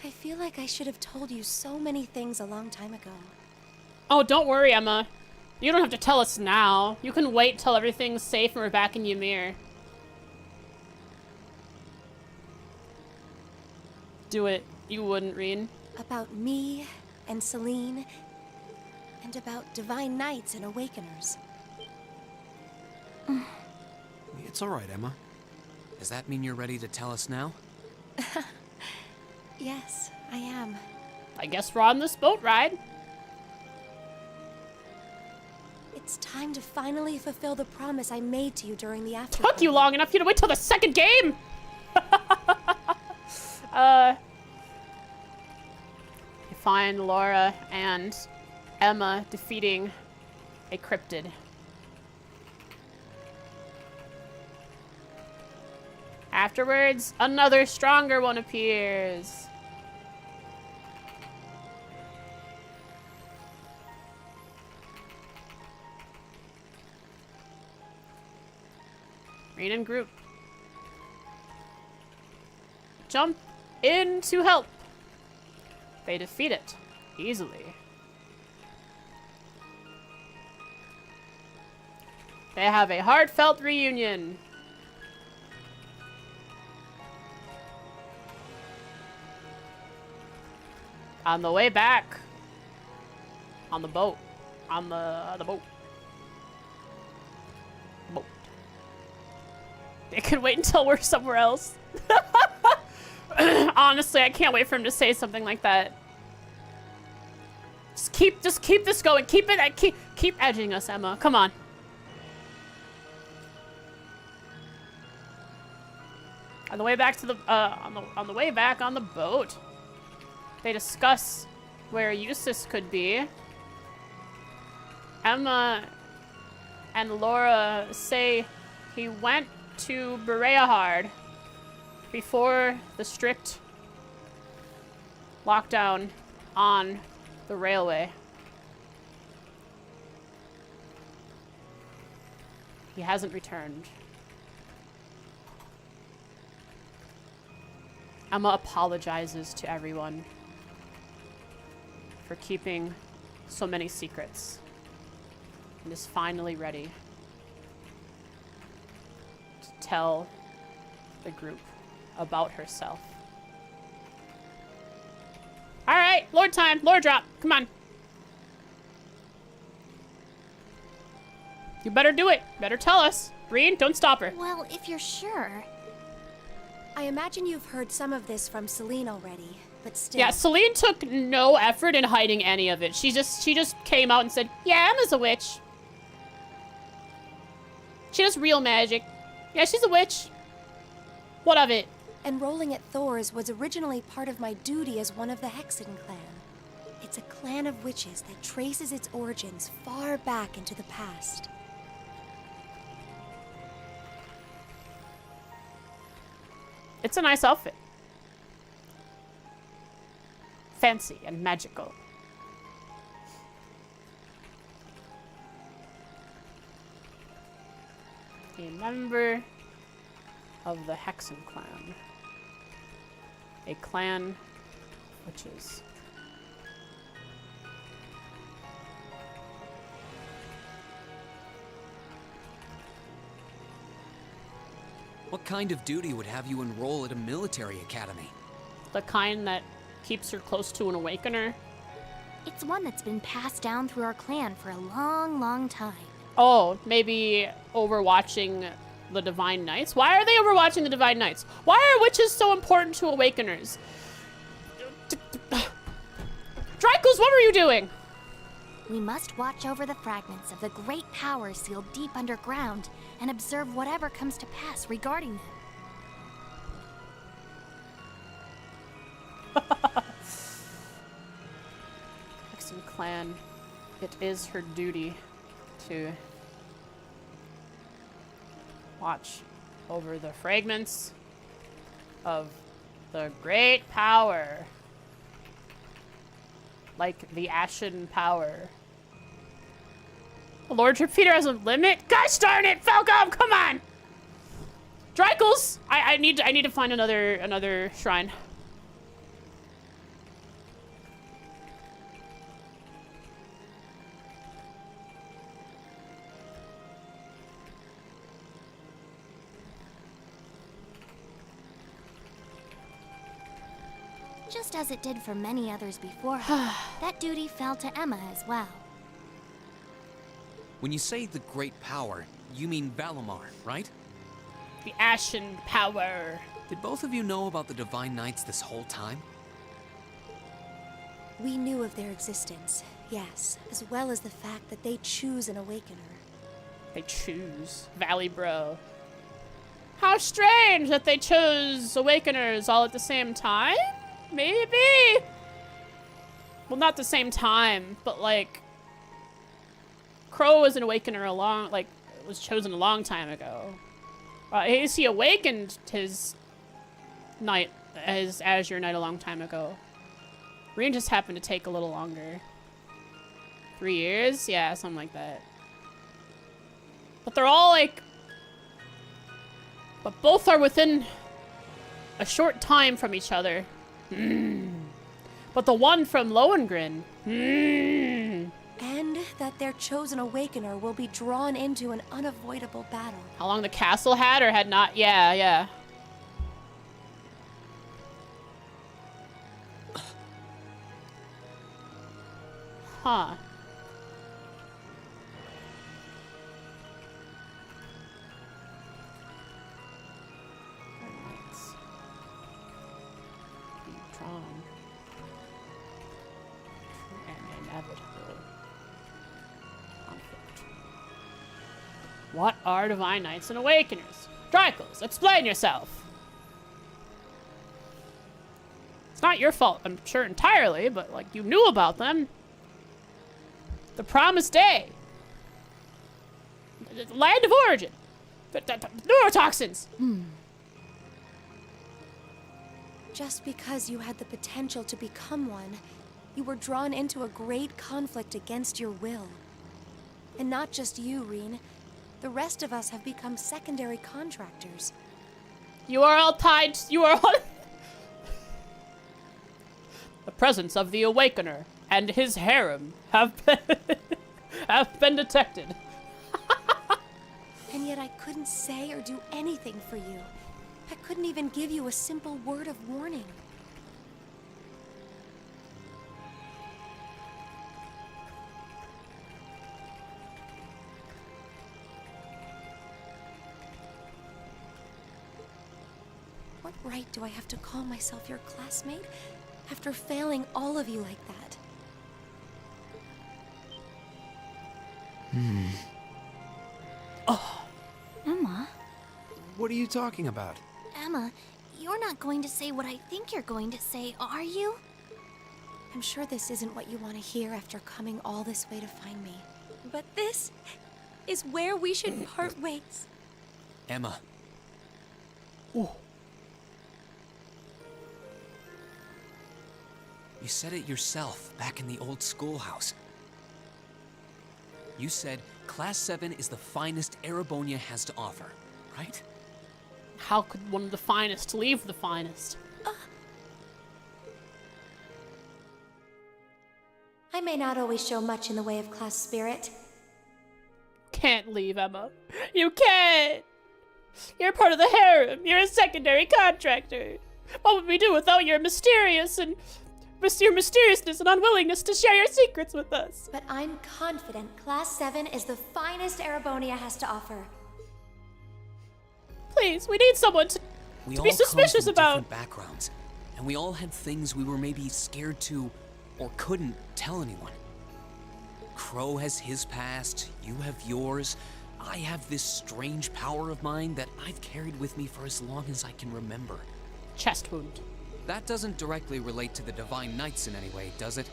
I feel like I should have told you so many things a long time ago. Oh, don't worry, Emma. You don't have to tell us now. You can wait till everything's safe and we're back in Ymir. Do it. You wouldn't, Reen. About me and Celine, and about divine knights and awakeners. It's all right, Emma. Does that mean you're ready to tell us now? Yes, I am. I guess we're on this boat ride. It's time to finally fulfill the promise I made to you during the after. Took you long enough for you to wait till the second game! You find Laura and Emma defeating a cryptid. Afterwards, another stronger one appears. Reen and group. Jump in to help. They defeat it easily. They have a heartfelt reunion. On the way back. On the boat. On the boat. Boat. They can wait until we're somewhere else. Honestly, I can't wait for him to say something like that. Just keep this going. Keep it. Keep edging us, Emma. Come on. On the way back to the on the way back on the boat, they discuss where Eustace could be. Emma and Laura say he went to Bereahard before the strict lockdown on the railway. He hasn't returned. Emma apologizes to everyone for keeping so many secrets and is finally ready to tell the group about herself. All right, lore time, lore drop. Come on. You better do it. Better tell us. Reen, don't stop her. Well, if you're sure. I imagine you've heard some of this from Celine already, but still. Yeah, Celine took no effort in hiding any of it. She just came out and said, "Yeah, Emma's a witch. She does real magic. Yeah, she's a witch. What of it?" Enrolling at Thor's was originally part of my duty as one of the Hexen clan. It's a clan of witches that traces its origins far back into the past. It's a nice outfit. Fancy and magical. A member of the Hexen clan. A clan of witches. What kind of duty would have you enroll at a military academy? The kind that keeps her close to an awakener. It's one that's been passed down through our clan for a long, long time. Oh, maybe overwatching the Divine Knights? Why are they overwatching the Divine Knights? Why are witches so important to awakeners? Dracos, what were you doing? We must watch over the fragments of the great power sealed deep underground and observe whatever comes to pass regarding them. Hexen clan, it is her duty to watch over the fragments of the great power. Like the Ashen power. Lord Repeater has a limit? Gosh darn it, Falcom, come on! Drykles! I need to find another shrine. Just as it did for many others before her, that duty fell to Emma as well. When you say the great power, you mean Valimar, right? The Ashen power. Did both of you know about the Divine Knights this whole time? We knew of their existence, yes, as well as the fact that they choose an awakener. They choose. Valley Bro. How strange that they chose Awakeners all at the same time? Maybe? Well, not the same time, but like... Crow was an Awakener was chosen a long time ago. He awakened his knight, his Azure Knight a long time ago. Reen just happened to take a little longer. 3 years? Yeah, something like that. But they're all like... But both are within a short time from each other. But the one from Lohengrin. And that their chosen awakener will be drawn into an unavoidable battle. How long the castle had or had not? Yeah, yeah. Huh. Let's be drawn to an inevitable conflict. What are Divine Knights and Awakeners? Drykles, explain yourself. It's not your fault, I'm sure, entirely, but, like, you knew about them. The promised day. The land of origin. Neurotoxins. Just because you had the potential to become one, you were drawn into a great conflict against your will. And not just you, Reen. The rest of us have become secondary contractors. You are all tied. You are all. The presence of the Awakener and his harem have been detected. And yet I couldn't say or do anything for you. I couldn't even give you a simple word of warning. What right do I have to call myself your classmate after failing all of you like that? Emma? What are you talking about? Emma, you're not going to say what I think you're going to say, are you? I'm sure this isn't what you want to hear after coming all this way to find me. But this is where we should part ways. Emma. Ooh. You said it yourself back in the old schoolhouse. You said Class 7 is the finest Erebonia has to offer, right? How could one of the finest leave the finest? I may not always show much in the way of class spirit. Can't leave, Emma. You can't! You're part of the harem. You're a secondary contractor. What would we do without your mysteriousness and unwillingness to share your secrets with us? But I'm confident Class 7 is the finest Erebonia has to offer. Please, we need someone to We be all suspicious come from about. different backgrounds, and we all had things we were maybe scared to or couldn't tell anyone. Crow has his past, you have yours. I have this strange power of mine that I've carried with me for as long as I can remember. Chest wound. That doesn't directly relate to the Divine Knights in any way, does it?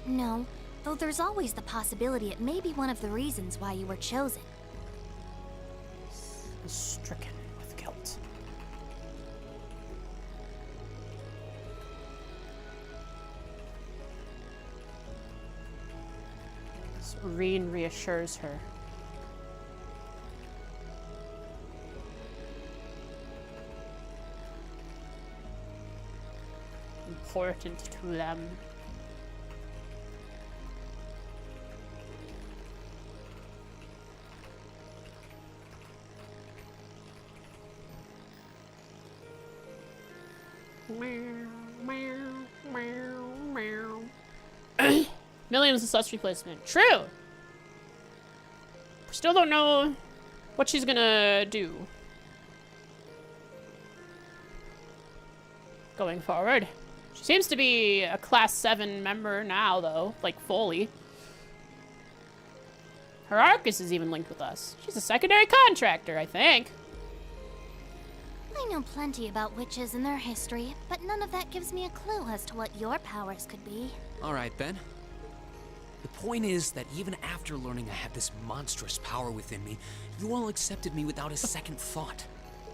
No, though there's always the possibility it may be one of the reasons why you were chosen. Is stricken with guilt. Reen reassures her. Important to them. Millions of such replacement. True. Still don't know what she's gonna do going forward. She seems to be a Class 7 member now, though, like fully. Her Arcus is even linked with us. She's a secondary contractor, I think. I know plenty about witches and their history, but none of that gives me a clue as to what your powers could be. All right, Ben. The point is that even after learning I had this monstrous power within me, you all accepted me without a second thought.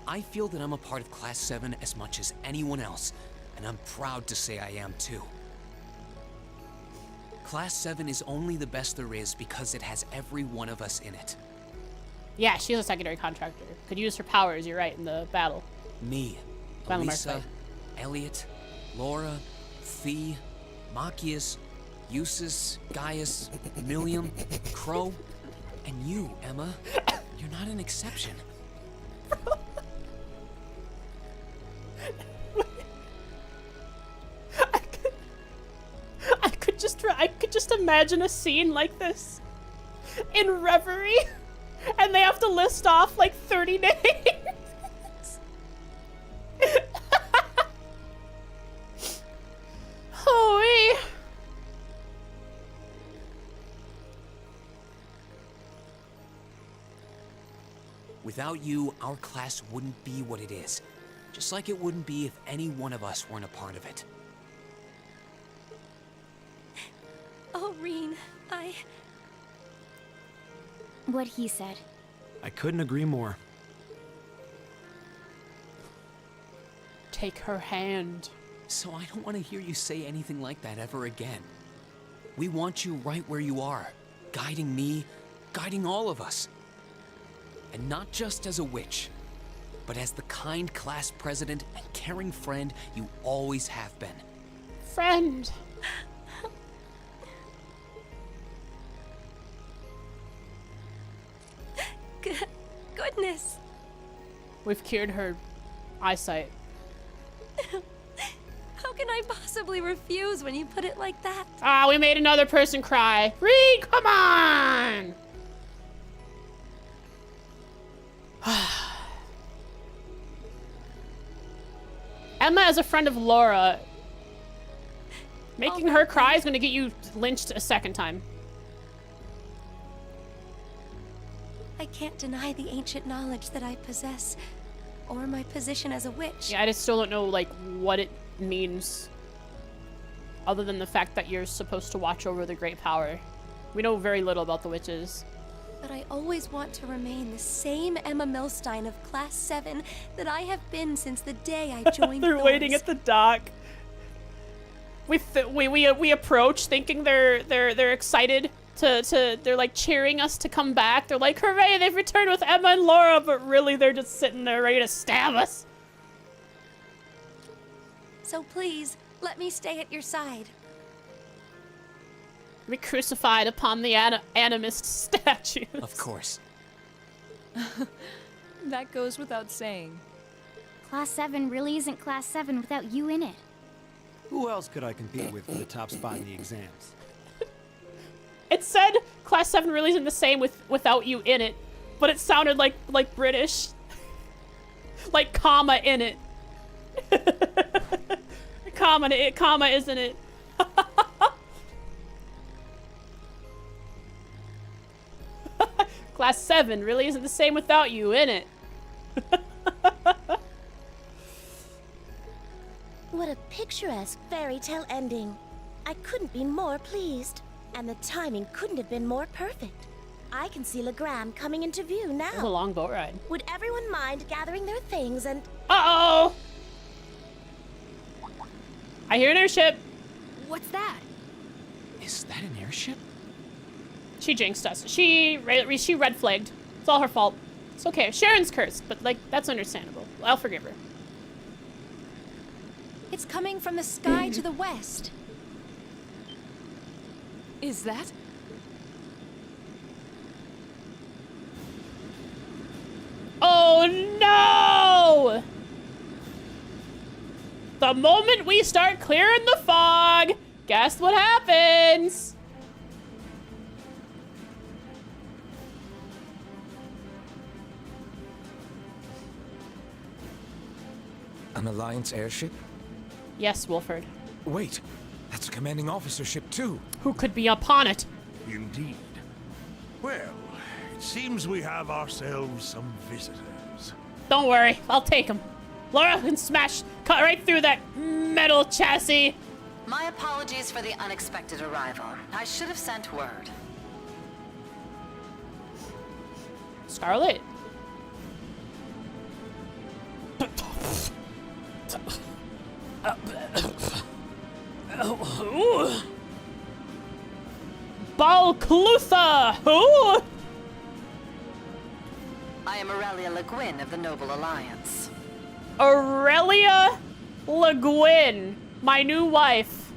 I feel that I'm a part of Class 7 as much as anyone else, and I'm proud to say I am too. Class 7 is only the best there is because it has every one of us in it. Yeah, she's a secondary contractor. Could use her powers, you're right, in the battle. Me, Battle Elisa, Mark Elliot, Laura, Fee, Machias, Eustace, Gaius, Milliam, Crow, and you, Emma. You're not an exception. I could just imagine a scene like this in Reverie, and they have to list off like 30 names. Holy. Without you, our class wouldn't be what it is. Just like it wouldn't be if any one of us weren't a part of it. What he said. I couldn't agree more. Take her hand. So I don't want to hear you say anything like that ever again. We want you right where you are, guiding me, guiding all of us. And not just as a witch, but as the kind class president and caring friend you always have been. Friend. Goodness. We've cured her eyesight. How can I possibly refuse when you put it like that? Ah, we made another person cry. Reed, come on! Emma is a friend of Laura. Making her cry is gonna get you lynched a second time. I can't deny the ancient knowledge that I possess, or my position as a witch. Yeah, I just still don't know, like, what it means. Other than the fact that you're supposed to watch over the great power. We know very little about the witches. But I always want to remain the same Emma Milstein of Class 7 that I have been since the day I joined They're waiting at the dock. We approach thinking they're excited they're like cheering us to come back. They're like, hooray, they've returned with Emma and Laura, but really they're just sitting there ready to stab us. So please, let me stay at your side. Be crucified upon the animist statues. Of course. That goes without saying. Class 7 really isn't Class 7 without you in it. Who else could I compete with for the top spot in the exams? It said Class 7 really isn't the same without you in it, but it sounded like British. Like comma in it. comma isn't it? Class 7 really isn't the same without you in it. What a picturesque fairy tale ending. I couldn't be more pleased. And the timing couldn't have been more perfect. I can see legram coming into view It was a now. long boat ride. Would everyone mind gathering their things and... Uh-oh! I hear an airship. What's that? Is that an airship? She jinxed us. She red flagged. It's all her fault. It's okay. Sharon's cursed, but like that's understandable. I'll forgive her. It's coming from the sky to the west. Is that? Oh no! The moment we start clearing the fog, guess what happens? An Alliance airship? Yes, Wolford. Wait, that's a commanding officer ship too. Who could be upon it? Indeed. Well, it seems we have ourselves some visitors. Don't worry, I'll take him. Laura can cut right through that metal chassis. My apologies for the unexpected arrival. I should have sent word. Scarlet. Balclutha! Who? I am Aurelia Le Guin of the Noble Alliance. Aurelia Le Guin, my new wife.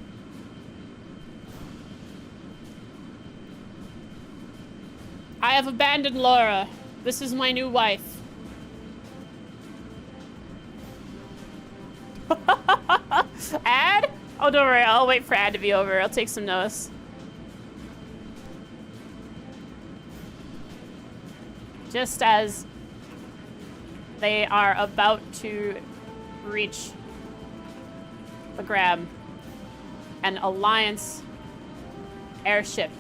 I have abandoned Laura. This is my new wife. Ad? Oh, don't worry. I'll wait for ad to be over. I'll take some notes. Just as they are about to reach the grab, an Alliance airship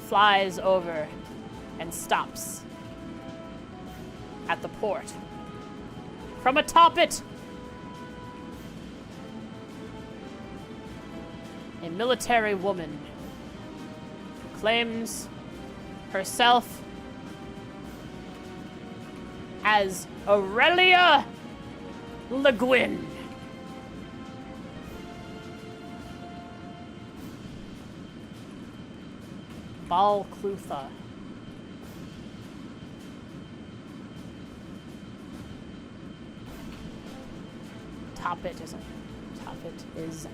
flies over and stops at the port. From atop it, a military woman proclaims herself as Aurelia Le Guin. Balclutha. Toppet is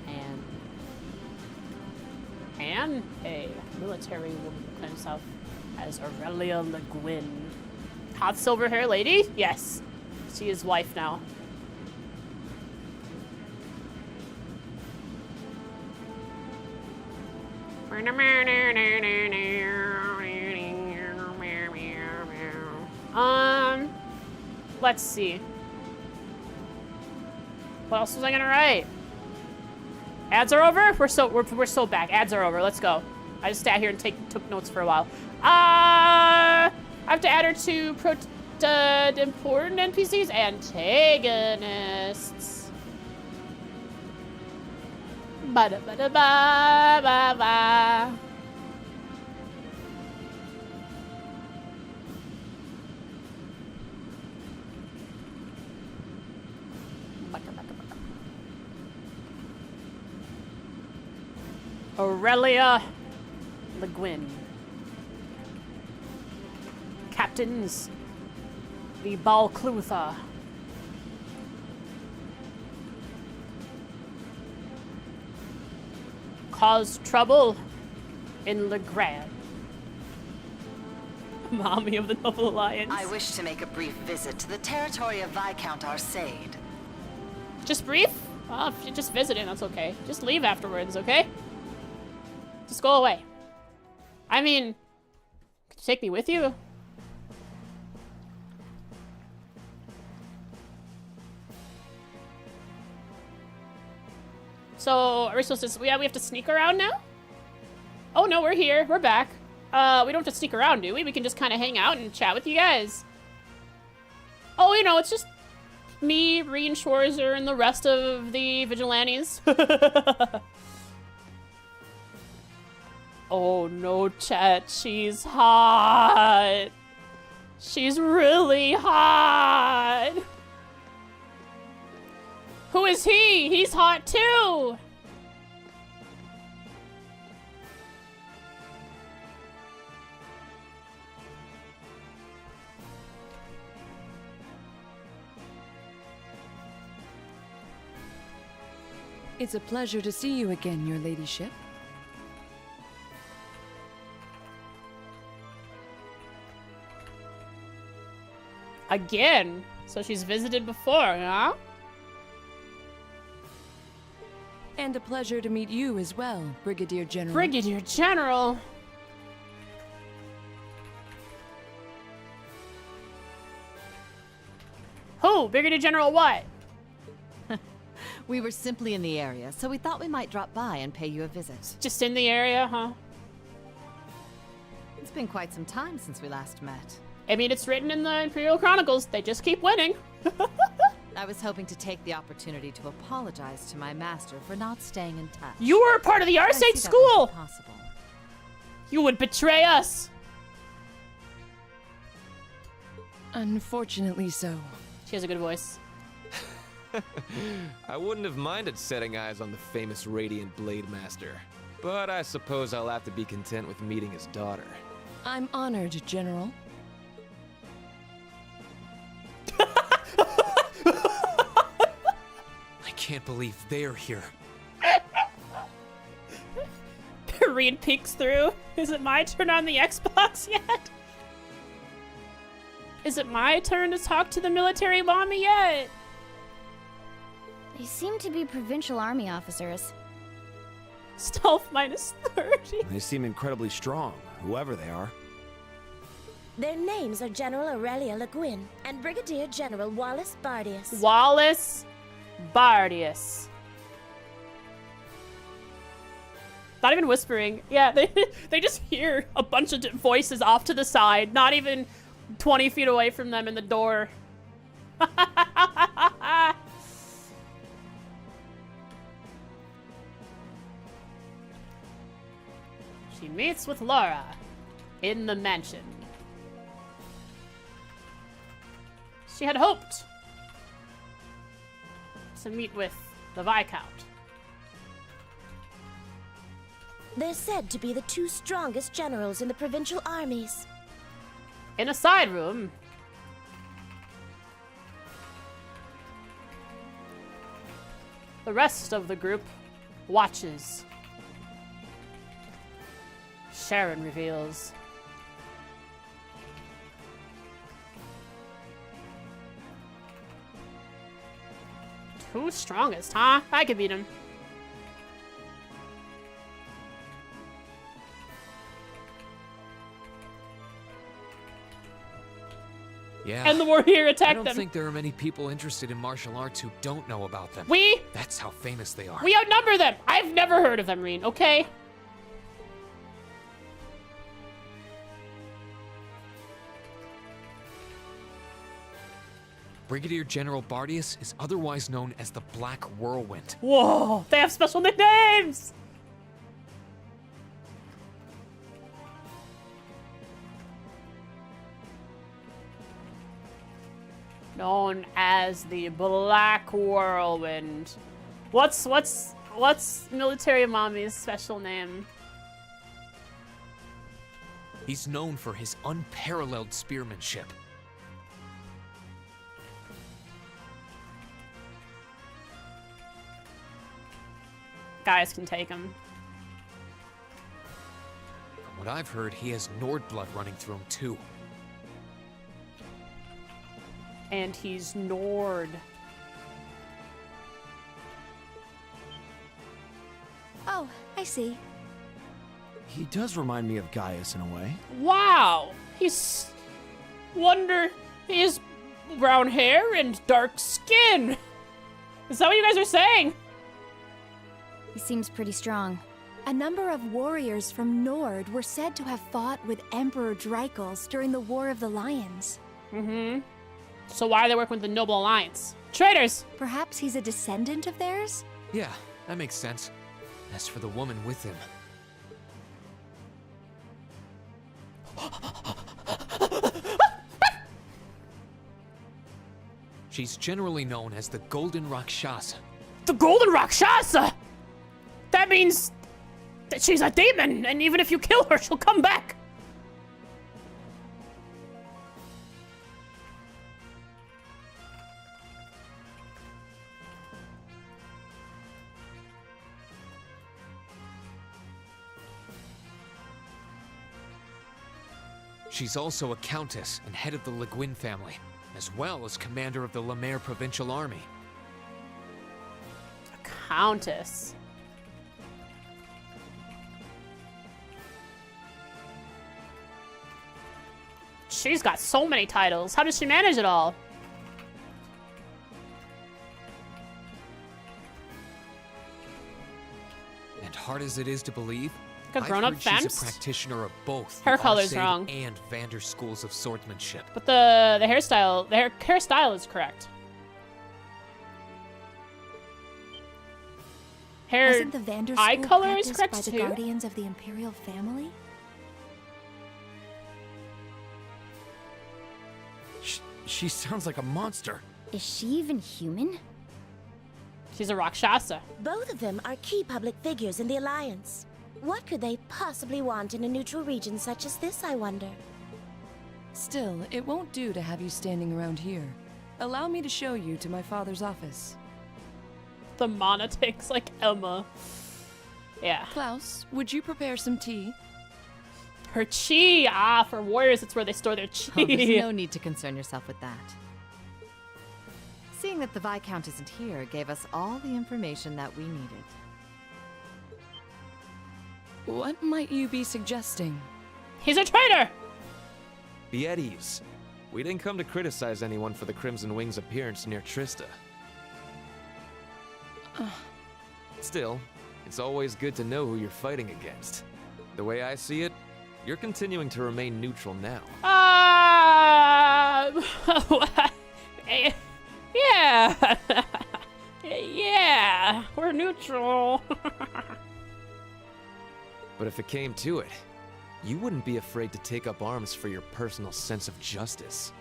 Anne, a military woman who claims herself as Aurelia Le Guin. Hot silver hair lady? Yes. She is wife now. Let's see. What else was I gonna write? Ads are over? We're so back. Ads are over. Let's go. I just sat here and took notes for a while. I have to add her to important NPCs, antagonists. Ba da ba da ba ba ba. Aurelia Le Guin. Captains, the Balclutha. Caused trouble in Legram. Mommy of the Noble Alliance. I wish to make a brief visit to the territory of Viscount Arcade. Just brief? Well, if you're just visiting, that's okay. Just leave afterwards, okay? Just go away. I mean, could you take me with you? So, are we supposed to, we have to sneak around now? Oh no, we're here. We're back. We don't have to sneak around, do we? We can just kind of hang out and chat with you guys. Oh, you know, it's just me, Rien Schwarzer, and the rest of the vigilantes. Oh no, chat, she's hot. She's really hot. Who is he? He's hot too. It's a pleasure to see you again, your ladyship. Again? So she's visited before, huh? And a pleasure to meet you as well, Brigadier General. Brigadier General? Who? Brigadier General what? We were simply in the area, so we thought we might drop by and pay you a visit. Just in the area, huh? It's been quite some time since we last met. I mean, it's written in the Imperial Chronicles. They just keep winning. I was hoping to take the opportunity to apologize to my master for not staying in touch. You were a part of the Arcade School! Possible. You would betray us! Unfortunately so. She has a good voice. I wouldn't have minded setting eyes on the famous Radiant Blade Master, but I suppose I'll have to be content with meeting his daughter. I'm honored, General. I can't believe they're here. Reed peeks through. Is it my turn on the Xbox yet? Is it my turn to talk to the military mommy yet? They seem to be provincial army officers. Stealth minus 30. They seem incredibly strong, whoever they are. Their names are General Aurelia Le Guin and Brigadier General Wallace Bardius. Wallace Bardius. Not even whispering. Yeah, they just hear a bunch of voices off to the side, not even 20 feet away from them in the door. She meets with Laura in the mansion. She had hoped to meet with the Viscount. They're said to be the two strongest generals in the provincial armies. In a side room, the rest of the group watches. Sharon reveals. Two strongest, huh? I could beat him. Yeah. And the warrior I attacked don't them. think there are many people interested in martial arts who don't know about them. That's how famous they are. We outnumber them. I've never heard of them, Reen, okay? Brigadier General Bardius is otherwise known as the Black Whirlwind. Whoa, they have special nicknames! Known as the Black Whirlwind. What's Military Mommy's special name? He's known for his unparalleled spearmanship. Guys can take him. From what I've heard, he has Nord blood running through him too. And he's Nord. Oh, I see. He does remind me of Gaius in a way. Wow! He has brown hair and dark skin! Is that what you guys are saying? He seems pretty strong. A number of warriors from Nord were said to have fought with Emperor Dreichels during the War of the Lions. Mm-hmm. So why are they working with the Noble Alliance? Traitors! Perhaps he's a descendant of theirs? Yeah, that makes sense. As for the woman with him... She's generally known as the Golden Rakshasa. The Golden Rakshasa! That means that she's a demon, and even if you kill her, she'll come back! She's also a countess and head of the Le Guin family, as well as commander of the Le Maire provincial army. A countess. She's got so many titles. How does she manage it all? And hard as it is to believe, Like a grown-up I've heard she's femmes? a practitioner of both Her the color's Arcade wrong. and Vander schools of swordsmanship. But the hairstyle, the hairstyle is correct. Hair Wasn't the Vander eye School color is practiced correct by the too. guardians of the Imperial family? She sounds like a monster. Is she even human? She's a Rakshasa. Both of them are key public figures in the Alliance. What could they possibly want in a neutral region such as this, I wonder? Still, it won't do to have you standing around here. Allow me to show you to my father's office. The monetics like Emma. Yeah. Klaus, would you prepare some tea? Her chi. Ah, for warriors, it's where they store their chi. Oh, there's no need to concern yourself with that. Seeing that the Viscount isn't here gave us all the information that we needed. What might you be suggesting? He's a traitor! Be at ease. We didn't come to criticize anyone for the Crimson Wing's appearance near Trista. Still, it's always good to know who you're fighting against. The way I see it, you're continuing to remain neutral now. Yeah. Yeah, we're neutral. But if it came to it, you wouldn't be afraid to take up arms for your personal sense of justice.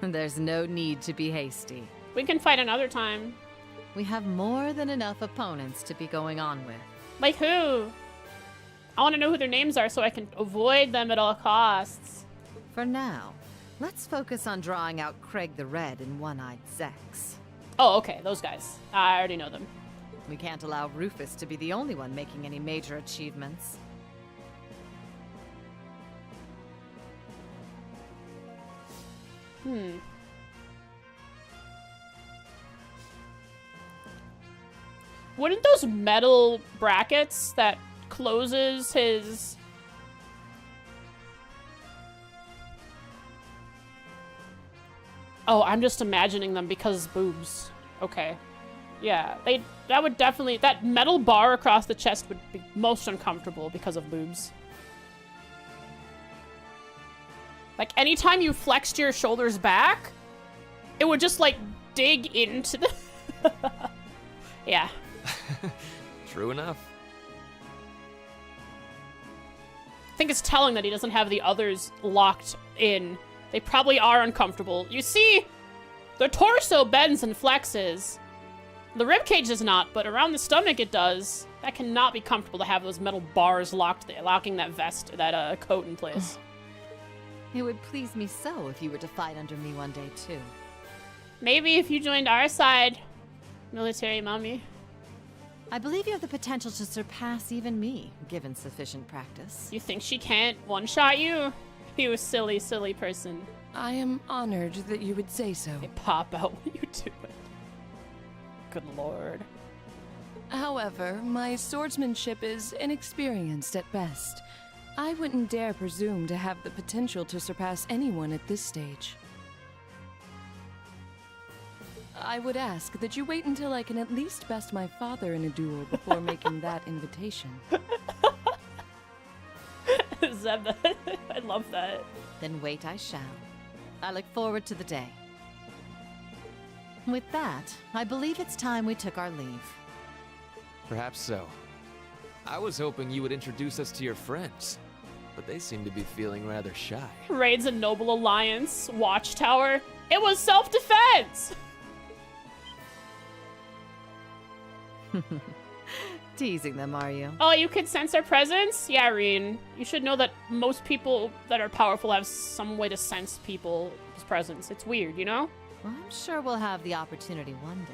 There's no need to be hasty. We can fight another time. We have more than enough opponents to be going on with. Like who? I want to know who their names are so I can avoid them at all costs. For now, let's focus on drawing out Craig the Red and One-Eyed Zex. Oh, okay, those guys. I already know them. We can't allow Rufus to be the only one making any major achievements. Wouldn't those metal brackets that closes his... Oh, I'm just imagining them because boobs. Okay. Yeah, that would definitely... That metal bar across the chest would be most uncomfortable because of boobs. Like, anytime you flexed your shoulders back, it would just, like, dig into the... Yeah. True enough. I think it's telling that he doesn't have the others locked in. They probably are uncomfortable. You see, the torso bends and flexes. The ribcage does not, but around the stomach it does. That cannot be comfortable to have those metal bars locked there, locking that vest, that coat in place. It would please me so if you were to fight under me one day, too. Maybe if you joined our side, military mommy. I believe you have the potential to surpass even me, given sufficient practice. You think she can't one-shot you? You silly, silly person. I am honored that you would say so. They pop out when you do it. Good lord. However, my swordsmanship is inexperienced at best. I wouldn't dare presume to have the potential to surpass anyone at this stage. I would ask that you wait until I can at least best my father in a duel before making that invitation. Zeb, I love that. Then wait I shall. I look forward to the day. With that, I believe it's time we took our leave. Perhaps so. I was hoping you would introduce us to your friends, but they seem to be feeling rather shy. Raids a Noble Alliance watchtower. It was self-defense! Teasing them, are you? Oh, you can sense our presence? Yeah, Reen. You should know that most people that are powerful have some way to sense people's presence. It's weird, you know? Well, I'm sure we'll have the opportunity one day.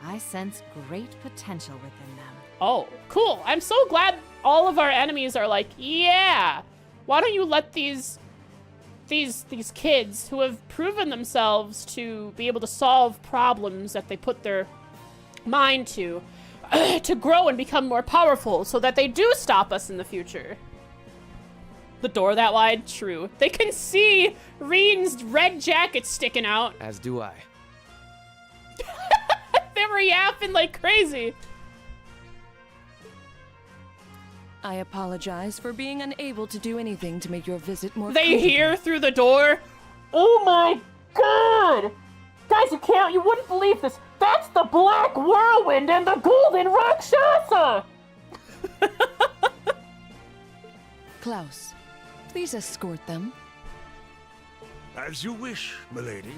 I sense great potential within them. Oh, cool. I'm so glad all of our enemies are like, yeah, why don't you let these kids who have proven themselves to be able to solve problems that they put their mind to grow and become more powerful so that they do stop us in the future. The door that wide? True. They can see Reen's red jacket sticking out. As do I. They were yapping like crazy. I apologize for being unable to do anything to make your visit more They comfortable. hear through the door. Oh my god! Guys, you wouldn't believe this. That's the Black Whirlwind and the Golden Rakshasa! Klaus, please escort them. As you wish, milady.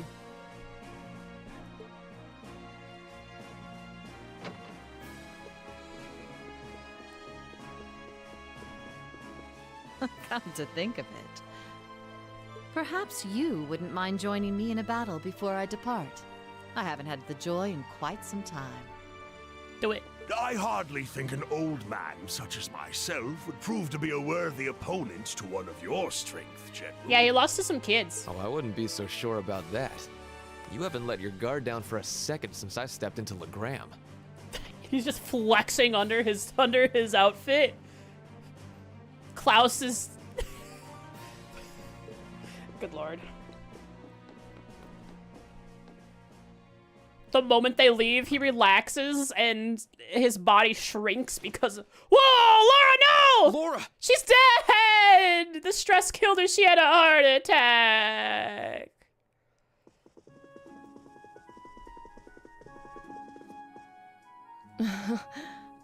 Come to think of it. Perhaps you wouldn't mind joining me in a battle before I depart. I haven't had the joy in quite some time. Do it. I hardly think an old man such as myself would prove to be a worthy opponent to one of your strength, General. Yeah, he lost to some kids. Oh, I wouldn't be so sure about that. You haven't let your guard down for a second since I stepped into legram. He's just flexing under his outfit. Klaus is... Good lord. The moment they leave, he relaxes and his body shrinks because... Whoa, Laura, no! Laura! She's dead! The stress killed her. She had a heart attack.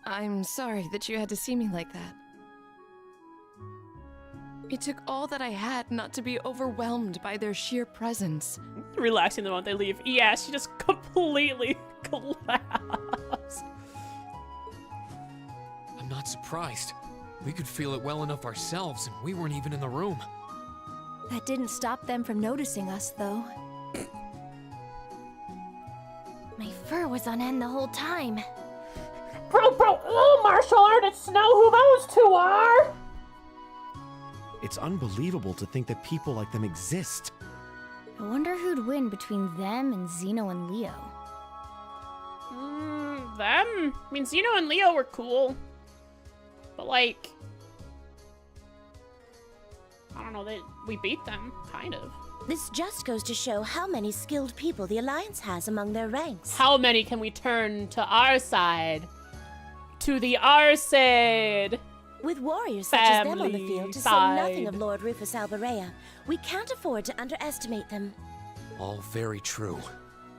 I'm sorry that you had to see me like that. It took all that I had not to be overwhelmed by their sheer presence. Relaxing the moment they leave. Yeah, she just completely collapsed. I'm not surprised. We could feel it well enough ourselves, and we weren't even in the room. That didn't stop them from noticing us, though. My fur was on end the whole time. Bro, oh, martial artists know who those two are! It's unbelievable to think that people like them exist. I wonder who'd win between them and Zeno and Leo. Them? I mean, Zeno and Leo were cool. But, like... I don't know, we beat them, kind of. This just goes to show how many skilled people the Alliance has among their ranks. How many can we turn to our side? To the Arcade! With warriors such as them on the field, to say nothing of Lord Rufus Alberea, we can't afford to underestimate them. All very true.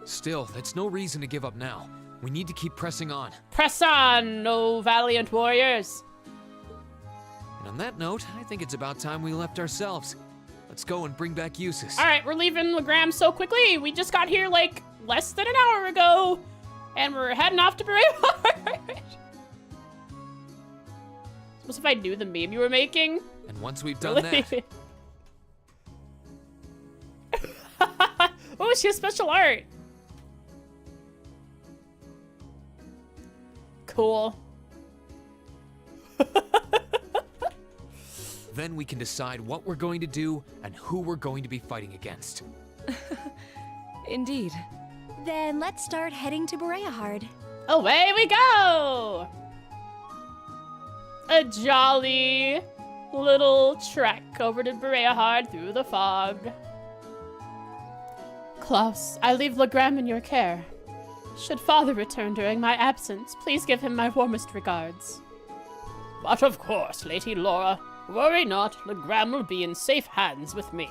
Still, that's no reason to give up now. We need to keep pressing on. Press on, oh valiant warriors! And on that note, I think it's about time we left ourselves. Let's go and bring back Eustace. Alright, we're leaving Legram so quickly. We just got here, like, less than an hour ago. And we're heading off to Berea. Suppose if I knew the meme you were making. And once we've done that... Oh, she has special art. Cool. Then we can decide what we're going to do and who we're going to be fighting against. Indeed. Then let's start heading to Bereahard. Away we go! A jolly little trek over to Bereahard through the fog. Klaus, I leave Legram in your care. Should father return during my absence, please give him my warmest regards. But of course, Lady Laura. Worry not, Legram will be in safe hands with me.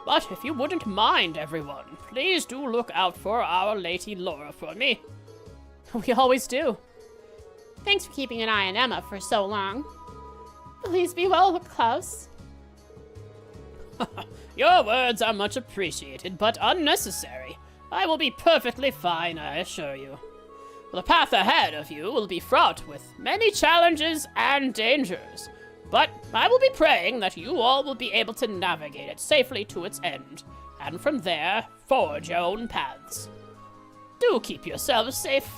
But if you wouldn't mind, everyone, please do look out for our Lady Laura for me. We always do. Thanks for keeping an eye on Emma for so long. Please be well, Klaus. Your words are much appreciated, but unnecessary. I will be perfectly fine, I assure you. The path ahead of you will be fraught with many challenges and dangers, but I will be praying that you all will be able to navigate it safely to its end, and from there, forge your own paths. Do keep yourselves safe.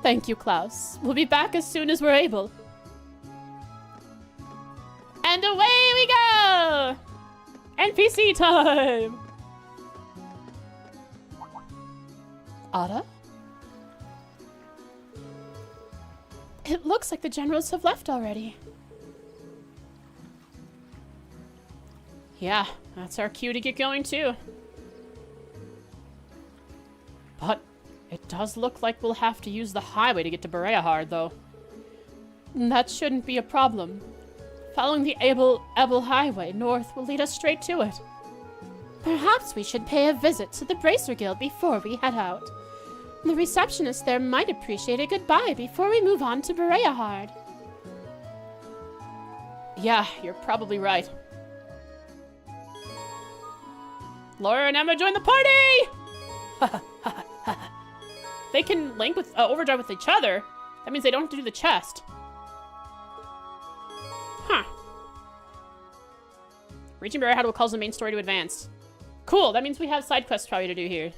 Thank you, Klaus. We'll be back as soon as we're able. And away we go! NPC time! Ada? It looks like the generals have left already. Yeah, that's our cue to get going too. But it does look like we'll have to use the highway to get to Bereahard, though. That shouldn't be a problem. Following the Ebel Highway north will lead us straight to it. Perhaps we should pay a visit to the Bracer Guild before we head out. The receptionist there might appreciate a goodbye before we move on to Bereahard. Yeah, you're probably right. Laura and Emma join the party! They can link with overdrive with each other. That means they don't have to do the chest. Huh. Reaching Bereahard will cause the main story to advance. Cool, that means we have side quests probably to do here.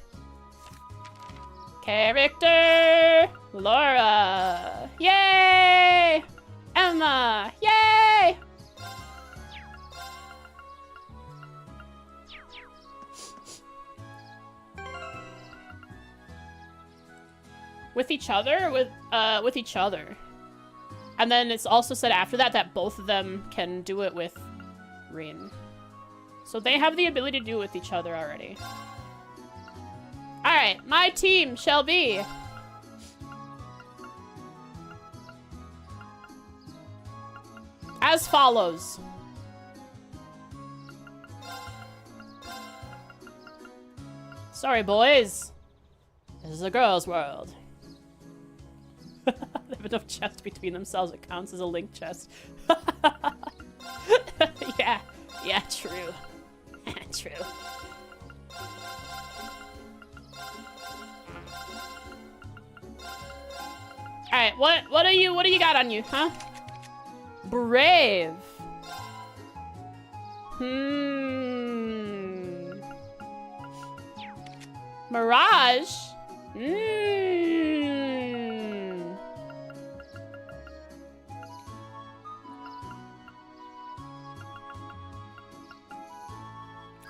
Character! Laura! Yay! Emma! Yay! With each other? With each other. And then it's also said after that that both of them can do it with Rin. So they have the ability to do it with each other already. Alright, my team shall be... as follows. Sorry, boys. This is a girl's world. They have enough chest between themselves, it counts as a linked chest. Yeah. Yeah, true. True. Alright, what do you got on you, huh? Brave. Mirage?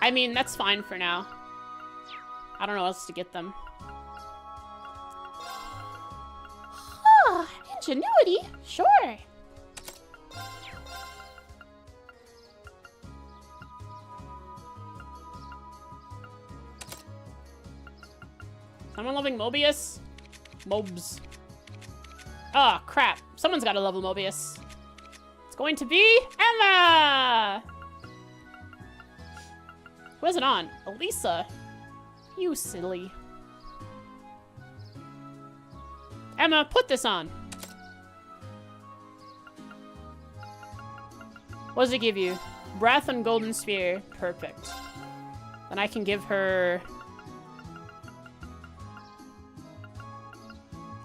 I mean, that's fine for now. I don't know what else to get them. Ah, ingenuity? Sure. Someone loving Mobius? Mobs. Oh, crap. Someone's got to level Mobius. It's going to be Emma! Who is it on? Elisa. You silly. Emma, put this on. What does it give you? Breath and Golden Sphere. Perfect. Then I can give her...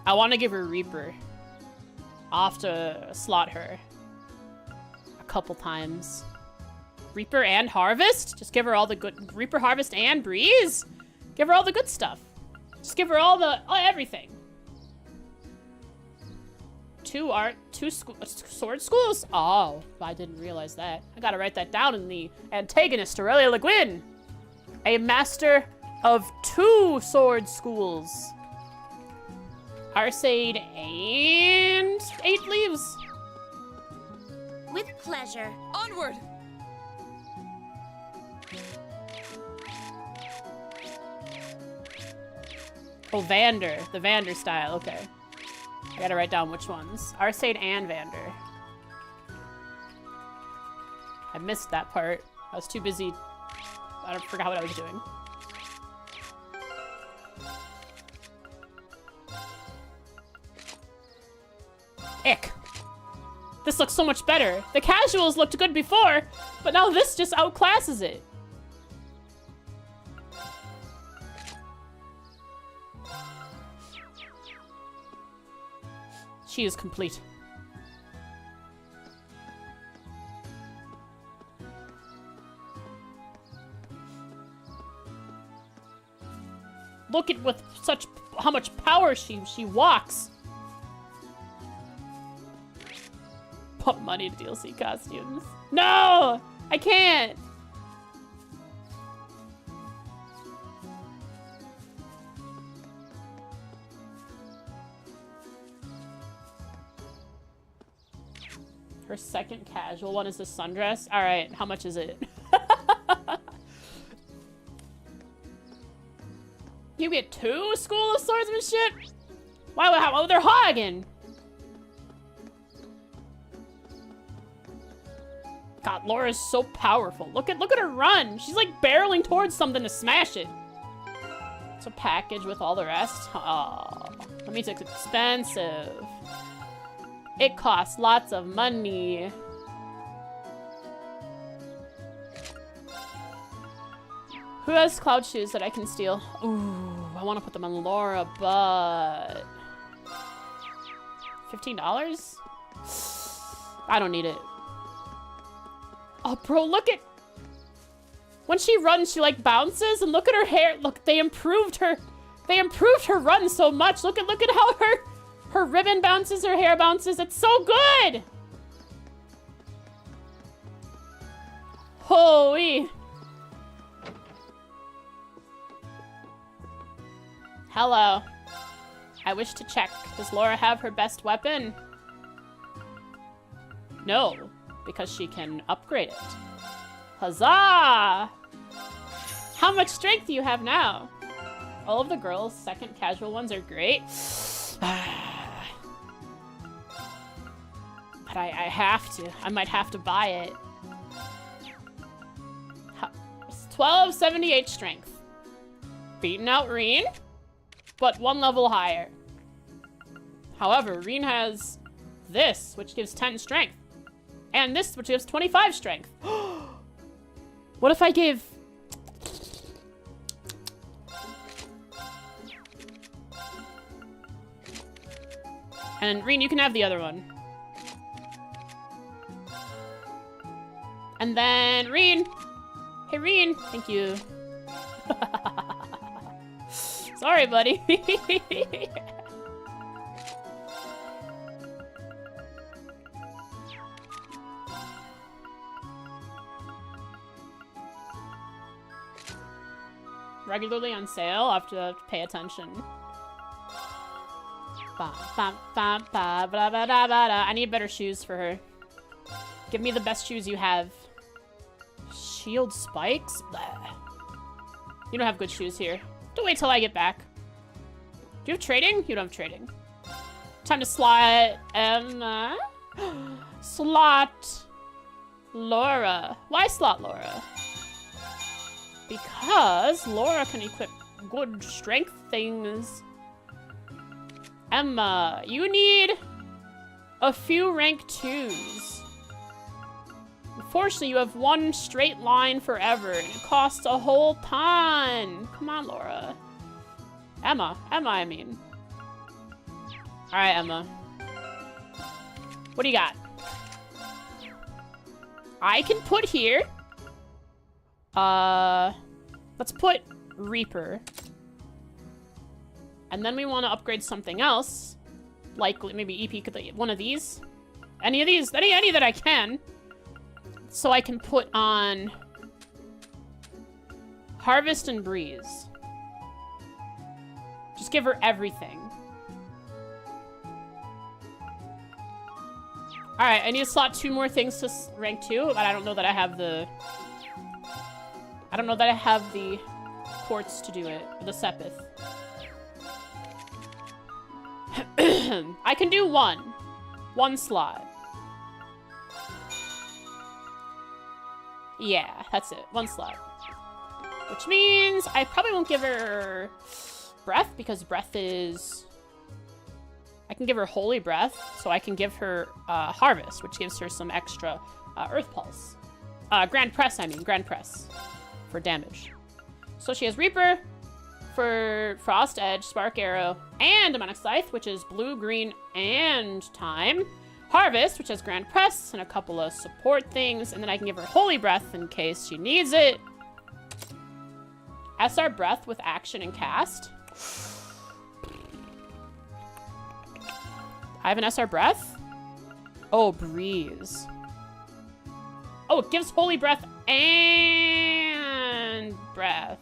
I want to give her Reaper. I'll have to slot her a couple times. Reaper and Harvest? Just give her all the good... Reaper, Harvest, and Breeze? Give her all the good stuff. Just give her all the... everything. Two sword schools? Oh, I didn't realize that. I gotta write that down in the antagonist, Aurelia Le Guin. A master of 2 sword schools. Arcade and 8 leaves. With pleasure. Onward! Oh, Vander. The Vander style. Okay. I gotta write down which ones. Arcade and Vander. I missed that part. I was too busy. I forgot what I was doing. Ick. This looks so much better. The casuals looked good before, but now this just outclasses it. She is complete. Look at with such how much power she walks. Pump money to DLC costumes. No! I can't! Her second casual one is the sundress. Alright, how much is it? You get 2 School of Swordsmanship? Wow, they're hogging! God, Laura's so powerful. Look at her run. She's like barreling towards something to smash it. It's a package with all the rest. Oh, that means it's expensive. It costs lots of money. Who has cloud shoes that I can steal? Ooh, I want to put them on Laura, but... $15? I don't need it. Oh, bro, look at... When she runs, she, like, bounces, and look at her hair. Look, they improved her run so much. Look at how her ribbon bounces, her hair bounces. It's so good! Holy. Hello. I wish to check. Does Laura have her best weapon? No, because she can upgrade it. Huzzah! How much strength do you have now? All of the girls' second casual ones are great. But I have to. I might have to buy it. 1278 strength. Beating out Reen, but 1 level higher. However, Reen has this, which gives 10 strength. And this, which gives 25 strength. What if I gave... And Reen, you can have the other one. And then Reen. Hey, Reen. Thank you. Sorry, buddy. Regularly on sale. I'll have to pay attention. I need better shoes for her. Give me the best shoes you have. Shield spikes? Blah. You don't have good shoes here. Don't wait till I get back. Do you have trading? You don't have trading. Time to slot Emma. Slot Laura. Why slot Laura? Because Laura can equip good strength things. Emma, you need a few rank 2s. Unfortunately, you have one straight line forever, and it costs a whole ton. Come on, Laura. Emma, I mean. Alright, Emma. What do you got? I can put here. Let's put Reaper. And then we want to upgrade something else. Like maybe EP could one of these. Any of these, any that I can. So I can put on Harvest and Breeze. Just give her everything. Alright, I need to slot 2 more things to rank 2, but I don't know that I have the... I don't know that I have the quartz to do it, or the sepith. I can do one slot. Yeah, that's it. 1 slot. Which means I probably won't give her breath, because breath is... I can give her holy breath, so I can give her harvest, which gives her some extra earth pulse. Grand press, I mean. Grand press. For damage. So she has Reaper for Frost Edge, Spark Arrow, and Demonic Scythe, which is blue, green, and time. Harvest, which has Grand Press and a couple of support things, and then I can give her Holy Breath in case she needs it. SR Breath with action and cast. I have an SR Breath? Oh, Breeze. Oh, it gives Holy Breath and Breath.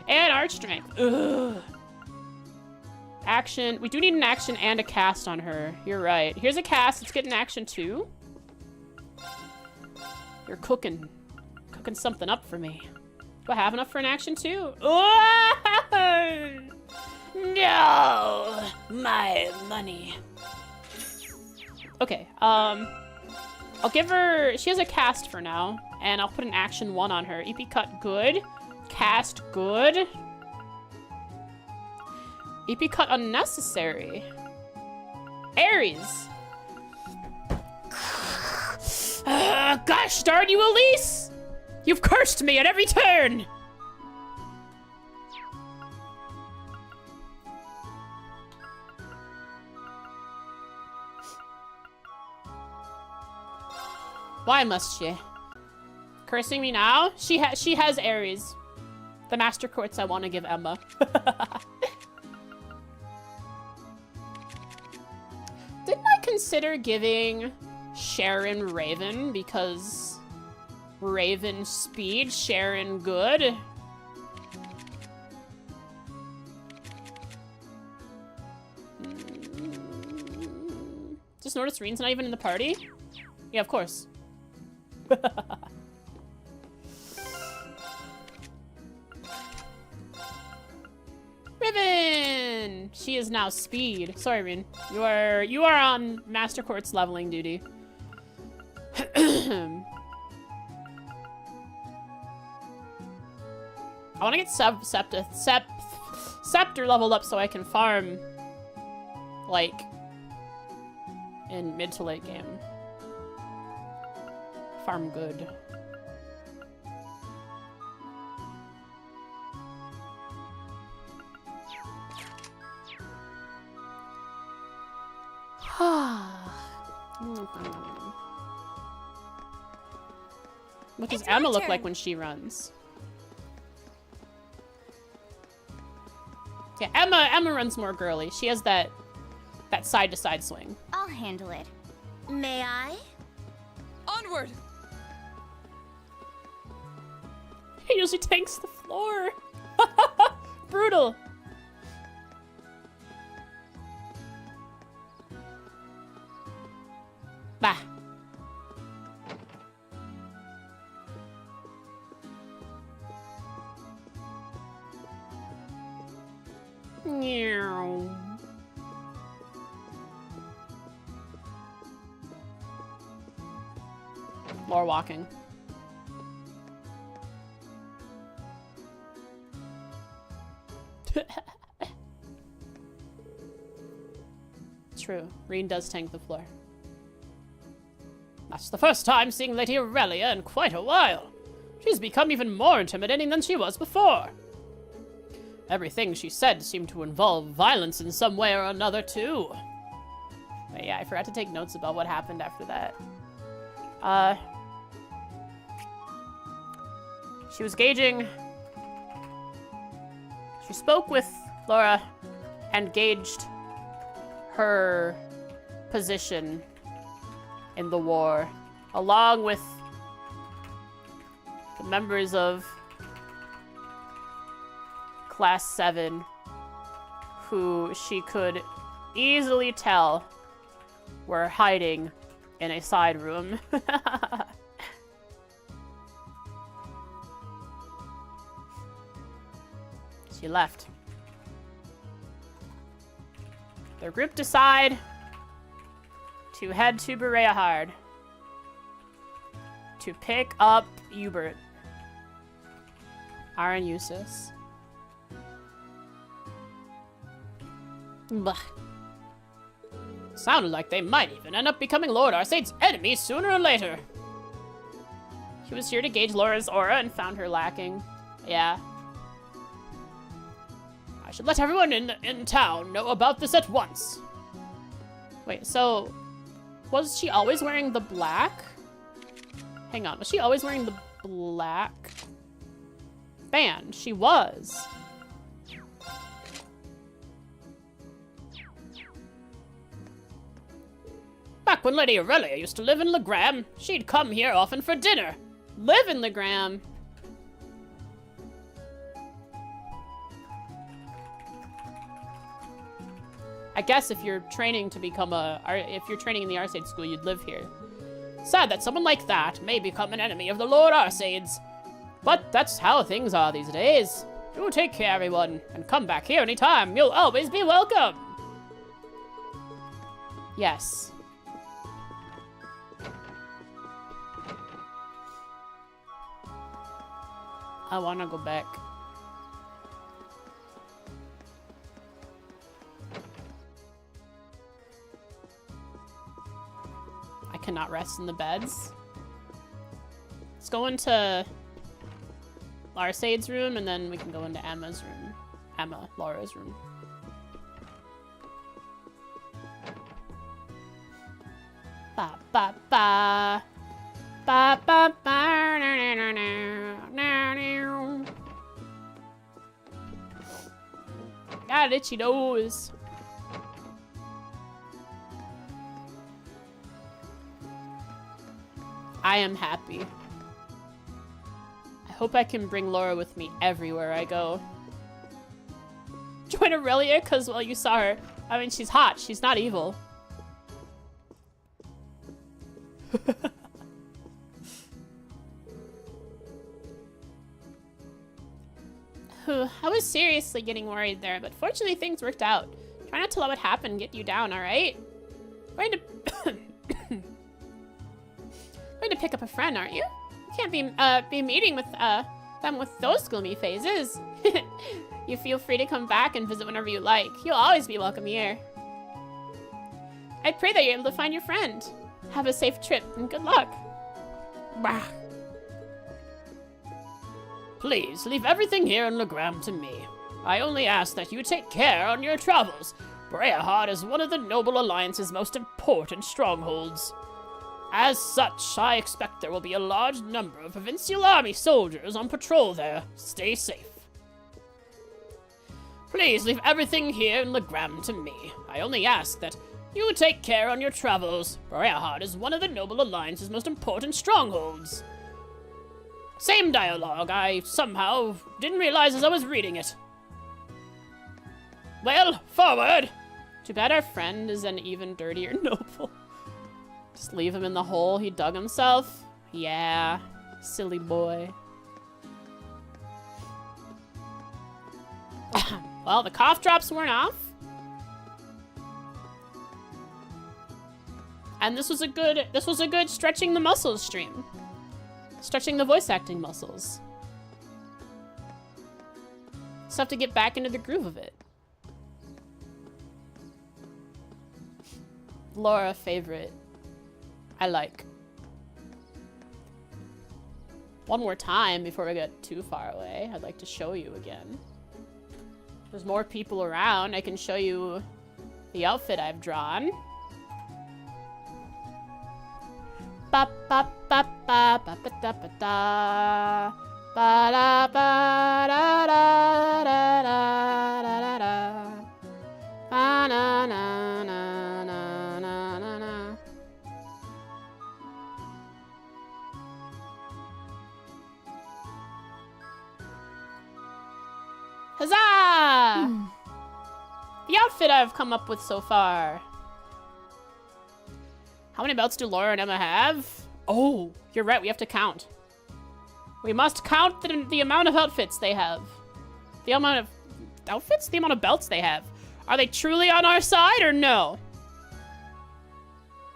And Arch Strength. Ugh. Action. We do need an action and a cast on her. You're right. Here's a cast. Let's get an action too. You're cooking something up for me. Do I have enough for an action too? Oh! No! My money. Okay, I'll give her... She has a cast for now, and I'll put an action 1 on her. EP cut, good. Cast, good. EP cut, unnecessary. Aries. Gosh darn you, Elise! You've cursed me at every turn! Why must she? Cursing me now? She has Aries. The Master Quartz I want to give Emma. Didn't I consider giving Sharon Raven because Raven speed, Sharon good? Just notice Reen's not even in the party? Yeah, of course. Riven! She is now speed. Sorry, Reen. You are on Master Quartz leveling duty. I want to get Scepter leveled up so I can farm, like, in mid to late game. Farm good. What does Emma look like when she runs? Yeah, Emma runs more girly. She has that side to side swing. I'll handle it. May I? Onward! He usually tanks the floor. Brutal. Bah. Meow. More walking. True. Reen does tank the floor. That's the first time seeing Lady Aurelia in quite a while. She's become even more intimidating than she was before. Everything she said seemed to involve violence in some way or another, too. But yeah, I forgot to take notes about what happened after that. She was gauging... She spoke with Laura and gauged her position in the war, along with the members of Class 7, who she could easily tell were hiding in a side room. She left. Their group decide to head to Bereahard to pick up Hubert. Aaron Eustace. Bah. Sounded like they might even end up becoming Lord Arsaid's enemy sooner or later. He was here to gauge Laura's aura and found her lacking. Yeah. I should let everyone in town know about this at once. Wait, so... Was she always wearing the black? Hang on, was she always wearing the black band? She was. Back when Lady Aurelia used to live in Legram, she'd come here often for dinner. Live in Legram. I guess if you're training to become if you're training in the Arsaid school, you'd live here. Sad that someone like that may become an enemy of the Lord Arsaids. But that's how things are these days. Do take care, everyone, and come back here anytime. You'll always be welcome. Yes. I want to go back. I cannot rest in the beds. Let's go into Larsaid's room, and then we can go into Emma's room. Laura's room. Ba ba ba. Ba ba ba. Got an itchy nose. I am happy. I hope I can bring Laura with me everywhere I go. Join Aurelia because, well, you saw her. I mean, she's hot. She's not evil. I was seriously getting worried there, but fortunately things worked out. Try not to let what happened get you down, alright? Going to... going to pick up a friend, aren't you? You can't be meeting with them with those gloomy phases. You feel free to come back and visit whenever you like. You'll always be welcome here. I pray that you're able to find your friend. Have a safe trip and good luck. Bah. Please, leave everything here in Legram to me. I only ask that you take care on your travels. Breahard is one of the Noble Alliance's most important strongholds. As such, I expect there will be a large number of Provincial Army soldiers on patrol there. Stay safe. Please leave everything here in Legram to me. I only ask that you take care on your travels. Breahard is one of the Noble Alliance's most important strongholds. Same dialogue. I somehow didn't realize as I was reading it. Well, forward! Too bad our friend is an even dirtier noble. Just leave him in the hole he dug himself. Yeah, silly boy. Well, the cough drops weren't off. And this was a good stretching the muscles stream. Stretching the voice acting muscles. Just have to get back into the groove of it. Laura favorite. I like. One more time before we get too far away. I'd like to show you again. There's more people around. I can show you the outfit I've drawn. Ba ba ba ba ba ba da ba da. Ba da ba da da da da da da. Ba na na na na na na na. Huzzah! The outfit I've come up with so far. How many belts do Laura and Emma have? Oh, you're right, we have to count. We must count the amount of outfits they have. The amount of outfits? The amount of belts they have. Are they truly on our side or no?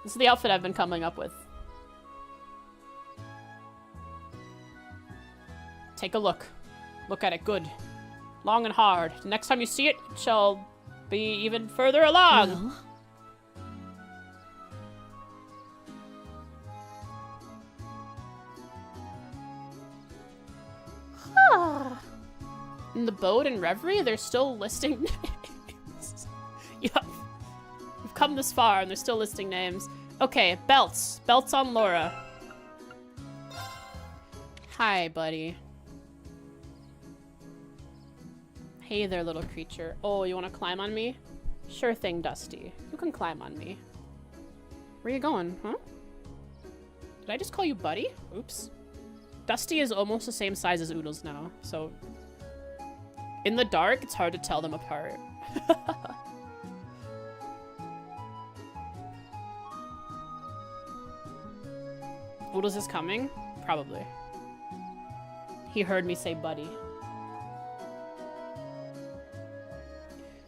This is the outfit I've been coming up with. Take a look. Look at it good. Long and hard. Next time you see it, it shall be even further along. Well. In the boat and Reverie, they're still listing names. Yup. We've come this far and they're still listing names. Okay, belts. Belts on Laura. Hi, buddy. Hey there, little creature. Oh, you want to climb on me? Sure thing, Dusty. You can climb on me. Where you going, huh? Did I just call you buddy? Oops. Dusty is almost the same size as Oodles now, so... in the dark, it's hard to tell them apart. Oodles is coming? Probably. He heard me say buddy.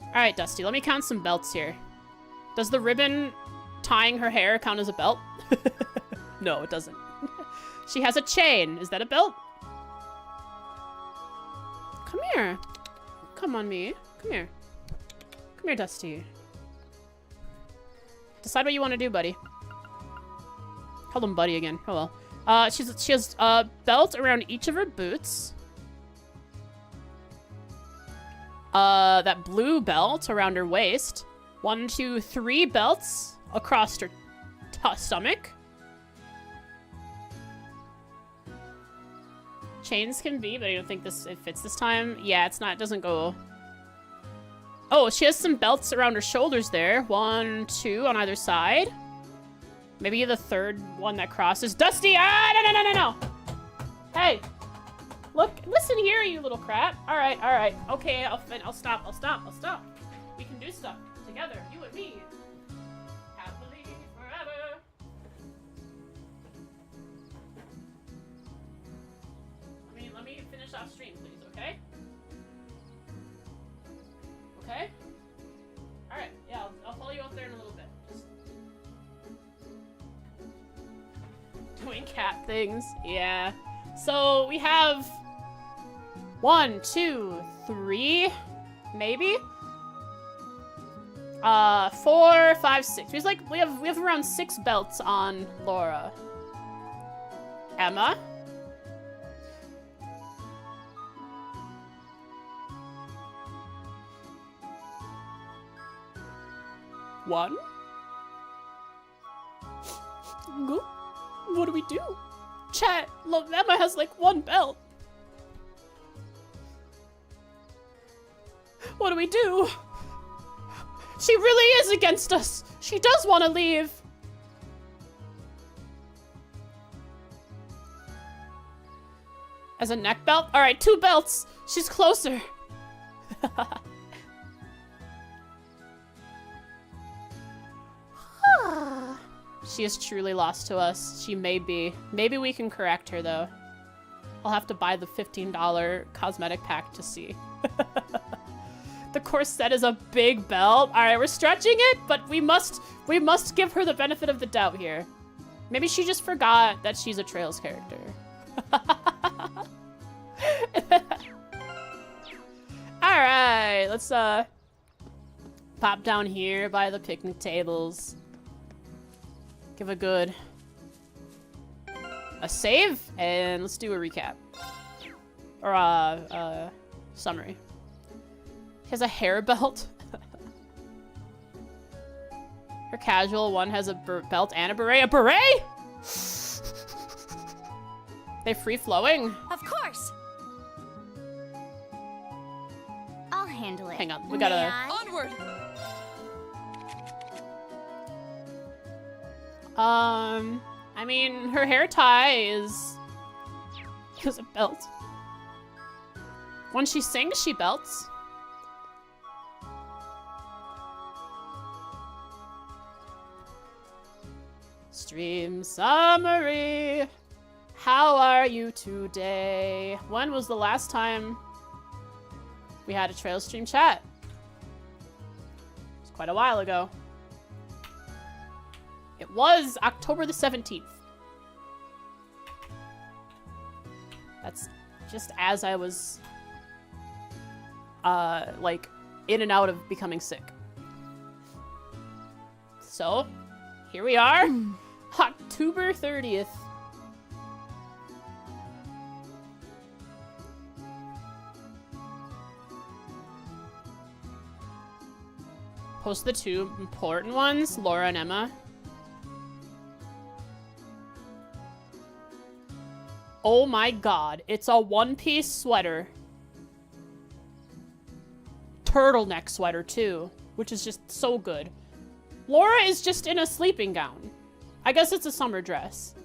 Alright, Dusty, let me count some belts here. Does the ribbon tying her hair count as a belt? No, it doesn't. She has a chain. Is that a belt? Come here. Come on me. Come here. Come here, Dusty. Decide what you want to do, buddy. Call him buddy again. Oh well. She has a belt around each of her boots. That blue belt around her waist. 1, 2, 3 belts across her stomach. Chains can be, but I don't think it fits this time. Yeah, it's not, it doesn't go. Oh, she has some belts around her shoulders there. 1, 2 on either side. Maybe the third one that crosses. Dusty! Ah, no, no, no, no, no! Hey! Look, listen here, you little crap. All right. Okay, I'll stop. We can do stuff together, you and me. Happily forever. Let me finish off stream, please, okay? Okay? All right, yeah, I'll follow you up there in a little bit. Just doing cat things, yeah. So we have 1, 2, 3, maybe? 4, 5, 6. We have around 6 belts on Laura. Emma? One? What do we do? Chat, look, Emma has like one belt. What do we do? She really is against us. She does want to leave. As a neck belt? All right, 2 belts. She's closer. She is truly lost to us. She may be. Maybe we can correct her, though. I'll have to buy the $15 cosmetic pack to see. The corset is a big belt. All right, we're stretching it, but we must give her the benefit of the doubt here. Maybe she just forgot that she's a Trails character. All right, let's pop down here by the picnic tables. Give a good save, and let's do a recap. Or a summary. He has a hair belt. Her casual one has a belt and a beret. A beret?! They free-flowing? Of course. I'll handle it. Hang on, we gotta... Onward! I mean, her hair tie is a belt. When she sings, she belts. Stream summary. How are you today? When was the last time we had a trail stream chat? It's quite a while ago. It was October the 17th. That's just as I was, like, in and out of becoming sick. So, here we are. October 30th. Post the 2 important ones, Laura and Emma. Oh my god, it's a one-piece sweater. Turtleneck sweater, too, which is just so good. Laura is just in a sleeping gown. I guess it's a summer dress.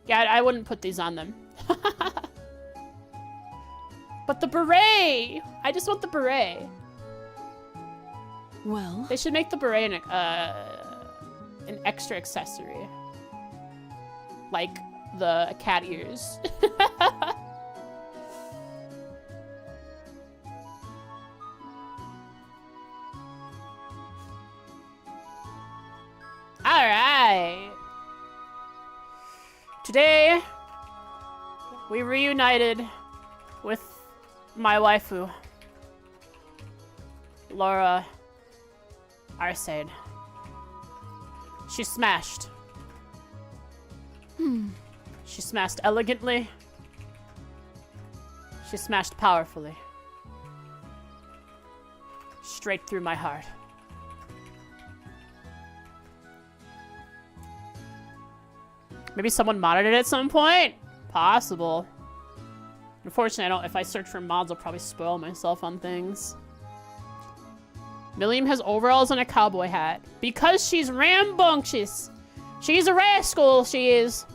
Yeah, I wouldn't put these on them. But the beret! I just want the beret. Well? They should make the beret an extra accessory. Like the cat ears. Alright. Today, we reunited with my waifu, Laura Arcade. She smashed. She smashed elegantly. She smashed powerfully. Straight through my heart. Maybe someone modded it at some point? Possible. Unfortunately, if I search for mods, I'll probably spoil myself on things. Milliam has overalls and a cowboy hat. Because she's rambunctious. She's a rascal, she is.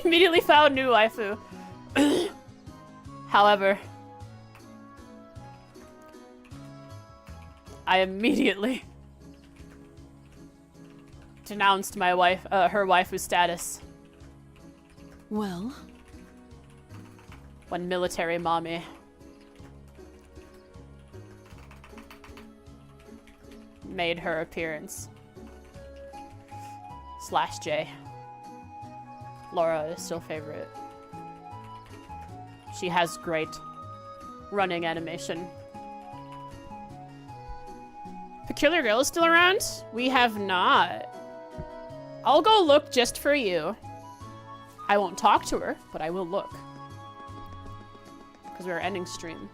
Immediately found new waifu. However, I immediately denounced my wife, her waifu status. Well? When military mommy made her appearance. /J. Laura is still favorite. She has great running animation. Peculiar Girl is still around? We have not. I'll go look just for you. I won't talk to her, but I will look. Because we're ending stream.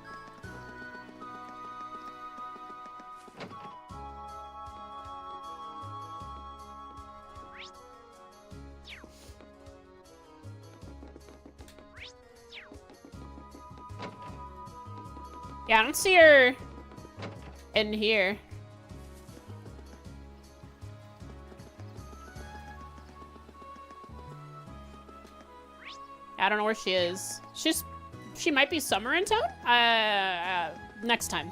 Yeah, I don't see her in here. I don't know where she is. She might be somewhere in town. Next time.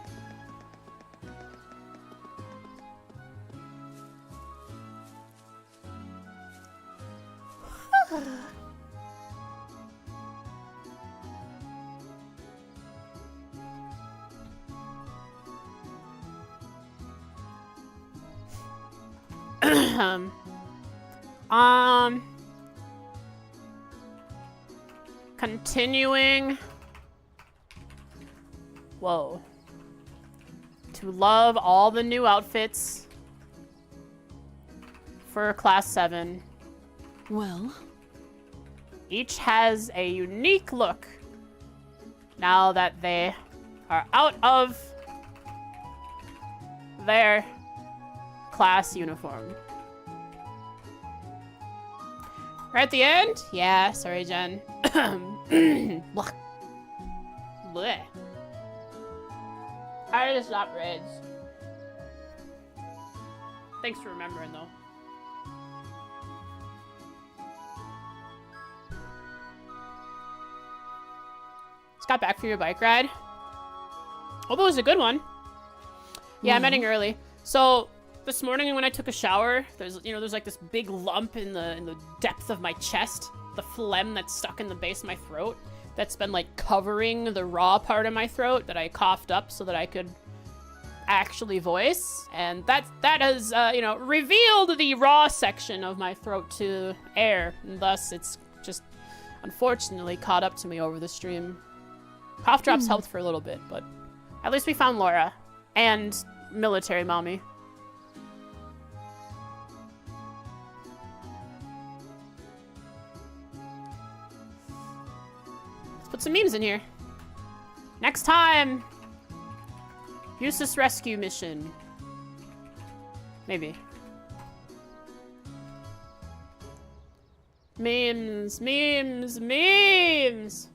Continuing. Whoa. To love all the new outfits for class 7. Well, each has a unique look now that they are out of their class uniform. We're at the end? Yeah, sorry, Jen. Blech. Blech. I just stopped raids. Thanks for remembering, though. Just got back for your bike ride. Hope it was a good one. Yeah, I'm ending early. So this morning when I took a shower, there's like this big lump in the depth of my chest, the phlegm that's stuck in the base of my throat, that's been like covering the raw part of my throat that I coughed up so that I could actually voice, and that has revealed the raw section of my throat to air, and thus it's just unfortunately caught up to me over the stream. Cough drops helped for a little bit, but at least we found Laura and military mommy. Put some memes in here. Next time, Eustace rescue mission. Maybe. Memes, memes, memes.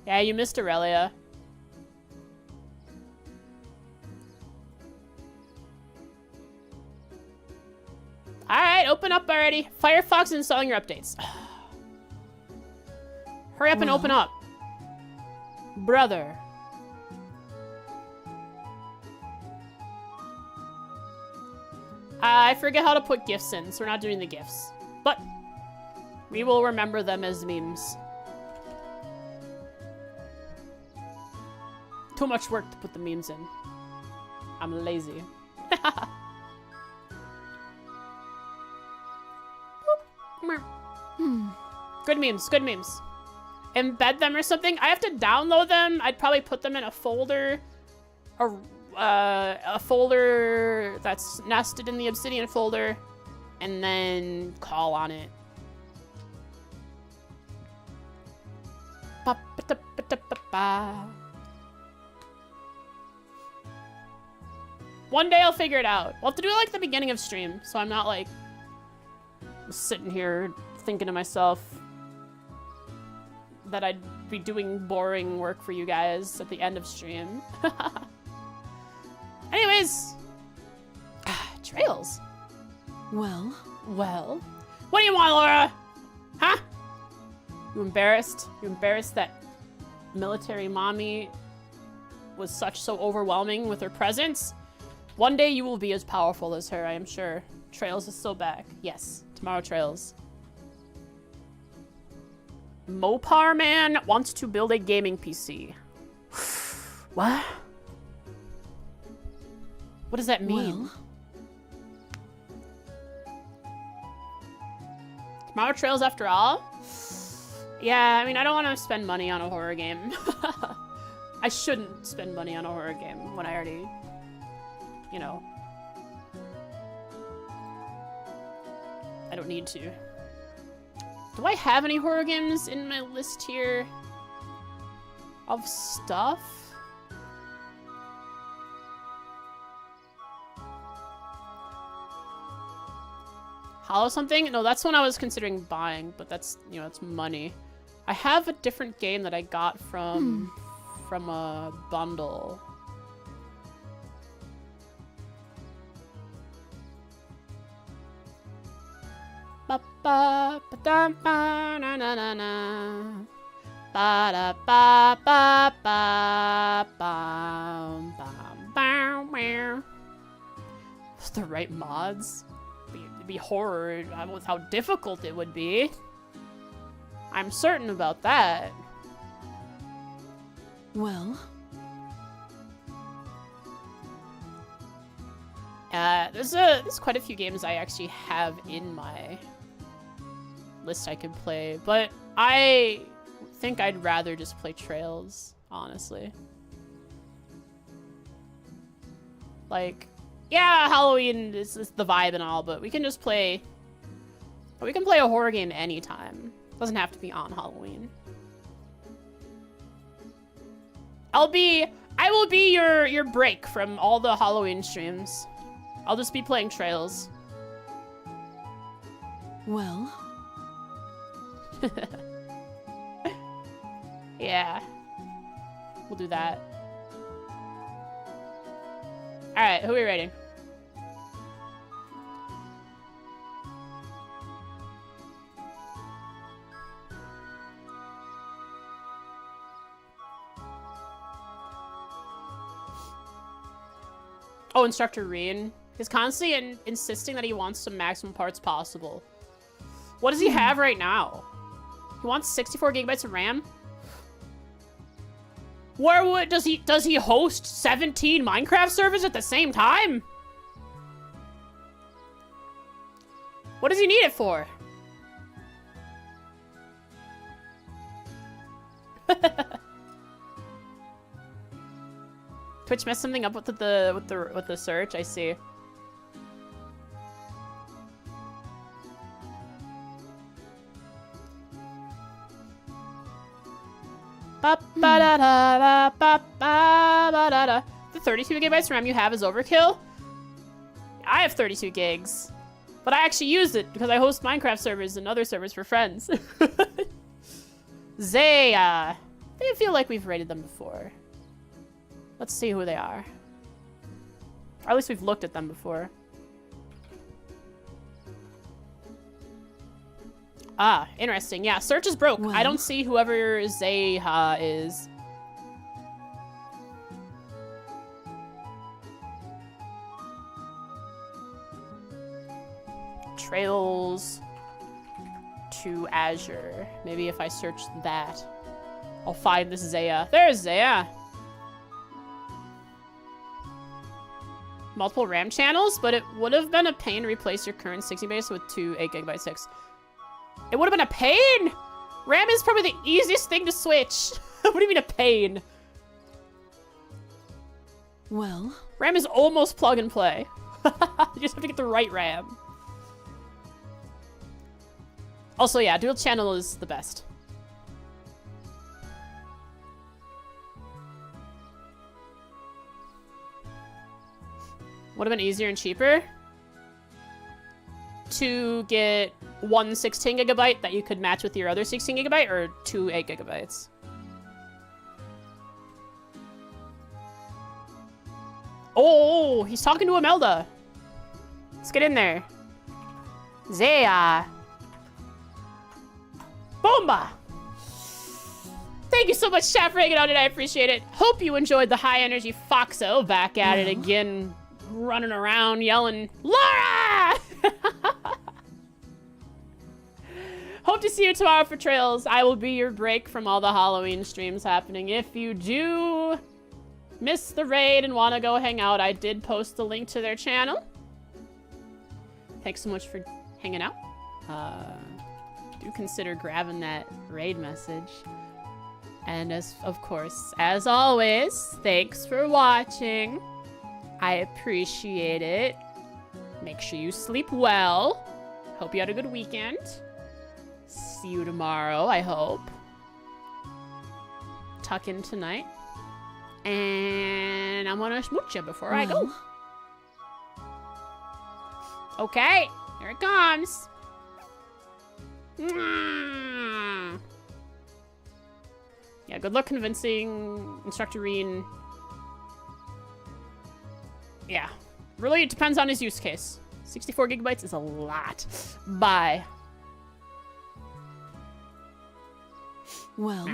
Yeah, you missed Aurelia. All right, open up already. Firefox installing your updates. Hurry up and open up. Brother. I forget how to put GIFs in, so we're not doing the GIFs. But we will remember them as memes. Too much work to put the memes in. I'm lazy. Good memes, good memes. Embed them or something. I have to download them. I'd probably put them in a folder, a folder that's nested in the Obsidian folder, and then call on it. One day I'll figure it out. We'll have to do it like the beginning of stream, so I'm not like sitting here thinking to myself that I'd be doing boring work for you guys at the end of stream. Anyways, Trails. Well. What do you want, Laura? Huh? You embarrassed? You embarrassed that military mommy was so overwhelming with her presence? One day you will be as powerful as her, I am sure. Trails is still back. Yes, tomorrow Trails. Mopar Man wants to build a gaming PC. What? What does that mean? Tomorrow Trails after all? Yeah, I mean, I don't want to spend money on a horror game. I shouldn't spend money on a horror game when I already, I don't need to. Do I have any horror games in my list here of stuff? Hollow something? No, that's one I was considering buying, but that's, you know, it's money. I have a different game that I got from a bundle. Ba ba ba da ba na na na na. Ba da ba ba ba ba ba ba. What's the right mods? It'd be horror with how difficult it would be. I'm certain about that. Well, there's quite a few games I actually have in my list I could play, but I think I'd rather just play Trails, honestly. Like, yeah, Halloween is the vibe and all, but we can just play. We can play a horror game anytime. Doesn't have to be on Halloween. I will be your break from all the Halloween streams. I'll just be playing Trails. well. Yeah. We'll do that. Alright, who are we rating? Oh, Instructor Reen. He's constantly insisting that he wants the maximum parts possible. What does he have right now? He wants 64 gigabytes of RAM? Does he host 17 Minecraft servers at the same time? What does he need it for? Twitch messed something up with the search. I see. Ba ba da da ba ba ba da da. The 32 gigabytes RAM you have is overkill. I have 32 gigs, but I actually use it because I host Minecraft servers and other servers for friends. Zaya. They feel like we've rated them before. Let's see who they are. Or at least we've looked at them before. Ah, interesting. Yeah, search is broke. I don't see whoever Zeha is. Trails to Azure. Maybe if I search that, I'll find this Zaya. There's Zaya. Multiple RAM channels, but it would have been a pain to replace your current 60 base with two 8GB sticks. It would have been a pain? RAM is probably the easiest thing to switch. What do you mean a pain? Well, RAM is almost plug and play. You just have to get the right RAM. Also, yeah, dual channel is the best. Would have been easier and cheaper to get one 16 gigabyte that you could match with your other 16 gigabyte or two 8 gigabytes. Oh, he's talking to Imelda. Let's get in there. Zaya. Bomba. Thank you so much, chat, for hanging out today. I appreciate it. Hope you enjoyed the high energy Foxo. Back at it again. Running around yelling, Laura! Hope to see you tomorrow for Trails. I will be your break from all the Halloween streams happening. If you do miss the raid and want to go hang out, I did post the link to their channel. Thanks so much for hanging out. Do consider grabbing that raid message. And of course, as always, thanks for watching. I appreciate it. Make sure you sleep well. Hope you had a good weekend. See you tomorrow, I hope. Tuck in tonight. And I'm gonna smooch you before I go. Okay, here it comes. Yeah, good luck convincing Instructor Reen. Yeah, really, it depends on his use case. 64 gigabytes is a lot. Bye. Well,